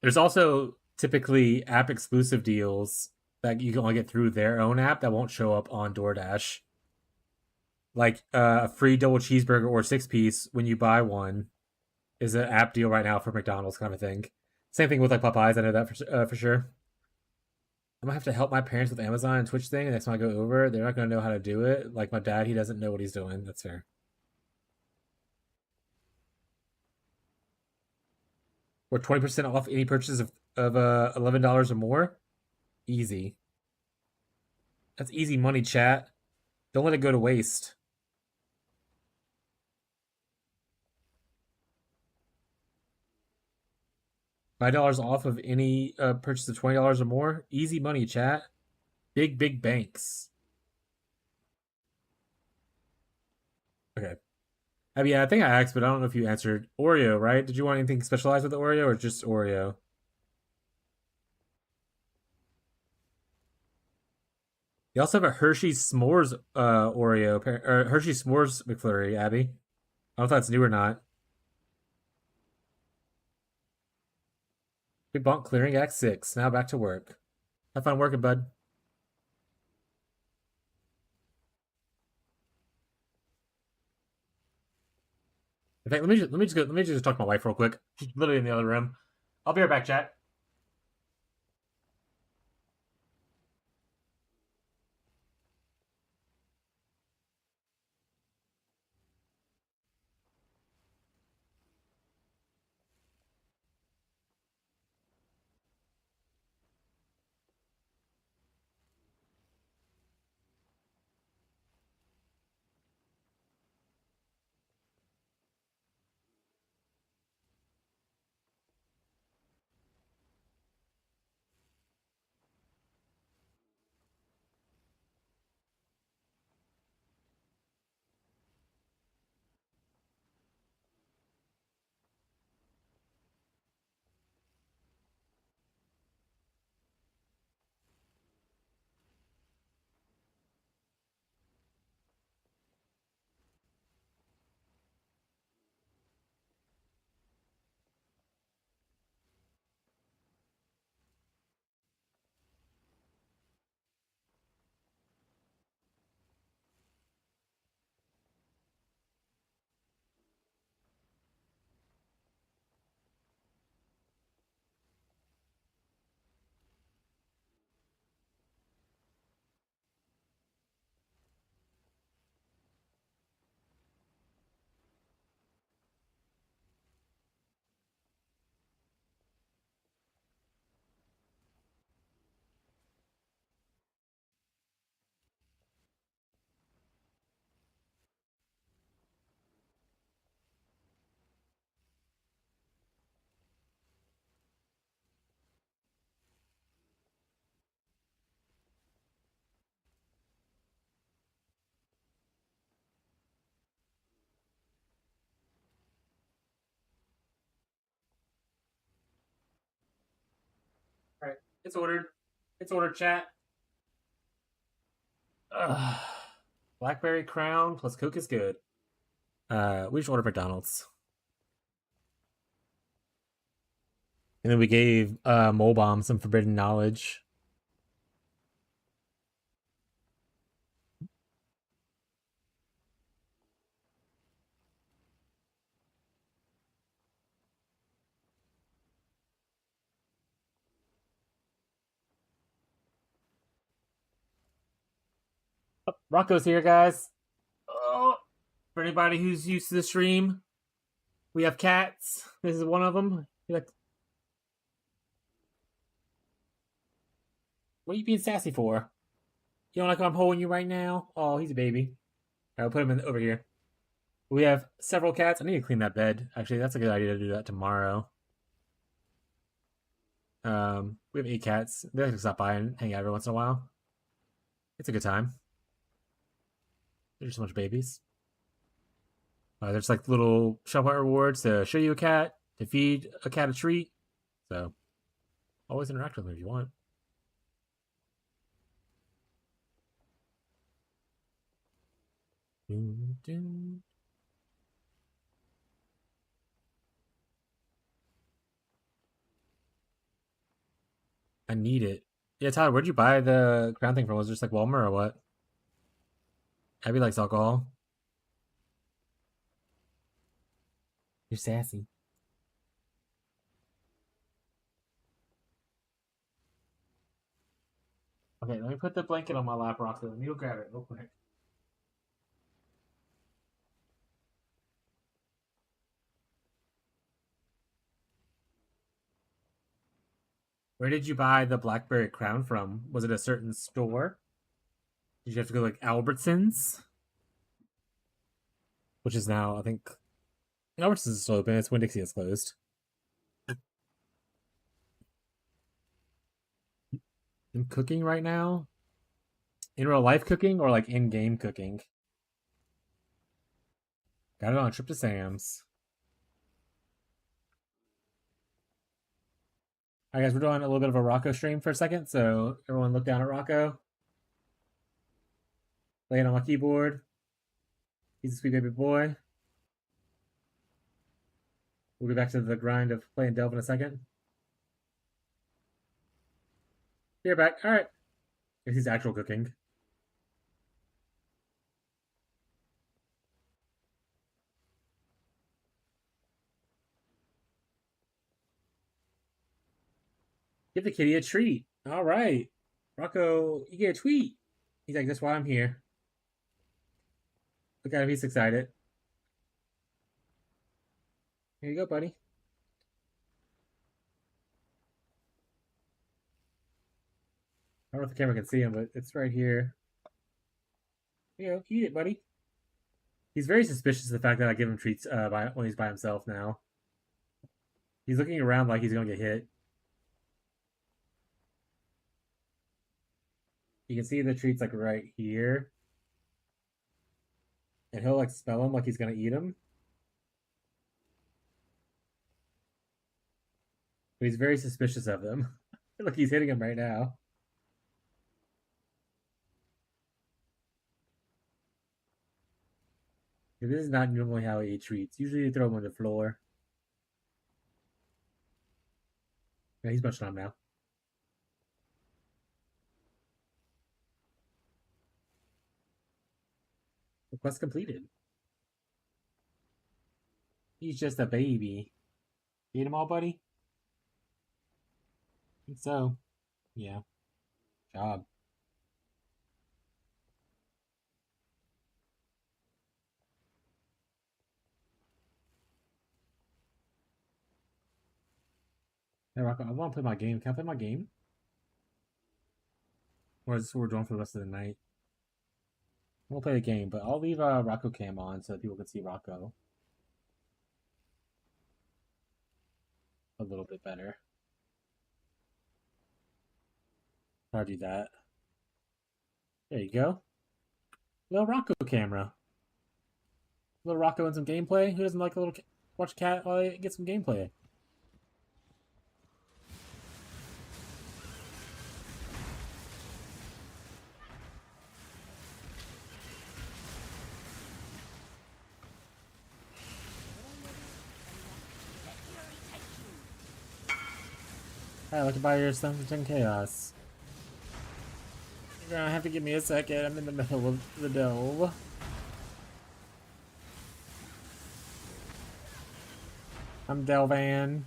There's also typically app exclusive deals that you can only get through their own app that won't show up on DoorDash. Like a free double cheeseburger or 6-piece when you buy one is an app deal right now for McDonald's kind of thing. Same thing with like Popeyes. I know that for sure. I'm gonna have to help my parents with Amazon and Twitch thing. Next time I go over, they're not gonna know how to do it. Like my dad, he doesn't know what he's doing. That's fair. Or 20% off any purchase of $11 or more. Easy. That's easy money, chat. Don't let it go to waste. $5 off of any purchase of $20 or more. Easy money, chat. Big banks. Okay. Yeah, I think I asked, but I don't know if you answered. Oreo, right? Did you want anything specialized with the Oreo or just Oreo? You also have a Hershey's S'mores Oreo, or Hershey's S'mores McFlurry, Abby. I don't know if that's new or not. Big bonk clearing Act 6. Now back to work. Have fun working, bud. In fact, let me just talk to my wife real quick. She's literally in the other room. I'll be right back, chat. All right, it's ordered. It's ordered, chat. Ugh. Blackberry Crown plus Coke is good. We just ordered McDonald's. And then we gave Mole Bomb some forbidden knowledge. Oh, Rocco's here, guys. Oh, for anybody who's used to the stream, we have cats. This is one of them. Like, what are you being sassy for? You don't like I'm holding you right now? Oh, he's a baby. I'll put him over here. We have several cats. I need to clean that bed. Actually, that's a good idea to do that tomorrow. We have 8 cats. They like to stop by and hang out every once in a while. It's a good time. There's so much babies. There's like little shop rewards to show you a cat, to feed a cat a treat. So always interact with them if you want. Dun, dun. need it. Yeah, Todd, where'd you buy the crown thing from? Was it just like Walmart or what? Abby likes alcohol. You're sassy. Okay, let me put the blanket on my lap, Rocco. Let me go grab it real quick. Where did you buy the Blackberry crown from? Was it a certain store? Did you have to go like Albertsons? Which is now, I think, Albertsons is still open. It's Winn Dixie is closed. I'm cooking right now. In real life cooking or like in game cooking? Got it on a trip to Sam's. Alright, guys, we're doing a little bit of a Rocco stream for a second, so everyone look down at Rocco. Laying on my keyboard. He's a sweet baby boy. We'll get back to the grind of playing Delve in a second. You're back. Alright. He's actual cooking. Give the kitty a treat. Alright. Rocco, you get a tweet. He's like, that's why I'm here. Look at him, he's excited. Here you go, buddy. I don't know if the camera can see him, but it's right here. You know, eat it, buddy. He's very suspicious of the fact that I give him treats when he's by himself now. He's looking around like he's gonna get hit. You can see the treats like right here. And he'll like smell them like he's gonna eat them. But he's very suspicious of them. Look, he's hitting him right now. This is not normally how he eats treats. Usually you throw them on the floor. Yeah, he's much on now. Quest completed. He's just a baby. Eat them all, buddy? I think so. Yeah. Job. Hey, Rocco, I want to play my game. Can I play my game? Or is this what we're doing for the rest of the night? We'll play the game, but I'll leave Rocco cam on so that people can see Rocco a little bit better. How do that? There you go. Little Rocco camera. Little Rocco and some gameplay. Who doesn't like a little watch cat while I get some gameplay? Alright, I'd like to buy your something chaos. You're gonna have to give me a second. I'm in the middle of the delve. I'm Delvan.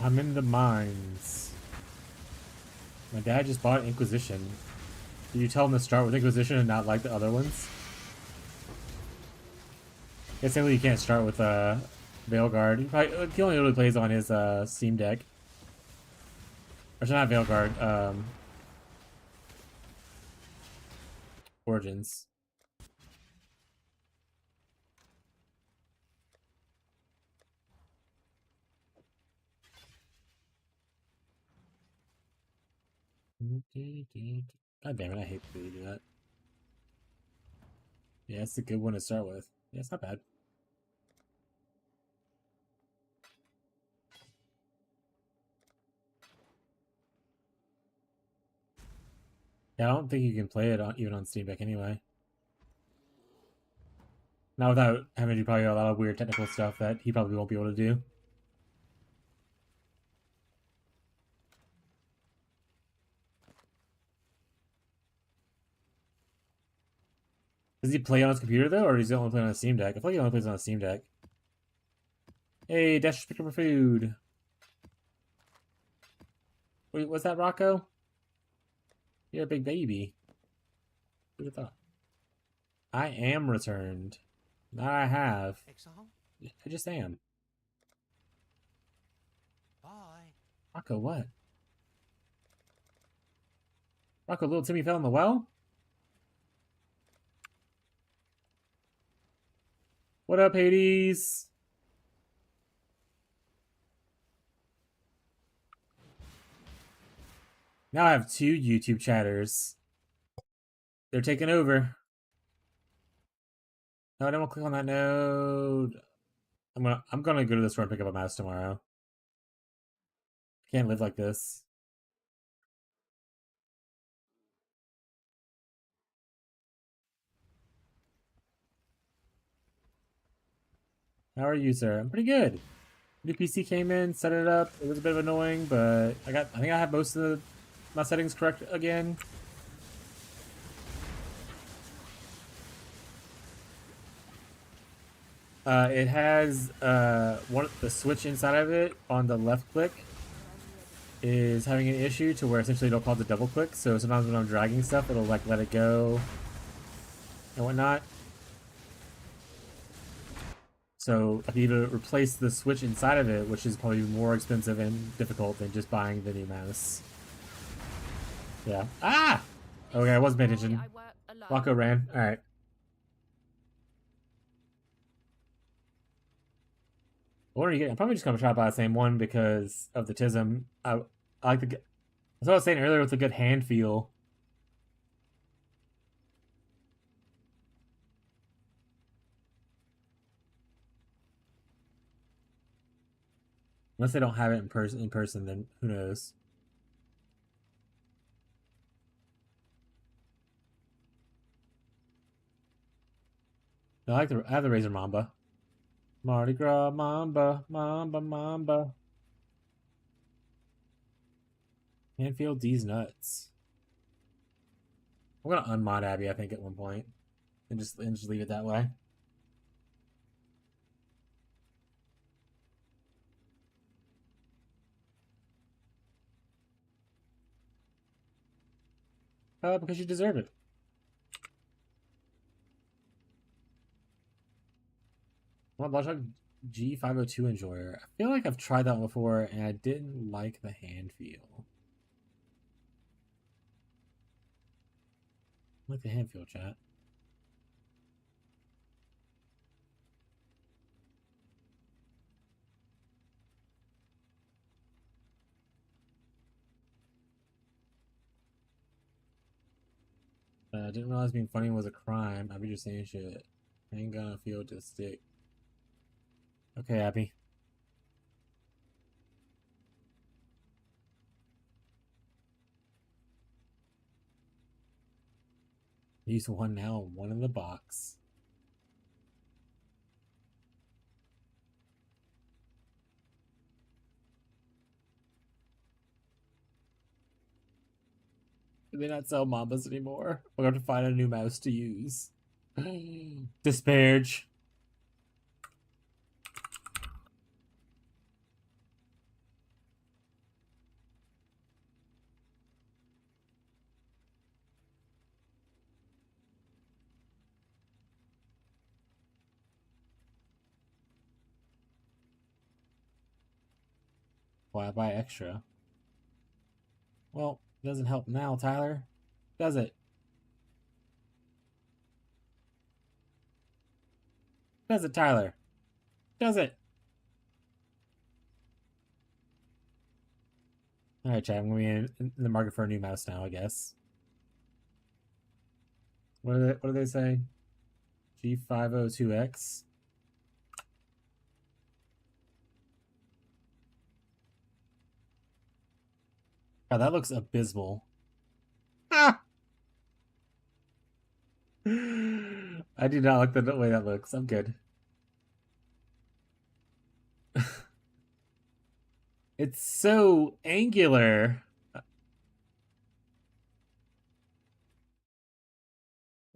I'm in the mines. My dad just bought Inquisition. Did you tell him to start with Inquisition and not like the other ones? Guess you can't start with Veilguard. He only really plays on his Steam Deck. Or not Veilguard, Origins. God damn it, I hate the way you do that. Yeah, it's a good one to start with. Yeah, it's not bad. Yeah, I don't think you can play it on, even on Steam Deck anyway. Not without having to do probably a lot of weird technical stuff that he probably won't be able to do. Does he play on his computer though, or does he only play on a Steam Deck? I feel like he only plays on a Steam Deck. Hey, Dash just picked up her food. Wait, what's that, Rocco? You're a big baby. Who'd have thought? I am returned. Not I have. Exile? I just am. Bye. Rocco, what? Rocco, little Timmy fell in the well? What up, Hades? Now I have 2 YouTube chatters. They're taking over. No, I don't want to click on that node. I'm gonna go to the store and pick up a mouse tomorrow. Can't live like this. How are you, sir? I'm pretty good. New PC came in, set it up. It was a bit of annoying, but I think I have most of my settings correct again. It has the switch inside of it on the left click is having an issue to where essentially it'll cause a double click. So sometimes when I'm dragging stuff, it'll like let it go and whatnot. So I need to replace the switch inside of it, which is probably more expensive and difficult than just buying the new mouse. Yeah. Ah! Okay, I wasn't paying attention. Rocco ran. Alright. What are you getting? I'm probably just gonna try to buy the same one because of the Tism. I like the. That's what I was saying earlier with the good hand feel. Unless they don't have it in person, then who knows? No, I have the Razor Mamba. Mardi Gras Mamba, Mamba, Mamba. Hand feel D's nuts. I'm gonna unmod Abby, I think, at one point, and just leave it that way. Because you deserve it. Well, Logic G502 Enjoyer. I feel like I've tried that one before, and I didn't like the hand feel. I like the hand feel, chat. I didn't realize being funny was a crime. I'd be just saying shit. I ain't gonna feel to stick. Okay, Abby. Use one now, one in the box. Do they not sell Mambas anymore? We're going to find a new mouse to use. Disparage. Why buy extra? Well, it doesn't help now, Tyler. Does it? Does it, Tyler? Does it? Alright, Chad, I'm going to be in the market for a new mouse now, I guess. What do they say? G502X. God, that looks abysmal. Ah! I do not like the way that looks. I'm good. It's so angular.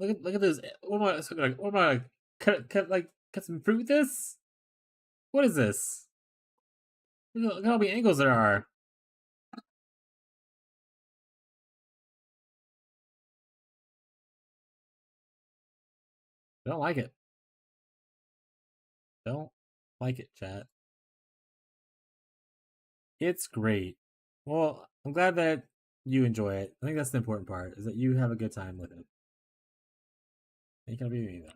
Look at this. What am I like, cut some fruit with this? What is this? Look at how many angles there are. I don't like it. Don't like it, chat. It's great. Well, I'm glad that you enjoy it. I think that's the important part, is that you have a good time with it. Ain't gonna be me though.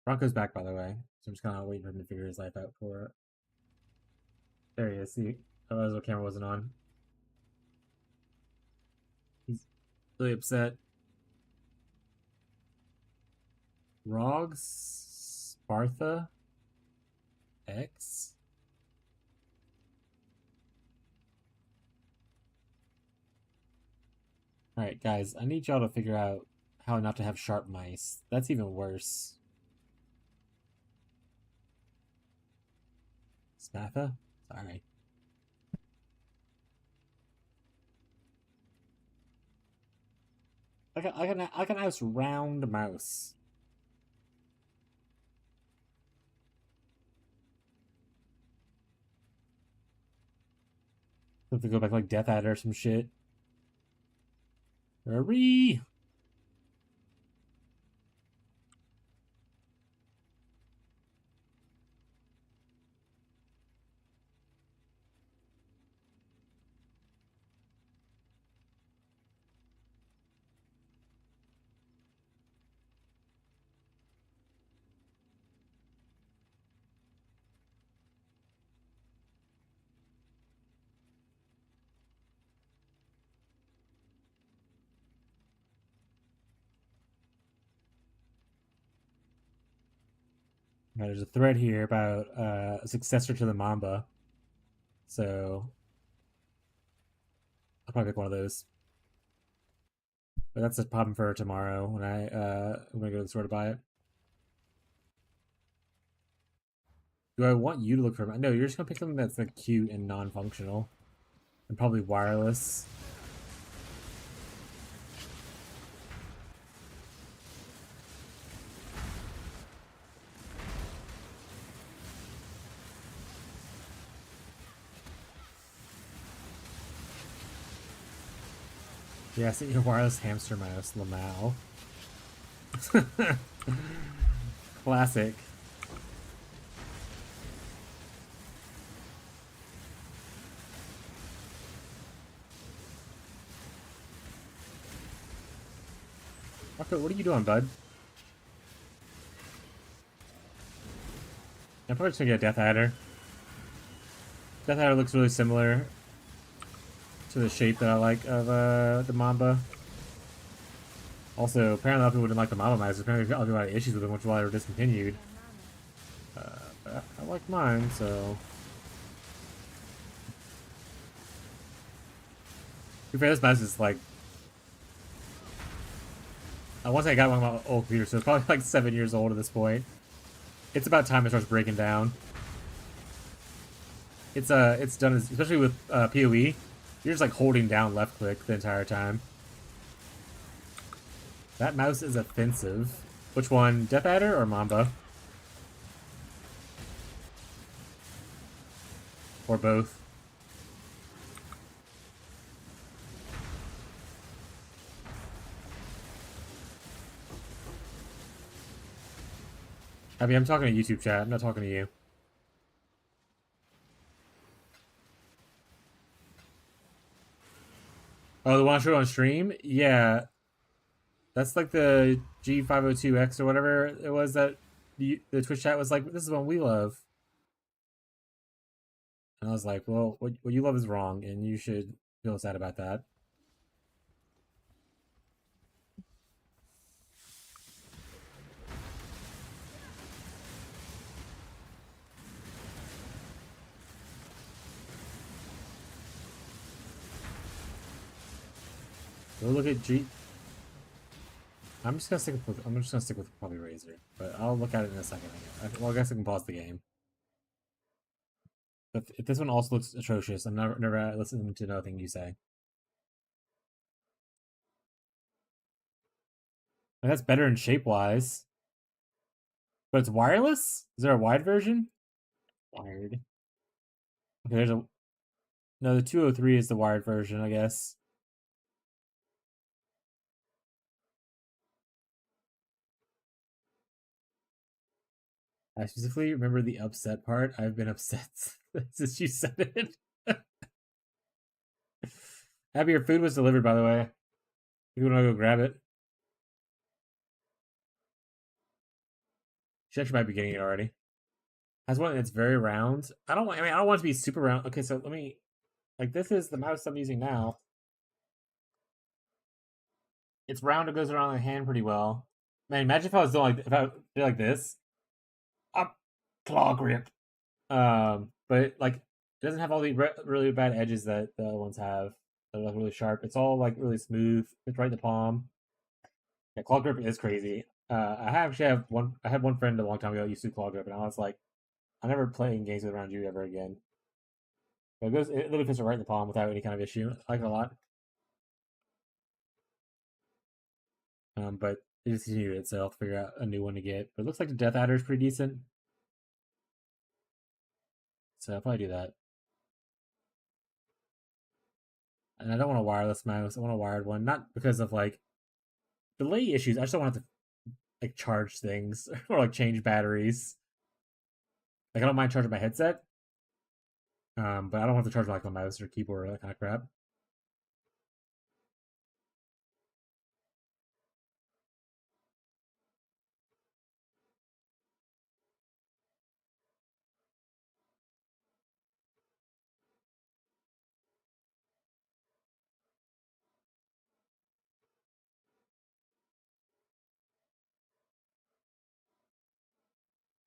Bronco's back, by the way. So I'm just kind of waiting for him to figure his life out for it. There he is. See, otherwise the camera wasn't on. He's really upset. Rogs Spartha X. Alright, guys, I need y'all to figure out how not to have sharp mice. That's even worse. Spatha? Sorry. Like a nice round mouse. Have to go back like Death Adder or some shit. Hurry! Now, there's a thread here about a successor to the Mamba. So I'll probably pick one of those. But that's a problem for tomorrow when I'm gonna go to the store to buy it. Do I want you to look for? No, you're just gonna pick something that's like cute and non-functional, and probably wireless. Yeah, see your wireless hamster mouse, Lamal. Classic. Marco, what are you doing, bud? I'm probably just gonna get a Death Adder. Death Adder looks really similar to the shape that I like of the Mamba. Also, apparently a lot of people didn't like the Mamba mice. Apparently a lot of issues with them, which is why they were discontinued. But I like mine, so... To be fair, this mouse is like... I want to say I got one on my old computer, so it's probably like 7 years old at this point. It's about time it starts breaking down. It's done, especially with PoE. You're just like holding down left click the entire time. That mouse is offensive. Which one, Death Adder or Mamba? Or both? I mean, I'm talking to YouTube chat. I'm not talking to you. Oh, the one I showed on stream? Yeah. That's like the G502X or whatever it was that the Twitch chat was like, this is one we love. And I was like, well, what you love is wrong, and you should feel sad about that. Go look at G. I'm just gonna stick with probably Razor, but I'll look at it in a second. Well, I guess I can pause the game. But if this one also looks atrocious, I'm never listening to nothing you say. And that's better in shape wise, but it's wireless. Is there a wide version? Wired. Okay, there's a no. The 203 is the wired version, I guess. I specifically remember the upset part. I've been upset since you said it. Abby, your food was delivered, by the way. You want to go grab it? She actually might be getting it already. Has one that's very round. I don't want. I mean, I don't want it to be super round. Okay, so let me. Like, this is the mouse I'm using now. It's round. It goes around the hand pretty well. Man, imagine if I was doing if I did like this. Up, claw grip. But like, it doesn't have all the really bad edges that the other ones have. They're like really sharp. It's all like really smooth. It's right in the palm. Yeah, claw grip is crazy. I actually have one. I had one friend a long time ago that used to claw grip, and I was like, I'm never playing games with around you ever again. But it literally fits right in the palm without any kind of issue. I like it a lot. But they discontinued it, so I'll figure out a new one to get. But it looks like the Death Adder is pretty decent. So I'll probably do that. And I don't want a wireless mouse. I want a wired one. Not because of like delay issues. I just don't want to like charge things or like change batteries. Like I don't mind charging my headset. But I don't want to charge like my mouse or keyboard or that kind of crap.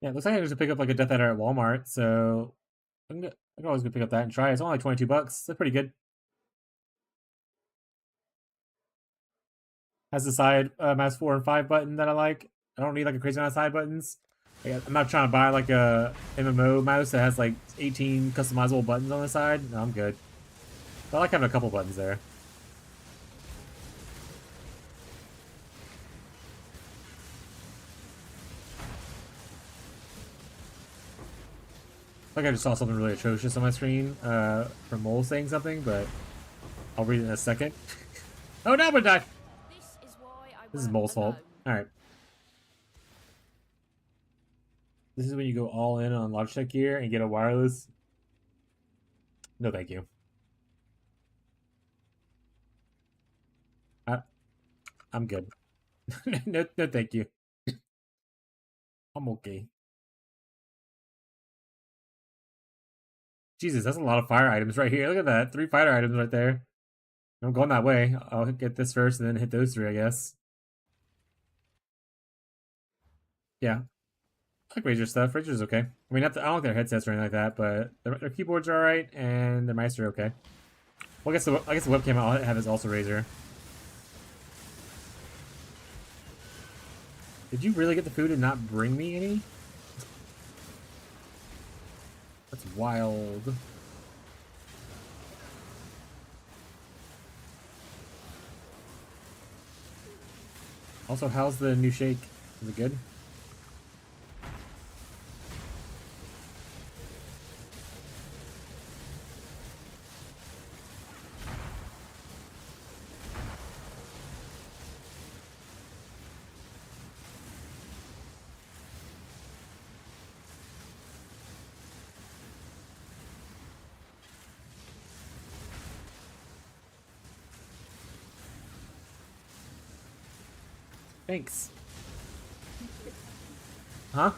Yeah, it looks like I just pick up like a Death Adder at Walmart, so I can always go pick up that and try. It's only like $22. That's pretty good. Has the side mouse 4 and 5 button that I like. I don't need like a crazy amount of side buttons. Like, I'm not trying to buy like a MMO mouse that has like 18 customizable buttons on the side. No, I'm good. But I like having a couple buttons there. Like I just saw something really atrocious on my screen from Mole saying something, but I'll read it in a second. Oh, now I'm gonna die. This is Mole's fault. All right. This is when you go all in on Logitech gear and get a wireless. No, thank you. I'm good. No, thank you. I'm okay. Jesus, that's a lot of fire items right here. Look at that. 3 fighter items right there. I'm going that way. I'll get this first and then hit those 3, I guess. Yeah. I like Razor stuff. Razor's okay. I mean, I don't like their headsets or anything like that, but their keyboards are alright and their mice are okay. Well, I guess the webcam I'll have is also Razor. Did you really get the food and not bring me any? That's wild. Also, how's the new shake? Is it good? Thanks. Huh?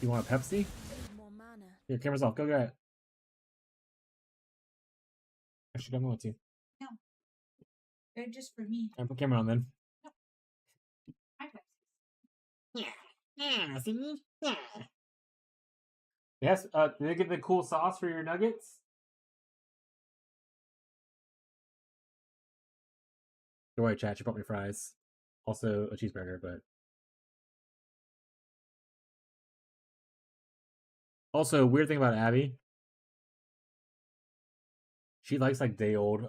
You want a Pepsi? Need more mana. Your camera's off. Go get it. Actually, don't want to. No. They're just for me. I put camera on then. My Pepsi. Yeah. See? Yeah. Yes. Did they get the cool sauce for your nuggets? Don't worry, chat. She brought me fries. Also a cheeseburger, but also weird thing about Abby. She likes like day old,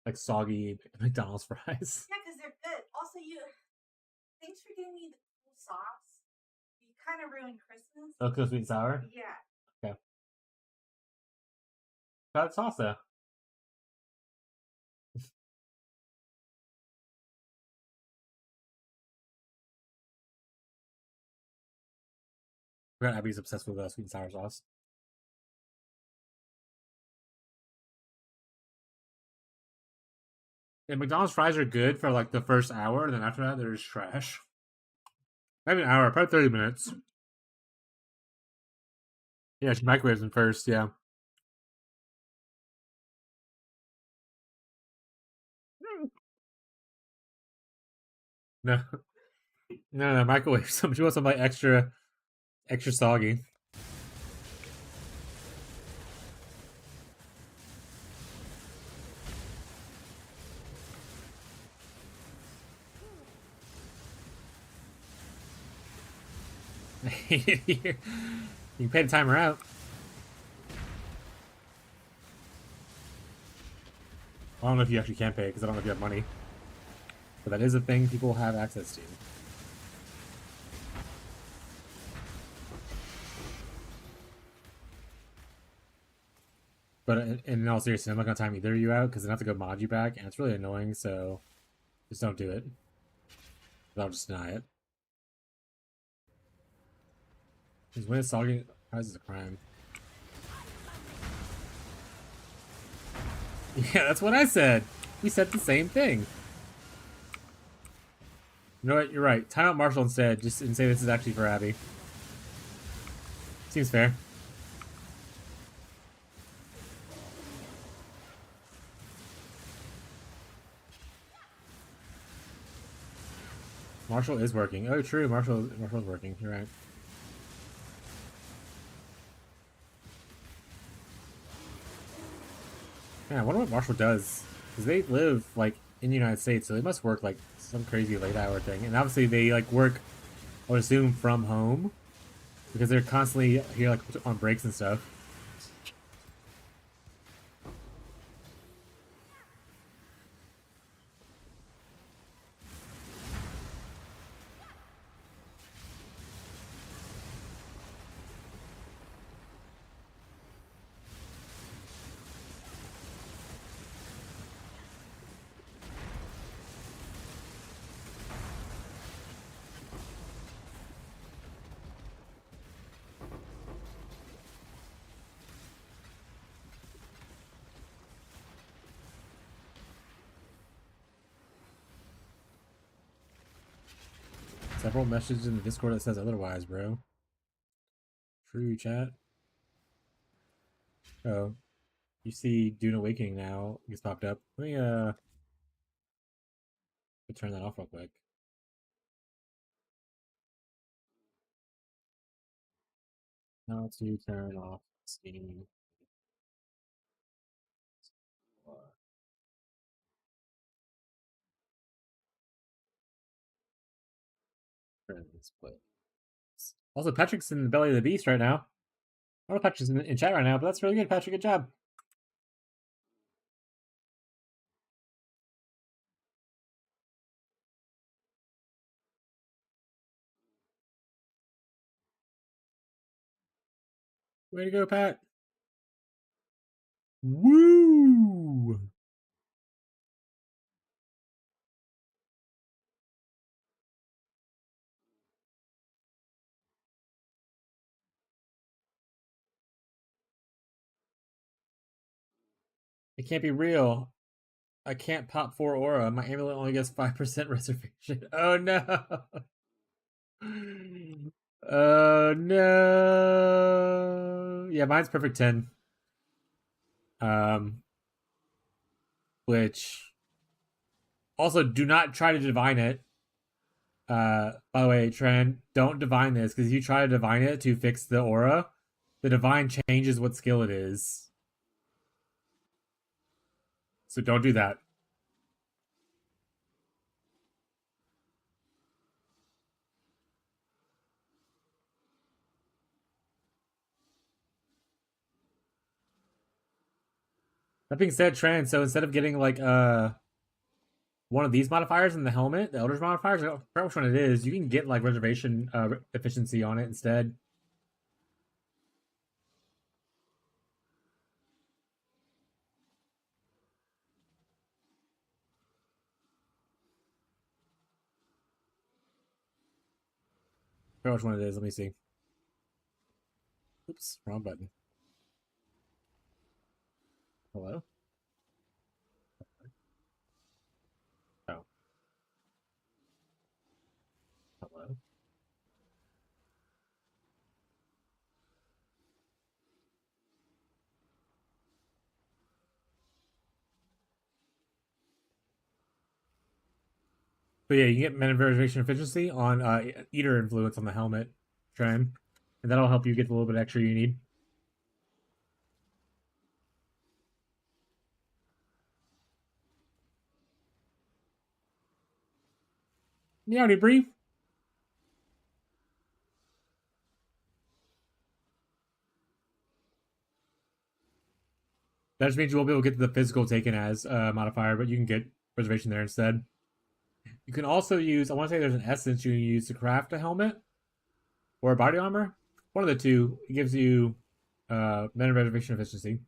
like soggy McDonald's fries. Yeah, because they're good. Also, thanks for giving me the cool sauce. You kind of ruined Christmas. Oh, cause sweet and sour. Yeah. Got salsa. I forgot Abby's obsessed with sweet and sour sauce. And McDonald's fries are good for like the first hour, and then after that, they're just trash. Maybe an hour, probably 30 minutes. Yeah, she microwaves them first, yeah. No, no, microwave some. She wants some like extra soggy. You can pay the timer out. I don't know if you actually can pay because I don't know if you have money, but that is a thing people have access to. But in all seriousness, I'm not gonna time either of you out because then I have to go mod you back, and it's really annoying. So just don't do it. I'll just deny it. Because when it's soggy, fries is a crime. Yeah, that's what I said. We said the same thing. You know what? You're right. Time out Marshall instead, just and say this is actually for Abby. Seems fair. Marshall is working. Oh, true. Marshall's working. You're right. Yeah, I wonder what Marshall does. Because they live, like, in the United States, so they must work, like, some crazy late hour thing. And obviously they, like, work, I would assume, from home. Because they're constantly here, like, on breaks and stuff. Several messages in the Discord that says otherwise, bro. True, chat. Oh, you see Dune Awakening now. It's popped up. Let me, turn that off real quick. How to turn off Steam. But also, Patrick's in the belly of the beast right now. I don't know if Patrick's in chat right now, but that's really good, Patrick. Good job. Way to go, Pat. Woo! It can't be real. I can't pop 4 aura. My amulet only gets 5% reservation. Oh no! Oh no! Yeah, mine's perfect 10. Which also do not try to divine it. By the way, Tran, don't divine this because if you try to divine it to fix the aura, the divine changes what skill it is. So don't do that. That being said, Tran, so instead of getting like one of these modifiers in the helmet, the Eldritch modifiers, I don't forget which one it is, you can get like reservation efficiency on it instead. I forget which one it is. Let me see. Oops, wrong button. Hello? Oh. Hello? But yeah, you can get mana reservation efficiency on Eater influence on the helmet, Tran. And that'll help you get the little bit extra you need. Meowdy Bree. That just means you won't be able to get the physical taken as modifier, but you can get reservation there instead. You can also use, I want to say there's an essence you can use to craft a helmet or a body armor. One of the two. It gives you mana reservation efficiency.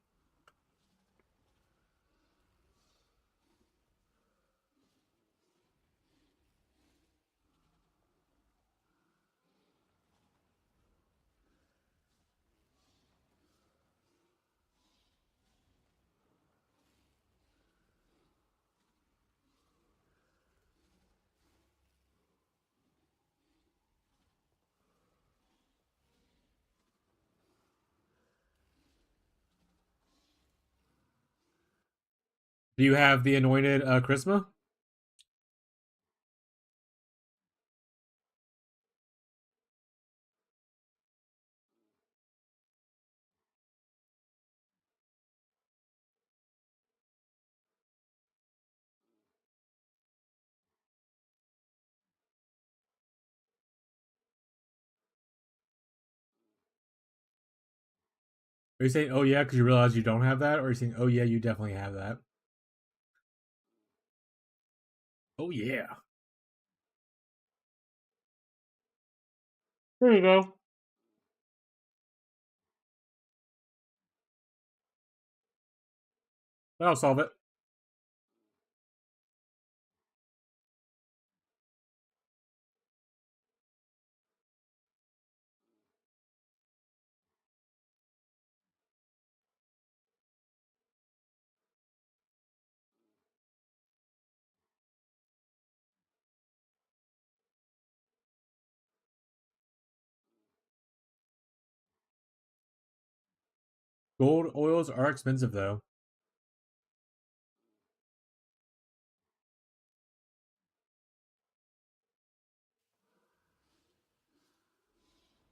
Do you have the anointed charisma? Are you saying, oh yeah, because you realize you don't have that? Or are you saying, oh yeah, you definitely have that? Oh yeah. There you go. That'll solve it. Gold oils are expensive though.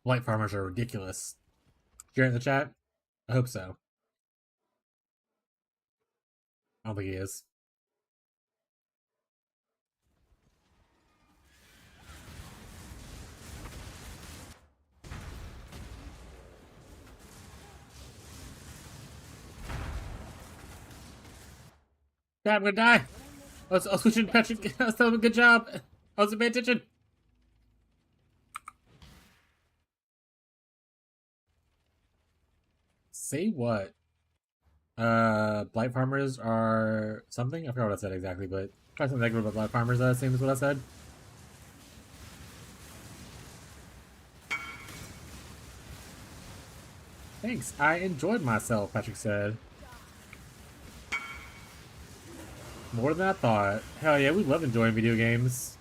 Light farmers are ridiculous. Share it in the chat? I hope so. I don't think he is. God, I'm gonna die. I was switching Patrick. I was telling him good job. I wasn't paying attention. Say what? Blight farmers are something? I forgot what I said exactly, but something negative about blight farmers, same as what I said. Thanks, I enjoyed myself, Patrick said. More than I thought. Hell yeah, we love enjoying video games.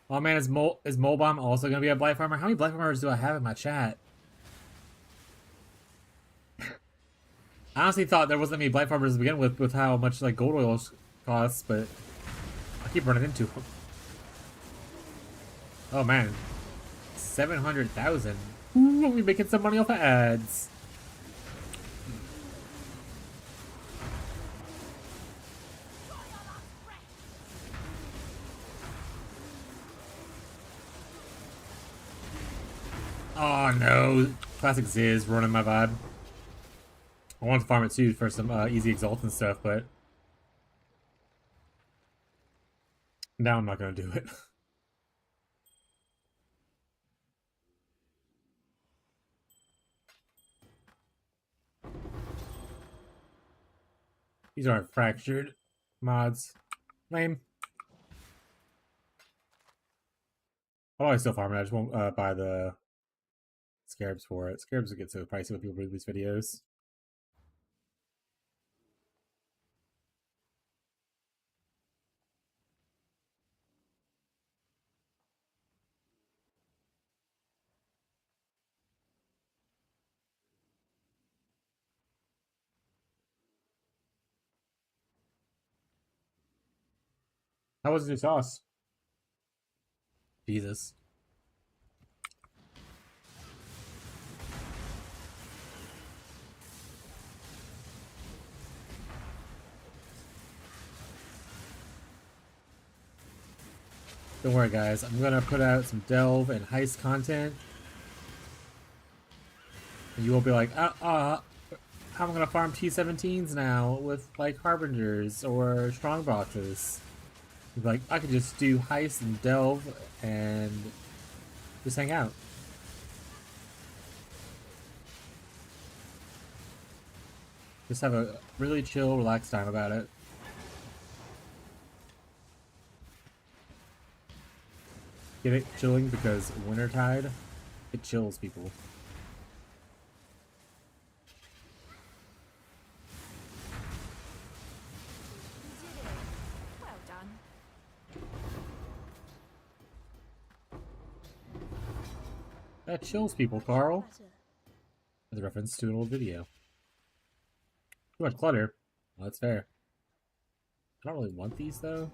Oh man, is Mole Bomb also gonna be a Blight Farmer? How many Blight Farmers do I have in my chat? I honestly thought there wasn't any Blight Farmers to begin with how much like gold oil costs, but I keep running into them. Oh man, 700,000. Ooh, we making some money off of ads. Oh no, classic Ziz running my vibe. I want to farm it too for some easy exalt and stuff, but now I'm not gonna do it. These aren't fractured mods. Lame. I'll always still farm it. I just won't buy the scarabs for it. Scarabs will get so pricey when people read these videos. How was the sauce? Jesus. Don't worry, guys. I'm gonna put out some delve and heist content, and you will be like, how am I gonna farm T17s now with like harbingers or strong boxes? You'd be like, I could just do heist and delve and just hang out. Just have a really chill, relaxed time about it. Get it chilling because Wintertide, it chills people. Well done. That chills people, Carl. As a reference to an old video. Too much clutter. Well, that's fair. I don't really want these though.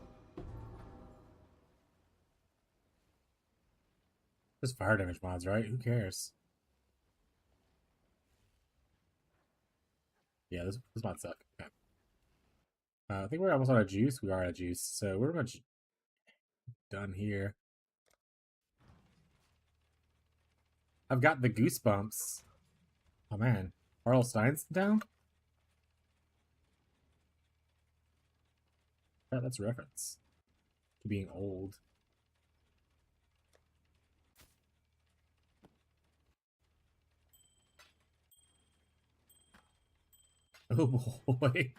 Just fire damage mods, right? Who cares? Yeah, this mod suck. Okay. I think we're almost out of juice. We are out of juice, so we're pretty much done here. I've got the goosebumps. Oh man, R.L. Stein's down? Yeah, that's a reference to being old. Oh boy.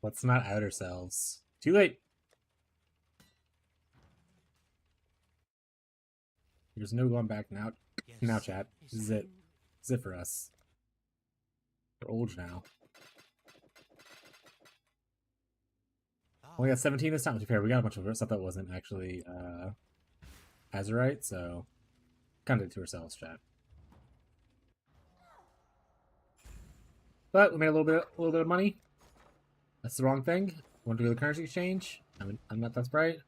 Let's not out ourselves. Too late. There's no going back now. Now, chat. This is it. This is it for us. We're old now. Only got 17 this time, to be fair. We got a bunch of stuff that wasn't actually Azurite, so kind of did it to ourselves, chat. But we made a little bit of money. That's the wrong thing. Want to go to the currency exchange? I'm not that bright.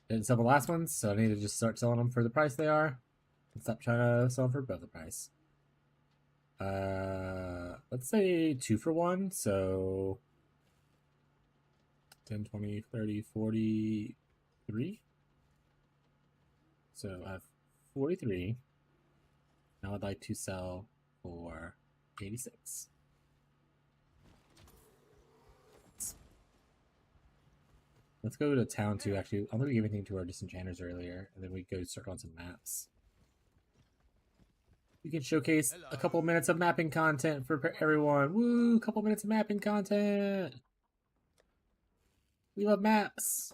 Didn't sell the last ones, so I need to just start selling them for the price they are. And stop trying to sell them for above the price. Let's say 2 for 1, so 10, 20, 30, 43. So I have 43. Now I'd like to sell for 86. Let's go to town too, actually. I'm going to give anything to our disenchanters earlier, and then we go start on some maps. We can showcase a couple minutes of mapping content for everyone. Woo! Couple minutes of mapping content! We love maps!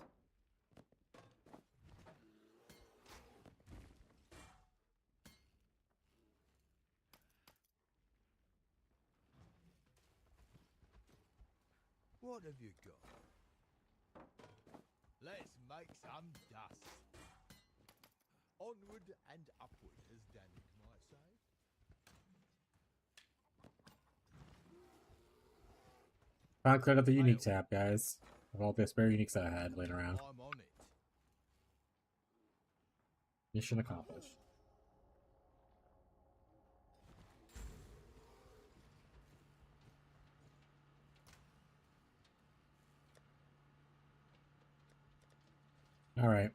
What have you got? Let's make some dust. Onward and upward, as Danik might say. Finally cleared up the unique tab, guys. Of all the spare uniques that I had laying around. I'm on it. Mission accomplished. All right.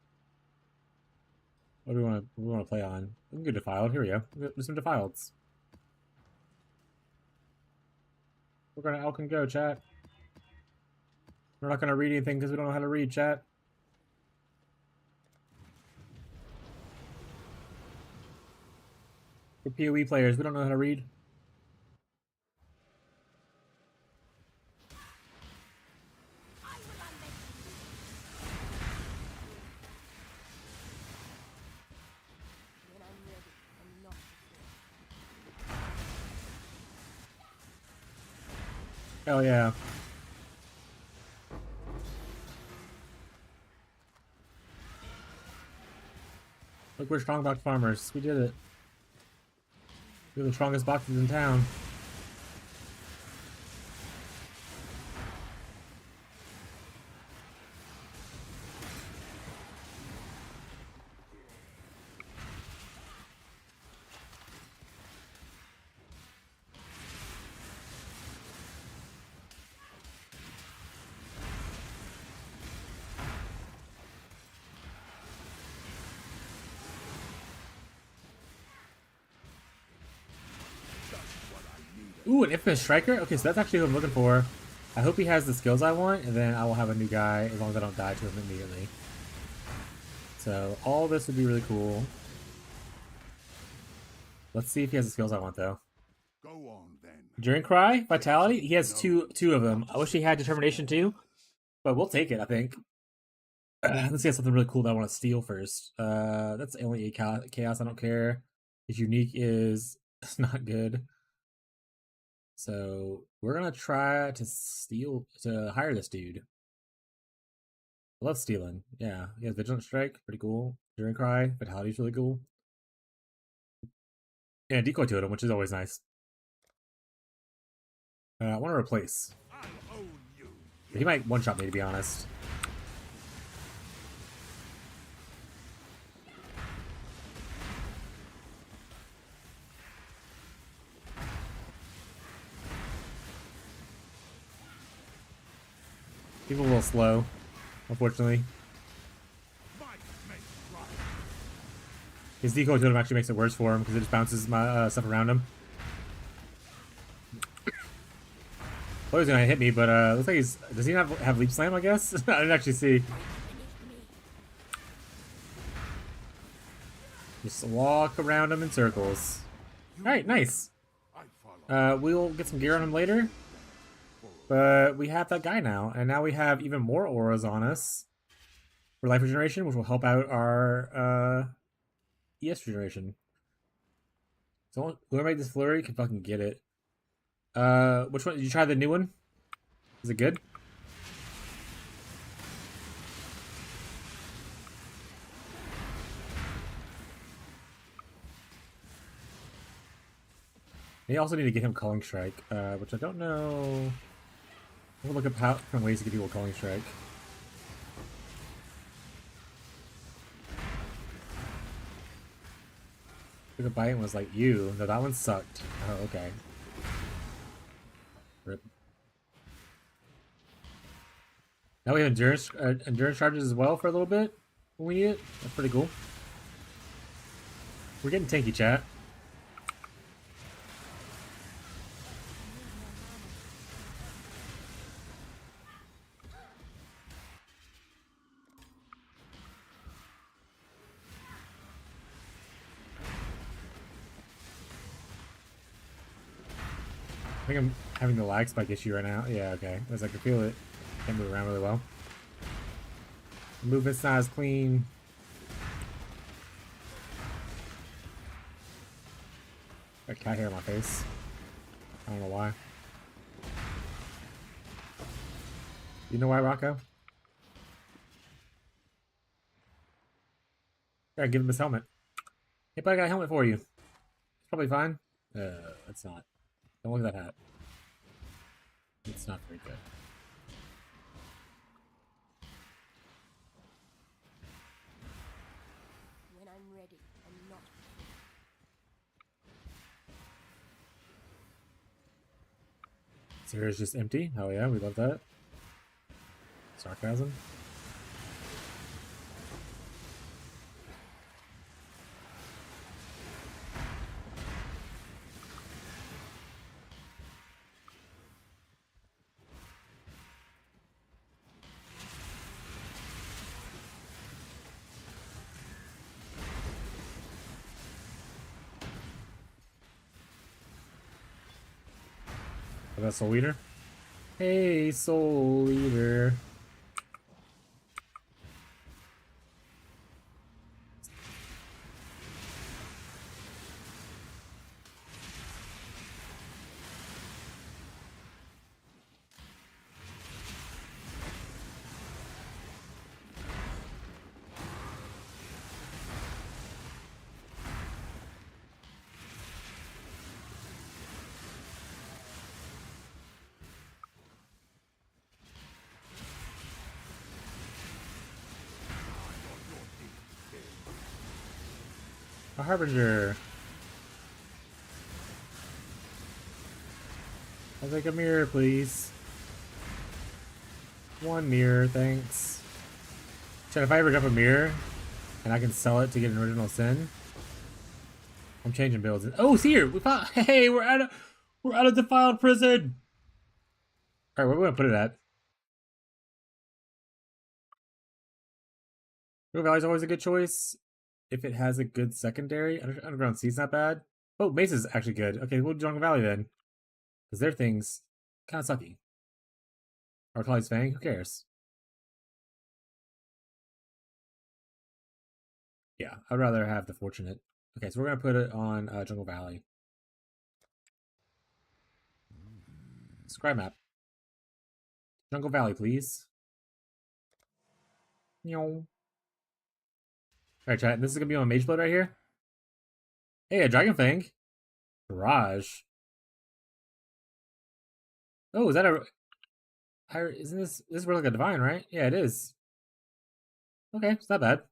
What do we want to play on? We can go defiled. Here we go. Do some defileds. We're gonna elk and go, chat. We're not gonna read anything because we don't know how to read, chat. We're PoE players. We don't know how to read. When I'm ready, I'm not before. Hell yeah. Look, we're strong box farmers. We did it. We're the strongest boxes in town. Ooh, an infamous striker? Okay, so that's actually what I'm looking for. I hope he has the skills I want, and then I will have a new guy as long as I don't die to him immediately. So, all this would be really cool. Let's see if he has the skills I want, though. Go on then. Enduring Cry? Vitality? He has two of them. I wish he had Determination, too. But we'll take it, I think. Let's get something really cool that I want to steal first. That's only 8 chaos. I don't care. His unique is not good. So we're gonna try to hire this dude. I love stealing. Yeah, he has Vigilant Strike, pretty cool. Enduring Cry, Vitality's really cool. And Decoy Totem, which is always nice. I want to replace. I'll own you. He might one-shot me, to be honest. He's a little slow, unfortunately. Might make right. His Decoy Totem actually makes it worse for him because it just bounces my stuff around him. Oh, he's gonna hit me, but looks like he's... Does he not have Leap Slam, I guess? I didn't actually see. Just walk around him in circles. Alright, nice. I follow. We'll get some gear on him later. But we have that guy now, and now we have even more auras on us for life regeneration, which will help out our ES regeneration. So whoever made this flurry can fucking get it. Which one? Did you try the new one? Is it good? You also need to get him Calling Strike, which I don't know. We'll look up different ways to get people Calling Strike. Took a bite and was like, you. No, that one sucked. Oh, okay. Rip. Now we have endurance charges as well for a little bit when we need it. That's pretty cool. We're getting tanky, chat. I think I'm having the lag spike issue right now. Yeah, okay. As I can feel it. Can't move around really well. Movement's not as clean. Got cat hair on my face. I don't know why. You know why, Rocco? Gotta give him his helmet. Hey, but I got a helmet for you. It's probably fine. It's not. Don't look at that hat. It's not very good. When I'm ready, I'm not. So here's just empty. Oh yeah, we love that. Sarcasm. Oh, that's Soul Eater? Hey, Soul Eater. A Harbinger. I'll take a mirror, please. One mirror, thanks. Chad, if I ever drop a mirror and I can sell it to get an original sin, I'm changing builds. Oh, it's here. We found. Hey, we're out of defiled prison. All right, where are we gonna put it at? River Valley's always a good choice if it has a good secondary. Underground Sea's not bad. Oh, Mesa's actually good. Okay, we'll do Jungle Valley then, because their things kind of sucky. Or Clyde's Fang, who cares? Yeah, I'd rather have the Fortunate. Okay, so we're gonna put it on Jungle Valley. Scribe map. Jungle Valley, please. All right, chat. This is gonna be on Mage Blood right here. Hey, a Dragon Fang. Garage. Oh, is that a? Isn't this is really like a divine, right? Yeah, it is. Okay, it's not bad.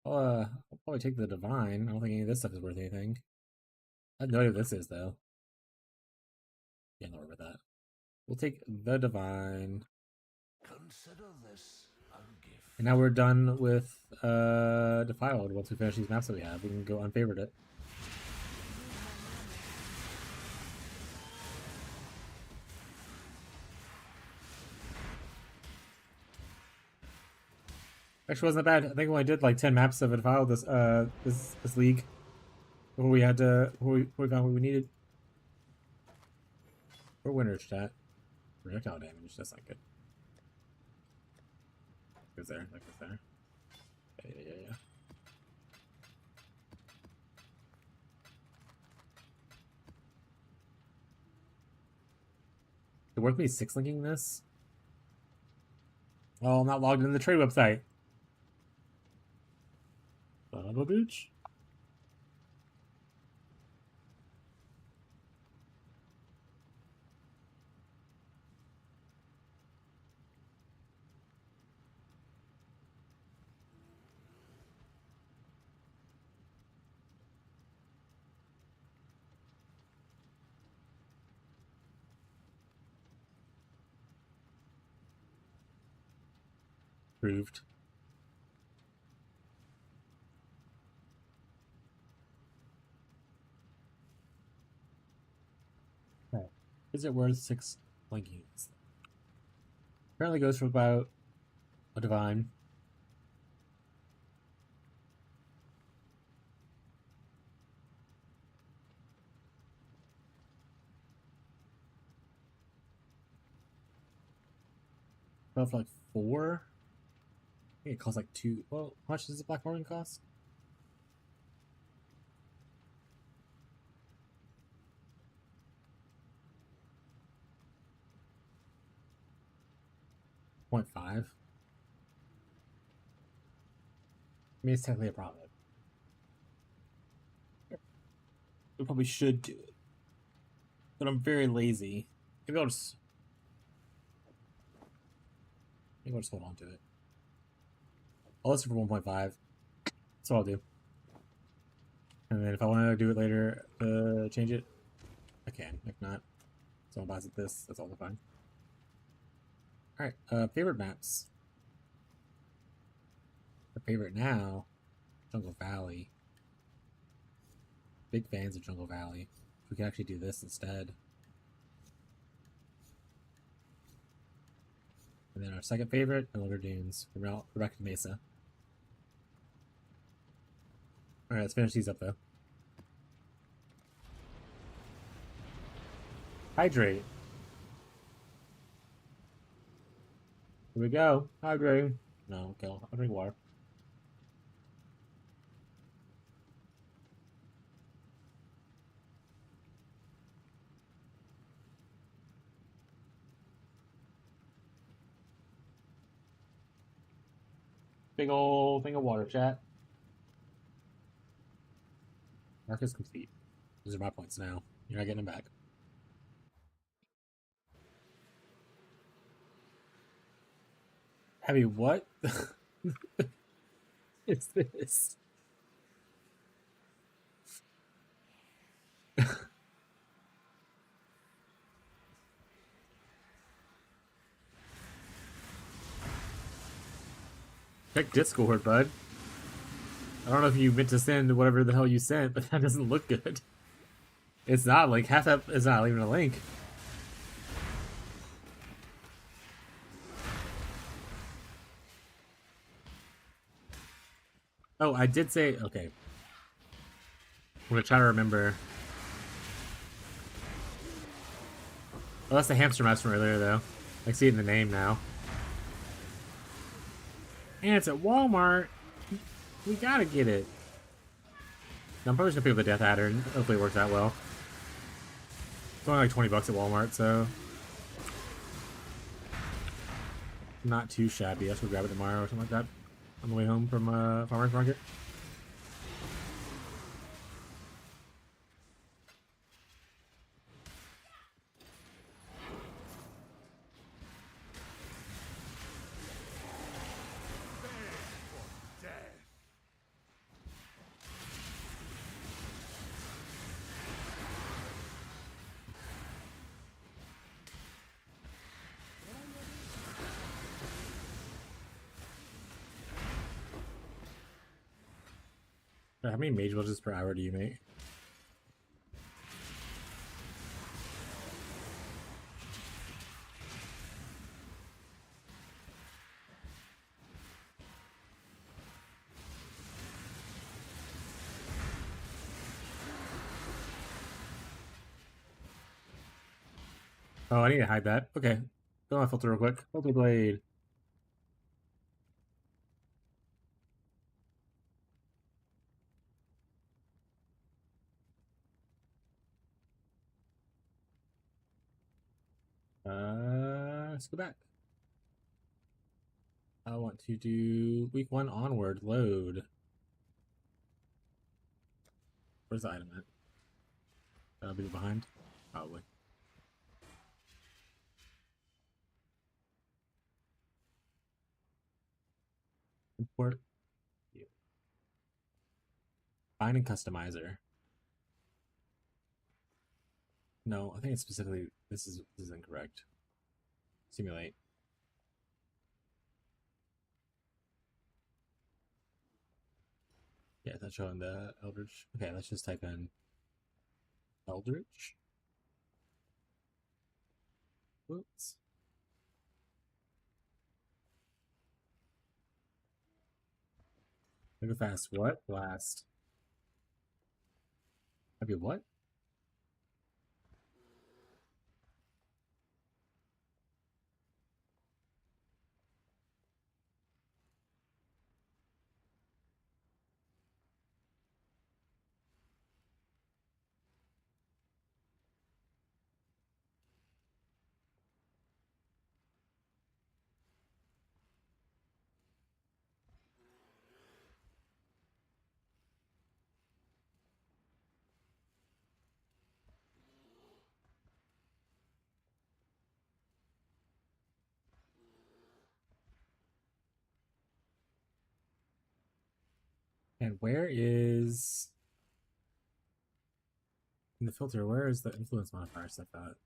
I'll probably take the divine. I don't think any of this stuff is worth anything. I have no idea what this is though. Yeah, not worry about that. We'll take the divine. Consider this a gift. And now we're done with Defiled. Once we finish these maps that we have, we can go unfavored it. Actually, wasn't that bad. I think we only did like 10 maps of Defiled this league before we had to before we found what we needed. We're winners, chat. Projectile damage. That's not good. Goes there. That goes there. Yeah. Is it worth me 6-linking this? Oh, I'm not logged in the trade website. Son of a bitch. Proved. Okay. Is it worth 6 linkings? Apparently goes for about a divine. About for like 4. I think it costs like 2. Well, how much does the Black Morgan cost? 0.5. I mean, it's technically a profit. We probably should do it, but I'm very lazy. Maybe I'll just hold on to it. I'll listen for 1.5. That's what I'll do. And then if I want to do it later, change it, I can. If not, someone buys it this, that's all fine. Alright, favorite maps. Our favorite now, Jungle Valley. Big fans of Jungle Valley. We could actually do this instead. And then our second favorite, Elder Dunes from Rebecca Mesa. Alright, let's finish these up though. Hydrate. Here we go. Hydrate. No, okay, I'll drink water. Big ol' thing of water, chat. Mark is complete. Those are my points now. You're not getting them back. Heavy what? Is this? Check Discord, bud. I don't know if you meant to send whatever the hell you sent, but that doesn't look good. It's not like half that is not even a link. Oh, I did say okay. I'm gonna try to remember. Oh, that's the hamster mouse from earlier, though. I see it in the name now. And it's at Walmart. We gotta get it. I'm probably just gonna pick up the Death Adder, and hopefully it works out well. It's only like 20 bucks at Walmart, so not too shabby. I should grab it tomorrow or something like that on the way home from Farmer's Market. How many mage villages per hour do you make? Oh, I need to hide that. Okay. Go on filter real quick. Filter blade. Let's go back. I want to do week 1 onward load. Where's the item at? That'll be behind? Probably. Import. Yeah. Find and customizer. No, I think it's specifically this is incorrect. Simulate. Yeah, that's showing the Eldritch. Okay, let's just type in Eldritch. Whoops. Go fast. What? Blast. Maybe what? And where is in the filter? Where is the influence modifier stuff at?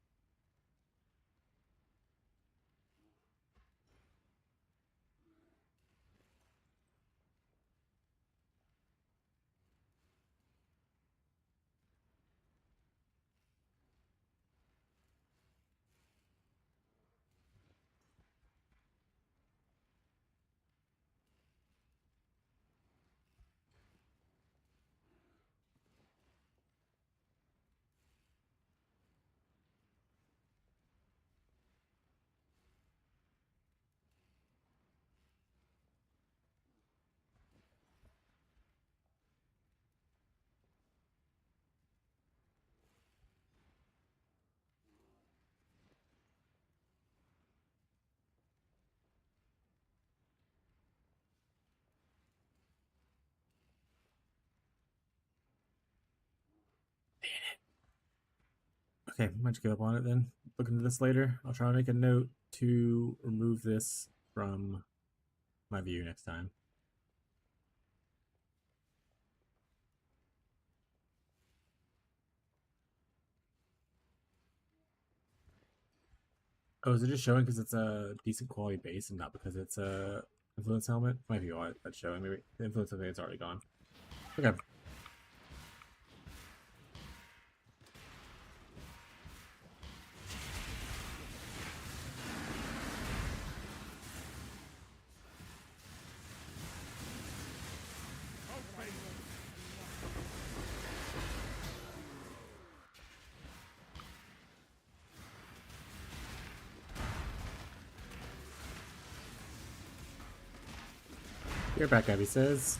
Okay, I might just give up on it then. Look into this later. I'll try to make a note to remove this from my view next time. Oh, is it just showing because it's a decent quality base and not because it's a influence helmet? Might be why that's showing. Maybe the influence helmet's already gone. Okay. You're back, Abby says.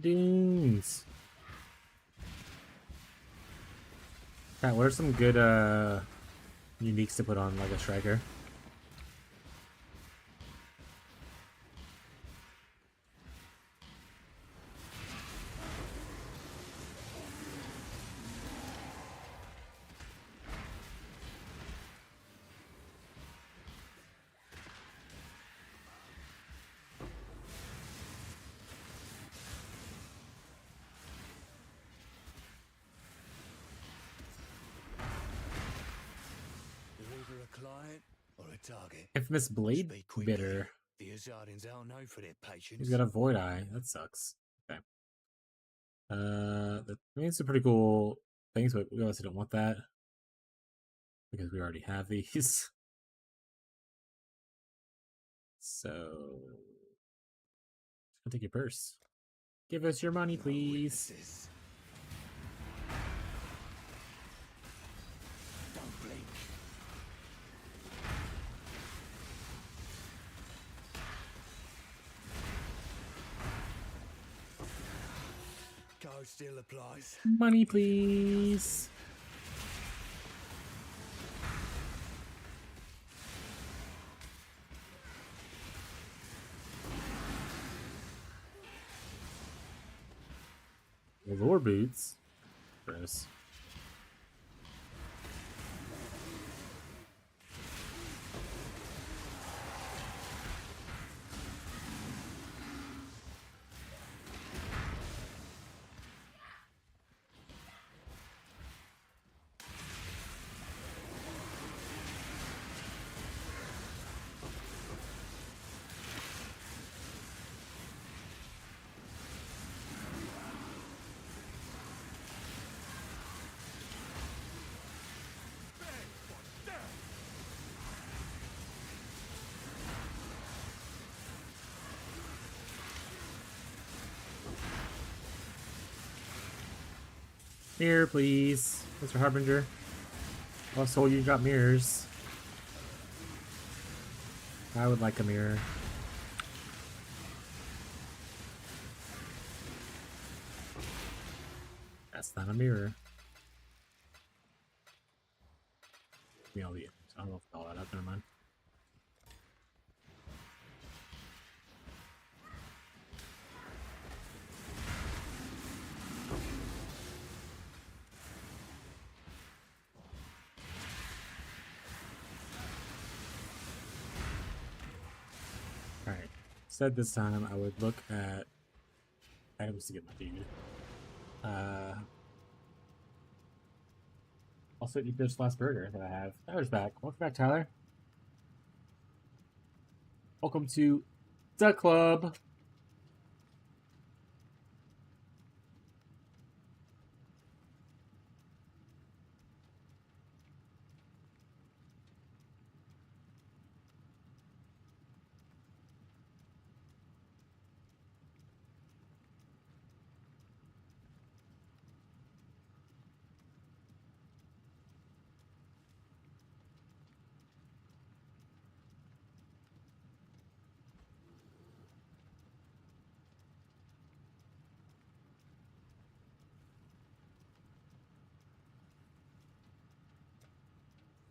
Dings. Pat, what are some good uniques to put on like a striker? You're either a client or a target. Infamous Blade Speak quickly. Bitter. The Azardins are known for their patience. He's got a Void Eye. That sucks. Okay. I mean, it's a pretty cool things, but we obviously don't want that because we already have these. So, I'll take your purse. Give us your money, No please. witnesses. Don't blink. Code still applies. Money, please. Lore boots. Gross. Mirror, please. Mr. Harbinger. Also, you got mirrors. I would like a mirror. That's not a mirror. Give me all the. I don't know if it's all that up. Never mind. said this time I would look at items to get my dude. Also eat this last burger that I have. Tyler's back. Welcome back, Tyler. Welcome to the club.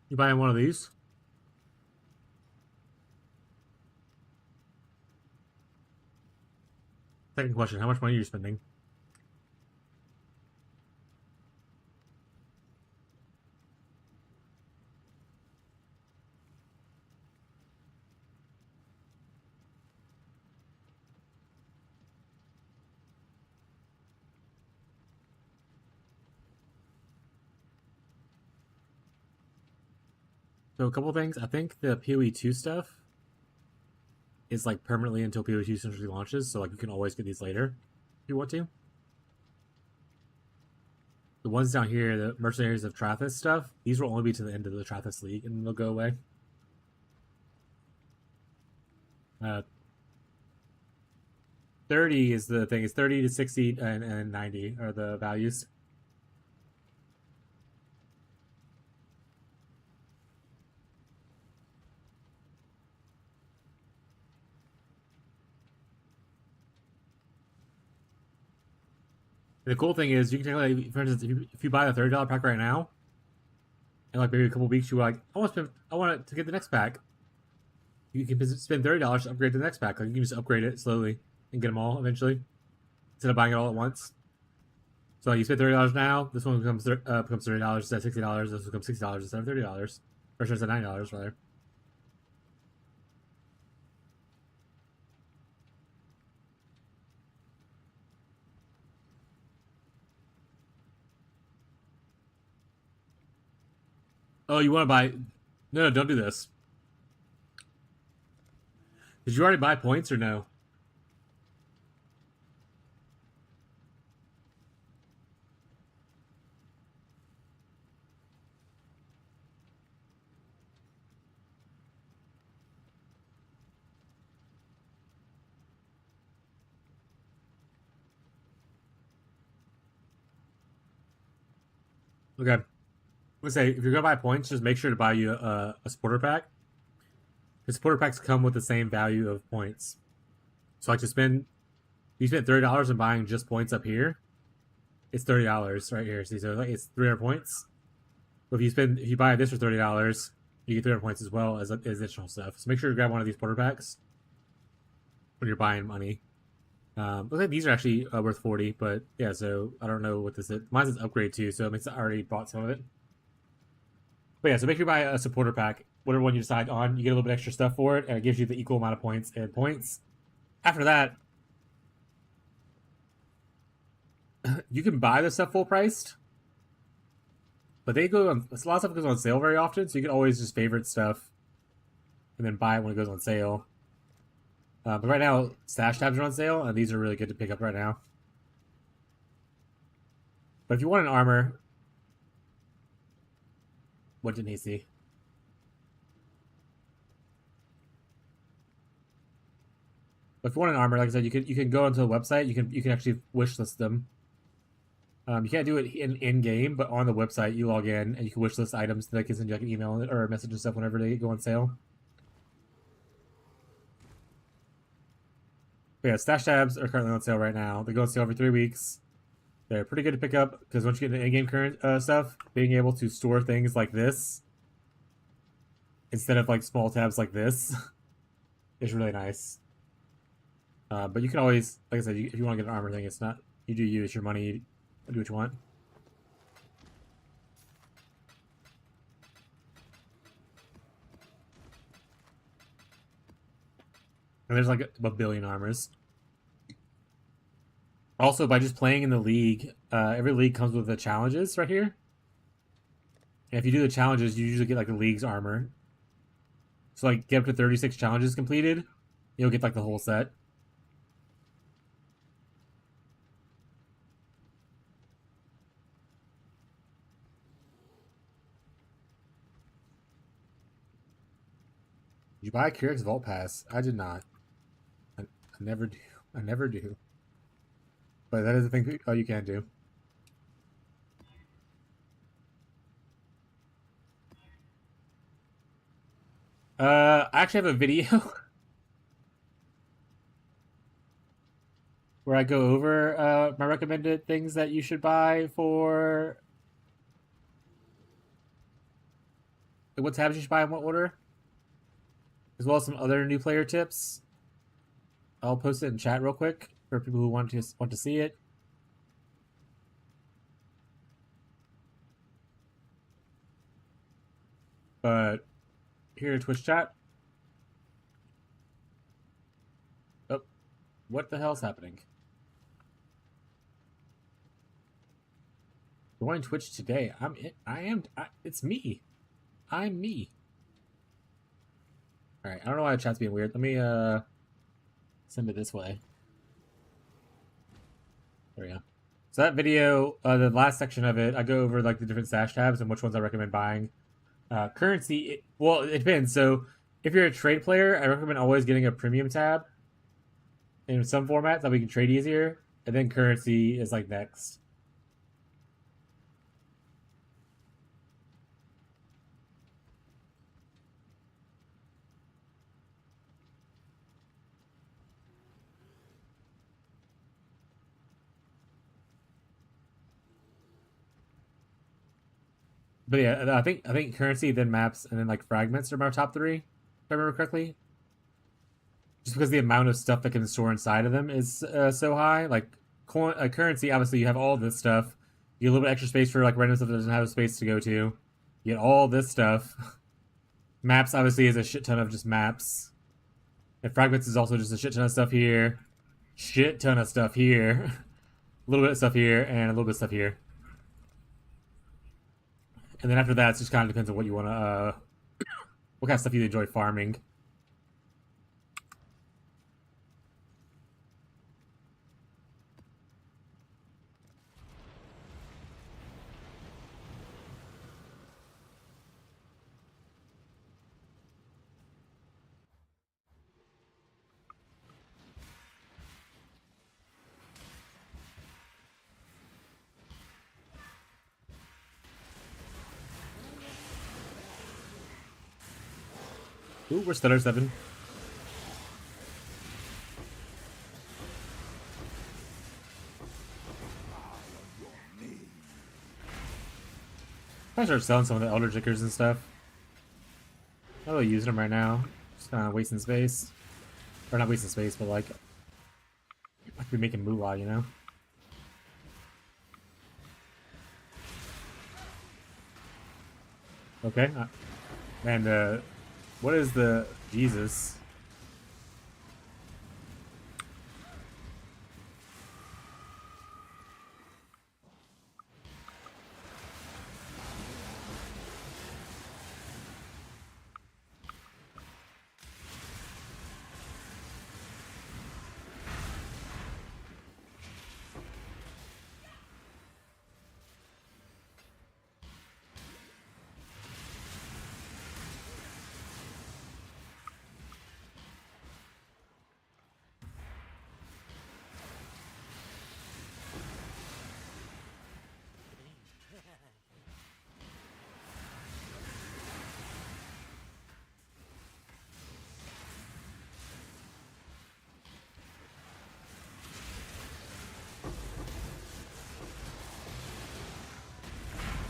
You buying one of these? Second question, how much money are you spending? So a couple things. I think the PoE 2 stuff is like permanently until PoE 2 essentially launches, so like you can always get these later if you want to. The ones down here, the Mercenaries of Trathis stuff, these will only be to the end of the Trathis League, and they'll go away. 30 is the thing. It's 30 to 60 and 90 are the values. And the cool thing is, you can take, like, for instance, if you buy the $30 pack right now, and like maybe a couple weeks, you're like, I want it to get the next pack. You can spend $30 to upgrade to the next pack. Like you can just upgrade it slowly and get them all eventually, instead of buying it all at once. So like, you spend $30 now. This one becomes $30 instead of $60. This becomes $60 instead of $30, or instead of $90 rather. Oh, you want to buy? No, don't do this. Did you already buy points or no? Okay. Let's say if you're gonna buy points, just make sure to buy you a supporter pack. The supporter packs come with the same value of points. So like you spend $30 on buying just points up here. It's $30 right here. See, so like it's 300 points. But if you buy this for $30, you get 300 points as well as additional stuff. So make sure to grab one of these supporter packs when you're buying money. Looks like these are actually worth 40, but yeah. So I don't know what this is. Mine says upgrade too, so it means I already bought some of it. But yeah, so make sure you buy a supporter pack, whatever one you decide on. You get a little bit extra stuff for it, and it gives you the equal amount of points and points. After that, you can buy the stuff full priced, but a lot of stuff goes on sale very often, so you can always just favorite stuff and then buy it when it goes on sale. But right now, stash tabs are on sale, and these are really good to pick up right now. But if you want an armor, what didn't he see? But if you want an armor, like I said, you can go onto the website. You can actually wishlist them. You can't do it in game, but on the website you log in and you can wishlist items that can send you like an email or a message and stuff whenever they go on sale. But yeah, stash tabs are currently on sale right now. They go on sale every 3 weeks. They're pretty good to pick up because once you get into in-game current stuff, being able to store things like this instead of like small tabs like this is really nice. But you can always, like I said, if you want to get an armor thing, it's not you do use your money, do what you want. And there's like a billion armors. Also, by just playing in the league, every league comes with the challenges right here. And if you do the challenges, you usually get like the league's armor. So like get up to 36 challenges completed, you'll get like the whole set. Did you buy a Keurig Vault Pass? I did not. I never do. I never do. But that is a thing you can do. I actually have a video where I go over my recommended things that you should buy for what tabs you should buy in what order, as well as some other new player tips. I'll post it in chat real quick for people who want to see it. But here, Twitch chat. Oh, what the hell's happening? Join Twitch today. It's me. I'm me. All right. I don't know why the chat's being weird. Let me send it this way. There we go. So that video, the last section of it, I go over like the different stash tabs and which ones I recommend buying. Currency, well, it depends. So if you're a trade player, I recommend always getting a premium tab in some formats that we can trade easier. And then currency is like next. But yeah, I think currency, then maps, and then like fragments are my top three, if I remember correctly. Just because the amount of stuff that can store inside of them is so high. Like currency, obviously you have all this stuff. You get a little bit extra space for like random stuff that doesn't have a space to go to. You get all this stuff. Maps obviously is a shit ton of just maps. And fragments is also just a shit ton of stuff here. Shit ton of stuff here. A little bit of stuff here, and a little bit of stuff here. And then after that, it just kind of depends on what you want to, what kind of stuff you enjoy farming. Ooh, we're Stutter 7. I start selling some of the Elder Jickers and stuff. I'm not really using them right now. Just kind of wasting space. Or not wasting space, but like, I could be making moolah, you know? Okay. Man, what is the... Jesus.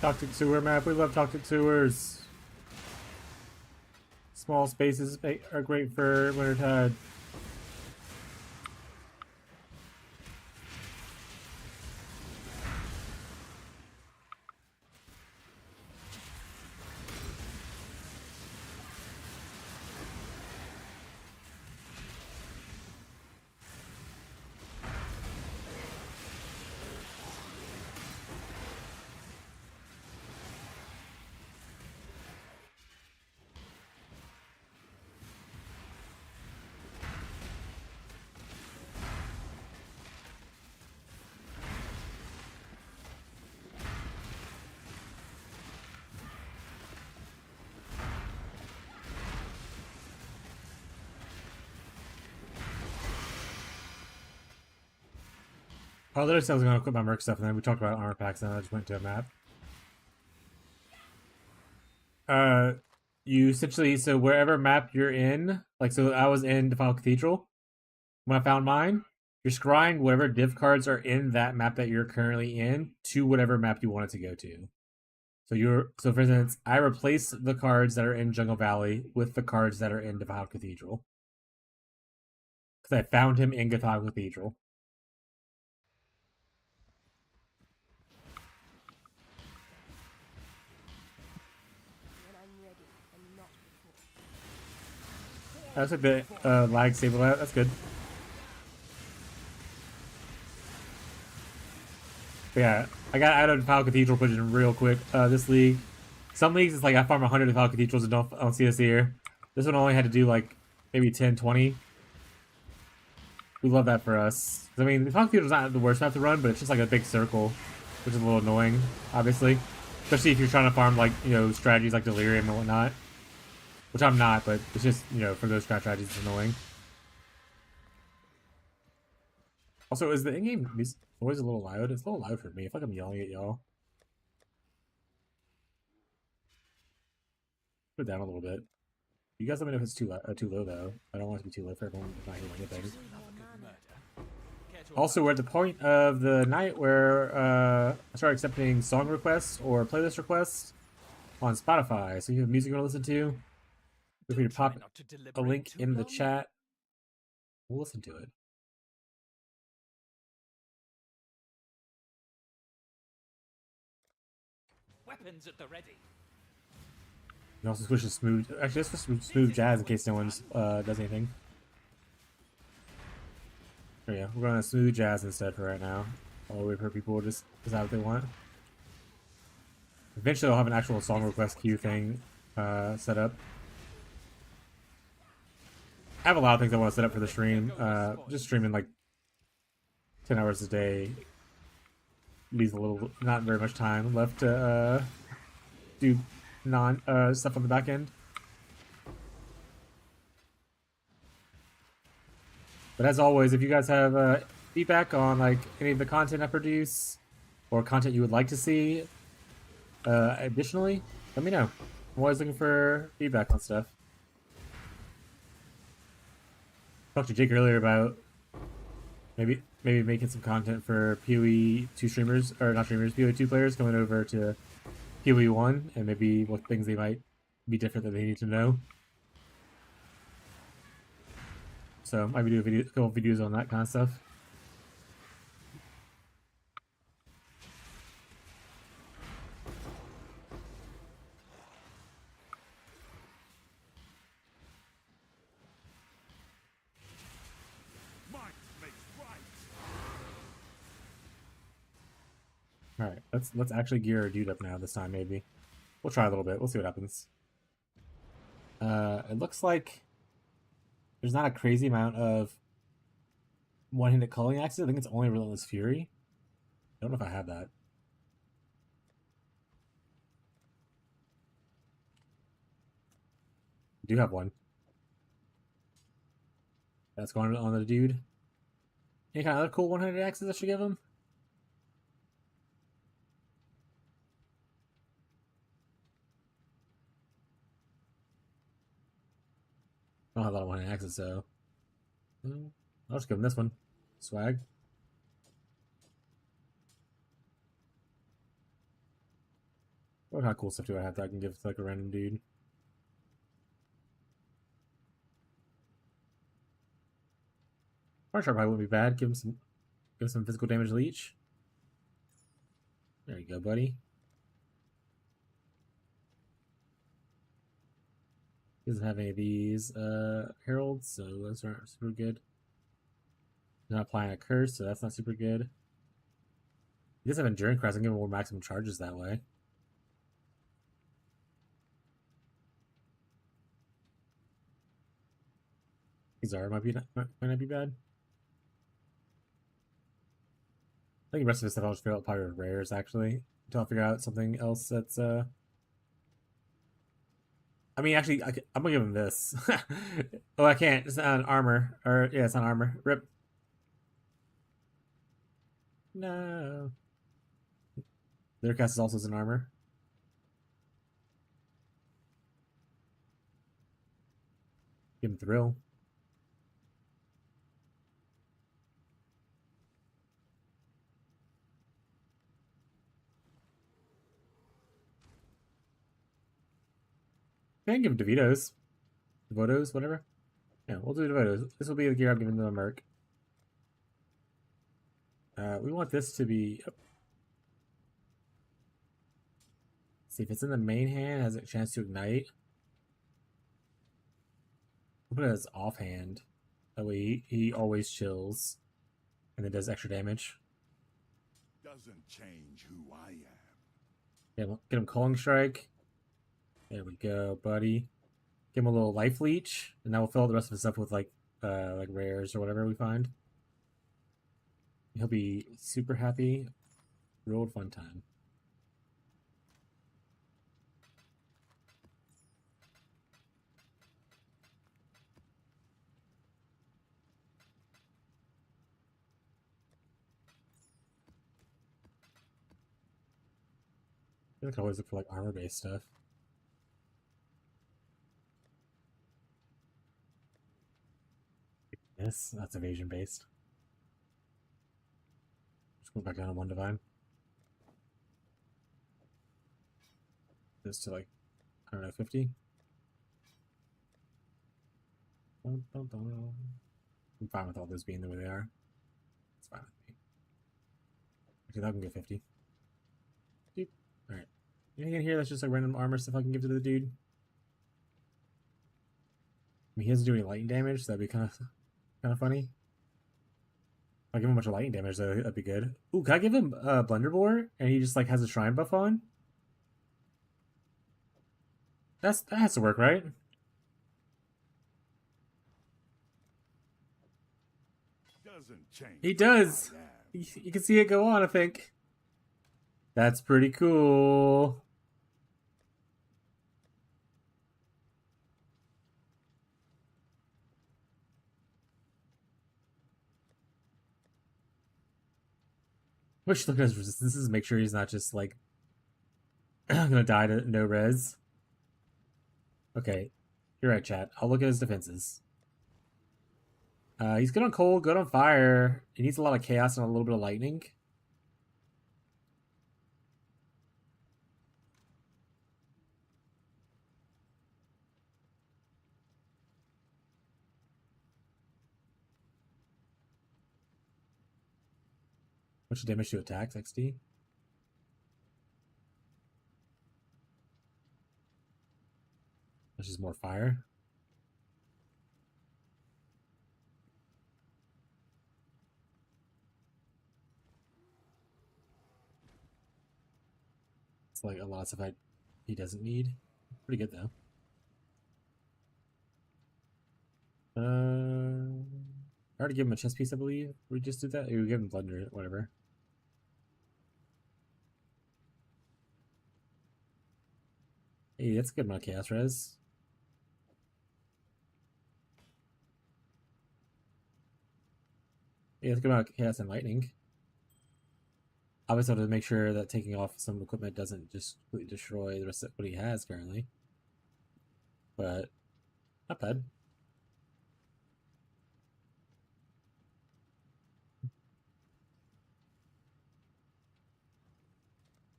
Toxic sewer map. We love toxic sewers. Small spaces are great for Wintertide. I literally said I was going to equip my merc stuff, and then we talked about armor packs, and I just went to a map. You essentially, so wherever map you're in, like, so I was in Defile Cathedral when I found mine. You're scrying whatever div cards are in that map that you're currently in to whatever map you want it to go to. So for instance, I replaced the cards that are in Jungle Valley with the cards that are in Defile Cathedral. Because I found him in Defile Cathedral. When I'm ready and not before. That's a bit lag stable. That's good. But yeah, I got out of Defile Cathedral position real quick. This league, some leagues it's like I farm 100 Defile Cathedrals and don't see us here. This one only had to do like maybe 10, 20. We love that for us. I mean, Defile Cathedral's not the worst map to run, but it's just like a big circle, which is a little annoying, obviously. Especially if you're trying to farm like, you know, strategies like Delirium and whatnot. Which I'm not, but it's just, you know, for those strategies it's annoying. Also, is the in-game music always a little loud? It's a little loud for me. I feel like I'm yelling at y'all. Put it down a little bit. You guys let me know if it's too low, though. I don't want it to be too low for everyone to not hear anything. Also, we're at the point of the night where I start accepting song requests or playlist requests on Spotify. So if you have music you want to listen to, feel free to pop a link in the chat. We'll listen to it. Weapons at the ready. You can also switch to smooth. Actually, let's switch to smooth jazz in case no one does anything. There you go. We're going to smooth jazz instead for right now. I'll wait for people to just decide what they want. Eventually, I'll have an actual song request queue thing set up. I have a lot of things I want to set up for the stream. Just streaming like 10 hours a day leaves a little, not very much time left to do stuff on the back end. But as always, if you guys have feedback on like any of the content I produce or content you would like to see additionally, let me know. I'm always looking for feedback on stuff. Talked to Jake earlier about maybe making some content for PoE 2 streamers, or not streamers, PoE 2 players coming over to PoE 1, and maybe what things they might be different that they need to know. So maybe do a couple videos on that kind of stuff. Might makes right. All right, let's actually gear our dude up now this time. Maybe we'll try a little bit. We'll see what happens. It looks like there's not a crazy amount of one-handed culling axes. I think it's only Relentless Fury. I don't know if I have that. I do have one. That's going on the dude. Any kind of other cool one-handed axes I should give him? I don't have a lot of one-handed axes, so I'll just give him this one. Swag. What kind of cool stuff do I have that I can give to like a random dude? Fire Sharp probably wouldn't be bad. Give him some physical damage leech. There you go, buddy. He doesn't have any of these heralds, so those aren't super good. He's not applying a curse, so that's not super good. He does have Endurance Crest. I can give him more maximum charges that way. Zara might not be bad. I think the rest of his stuff I'll just figure out probably with rares actually. Until I figure out something else that's I mean, actually, I'm gonna give him this. Oh, I can't. It's not an armor. Or yeah, it's not armor. Rip. No. Their cast is also in armor. Give him thrill. I can give him DeVito's. Devotos, whatever. Yeah, we'll do Devotos. This will be the gear I'm giving to the Merc. We want this to be... Oh. See, if it's in the main hand, it has a chance to ignite. We'll put it as offhand. That way he always chills. And then does extra damage. Doesn't change who I am. Yeah, get him Calling Strike. There we go, buddy. Give him a little Life Leech. And now we'll fill the rest of his stuff with like rares or whatever we find. He'll be super happy. Real old fun time. I could always look for like armor-based stuff. Yes, that's evasion-based. Just go back down to 1 divine. This to like, I don't know, 50. I'm fine with all those being the way they are. It's fine with me. Actually, that can go 50. Doop. Alright. Anything in here that's just like random armor stuff I can give to the dude? I mean, he doesn't do any lightning damage, so that'd be kind of funny. If I give him a bunch of lightning damage, that'd be good. Ooh, can I give him Blunderbore and he just like has a shrine buff on? That has to work, right? Doesn't change. He does. who I am. You can see it go on, I think. That's pretty cool. Wish look at his resistances, make sure he's not just like gonna die to no res. Okay, you're right, chat. I'll look at his defenses. He's good on cold, good on fire. He needs a lot of chaos and a little bit of lightning. Much damage to attacks, XD. That's just more fire. It's like a lot of stuff he doesn't need. Pretty good though. I already gave him a chess piece, I believe. We just did that. We gave him Blunder, whatever. Hey, that's a good amount of chaos res. Yeah, that's a good amount of chaos and lightning. Obviously, I have to make sure that taking off some equipment doesn't just completely destroy the rest of what he has currently. But, not bad.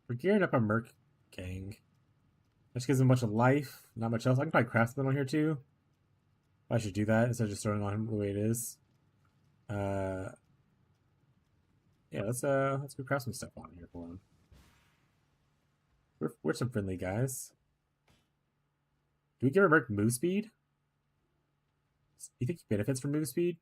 We're gearing up our Merc gang. Which gives him a bunch of life, not much else. I can probably craft something on here too. I should do that instead of just throwing on him the way it is. Yeah, let's go craft some stuff on here for him. We're some friendly guys. Do we give our Merc move speed? You think he benefits from move speed?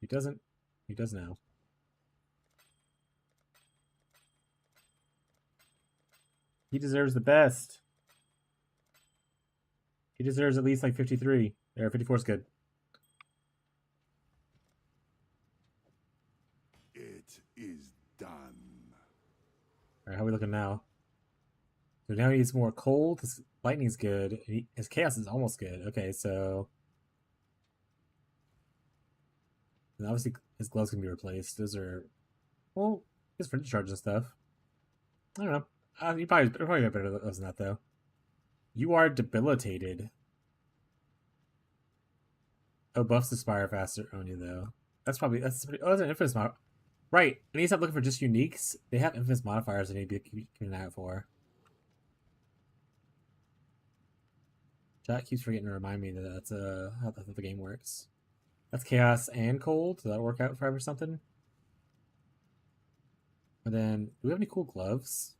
He doesn't. He does now. He deserves the best. He deserves at least like 53. There, 54 is good. It is done. Alright, how are we looking now? So now he's more cold. His lightning's good. His chaos is almost good. Okay, so and obviously his gloves can be replaced. Those are well, his fringe charge and stuff. I don't know. You probably get better than that though. You are debilitated. Oh, buffs expire faster on you though. That's pretty. Oh, that's an infamous mod. Right. I need to stop looking for just uniques. They have infamous modifiers I need to be keeping an eye out for. Chat keeps forgetting to remind me that that's how the game works. That's chaos and cold. Does that work out for something? And then, do we have any cool gloves?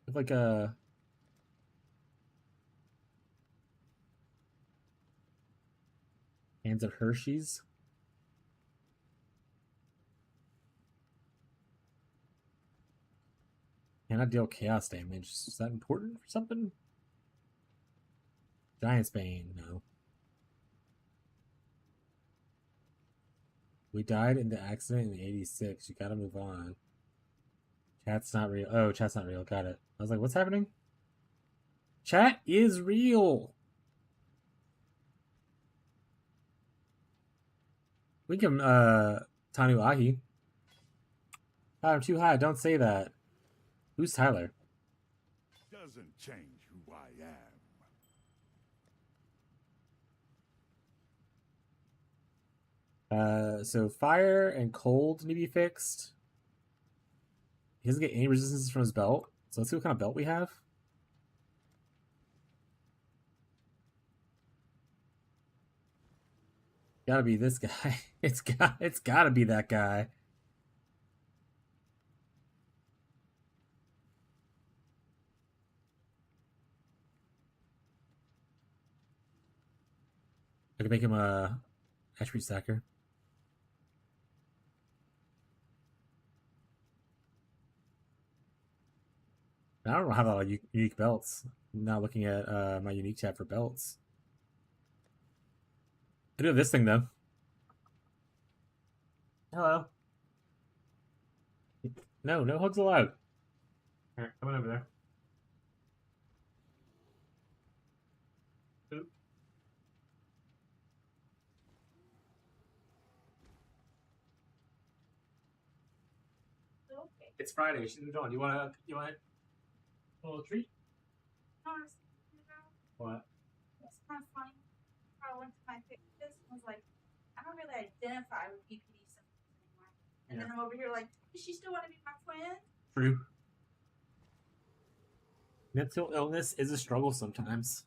We have like a hands of Hershey's. Cannot deal chaos damage. Is that important for something? Giant's Bane, no. We died in the accident in '86. You gotta move on. Chat's not real. Oh, chat's not real. Got it. I was like, what's happening? Chat is real. We can, Tanu Ahi. I'm too high. Don't say that. Who's Tyler? Doesn't change who I am. So fire and cold need to be fixed. He doesn't get any resistance from his belt. So let's see what kind of belt we have. Gotta be this guy. It's gotta be that guy. I could make him a attribute stacker. I don't have a lot of unique belts. I'm now looking at my unique tab for belts. I do have this thing though. Hello. No, no hugs allowed. Alright, come on over there. Oop. Okay. It's Friday. She's moved on. You want a little treat? No, I was thinking about What? it's kind of funny. I went to my therapist and was like, I don't really identify with BPD symptoms anymore. And then I'm over here like, does she still want to be my friend? True. Mental illness is a struggle sometimes.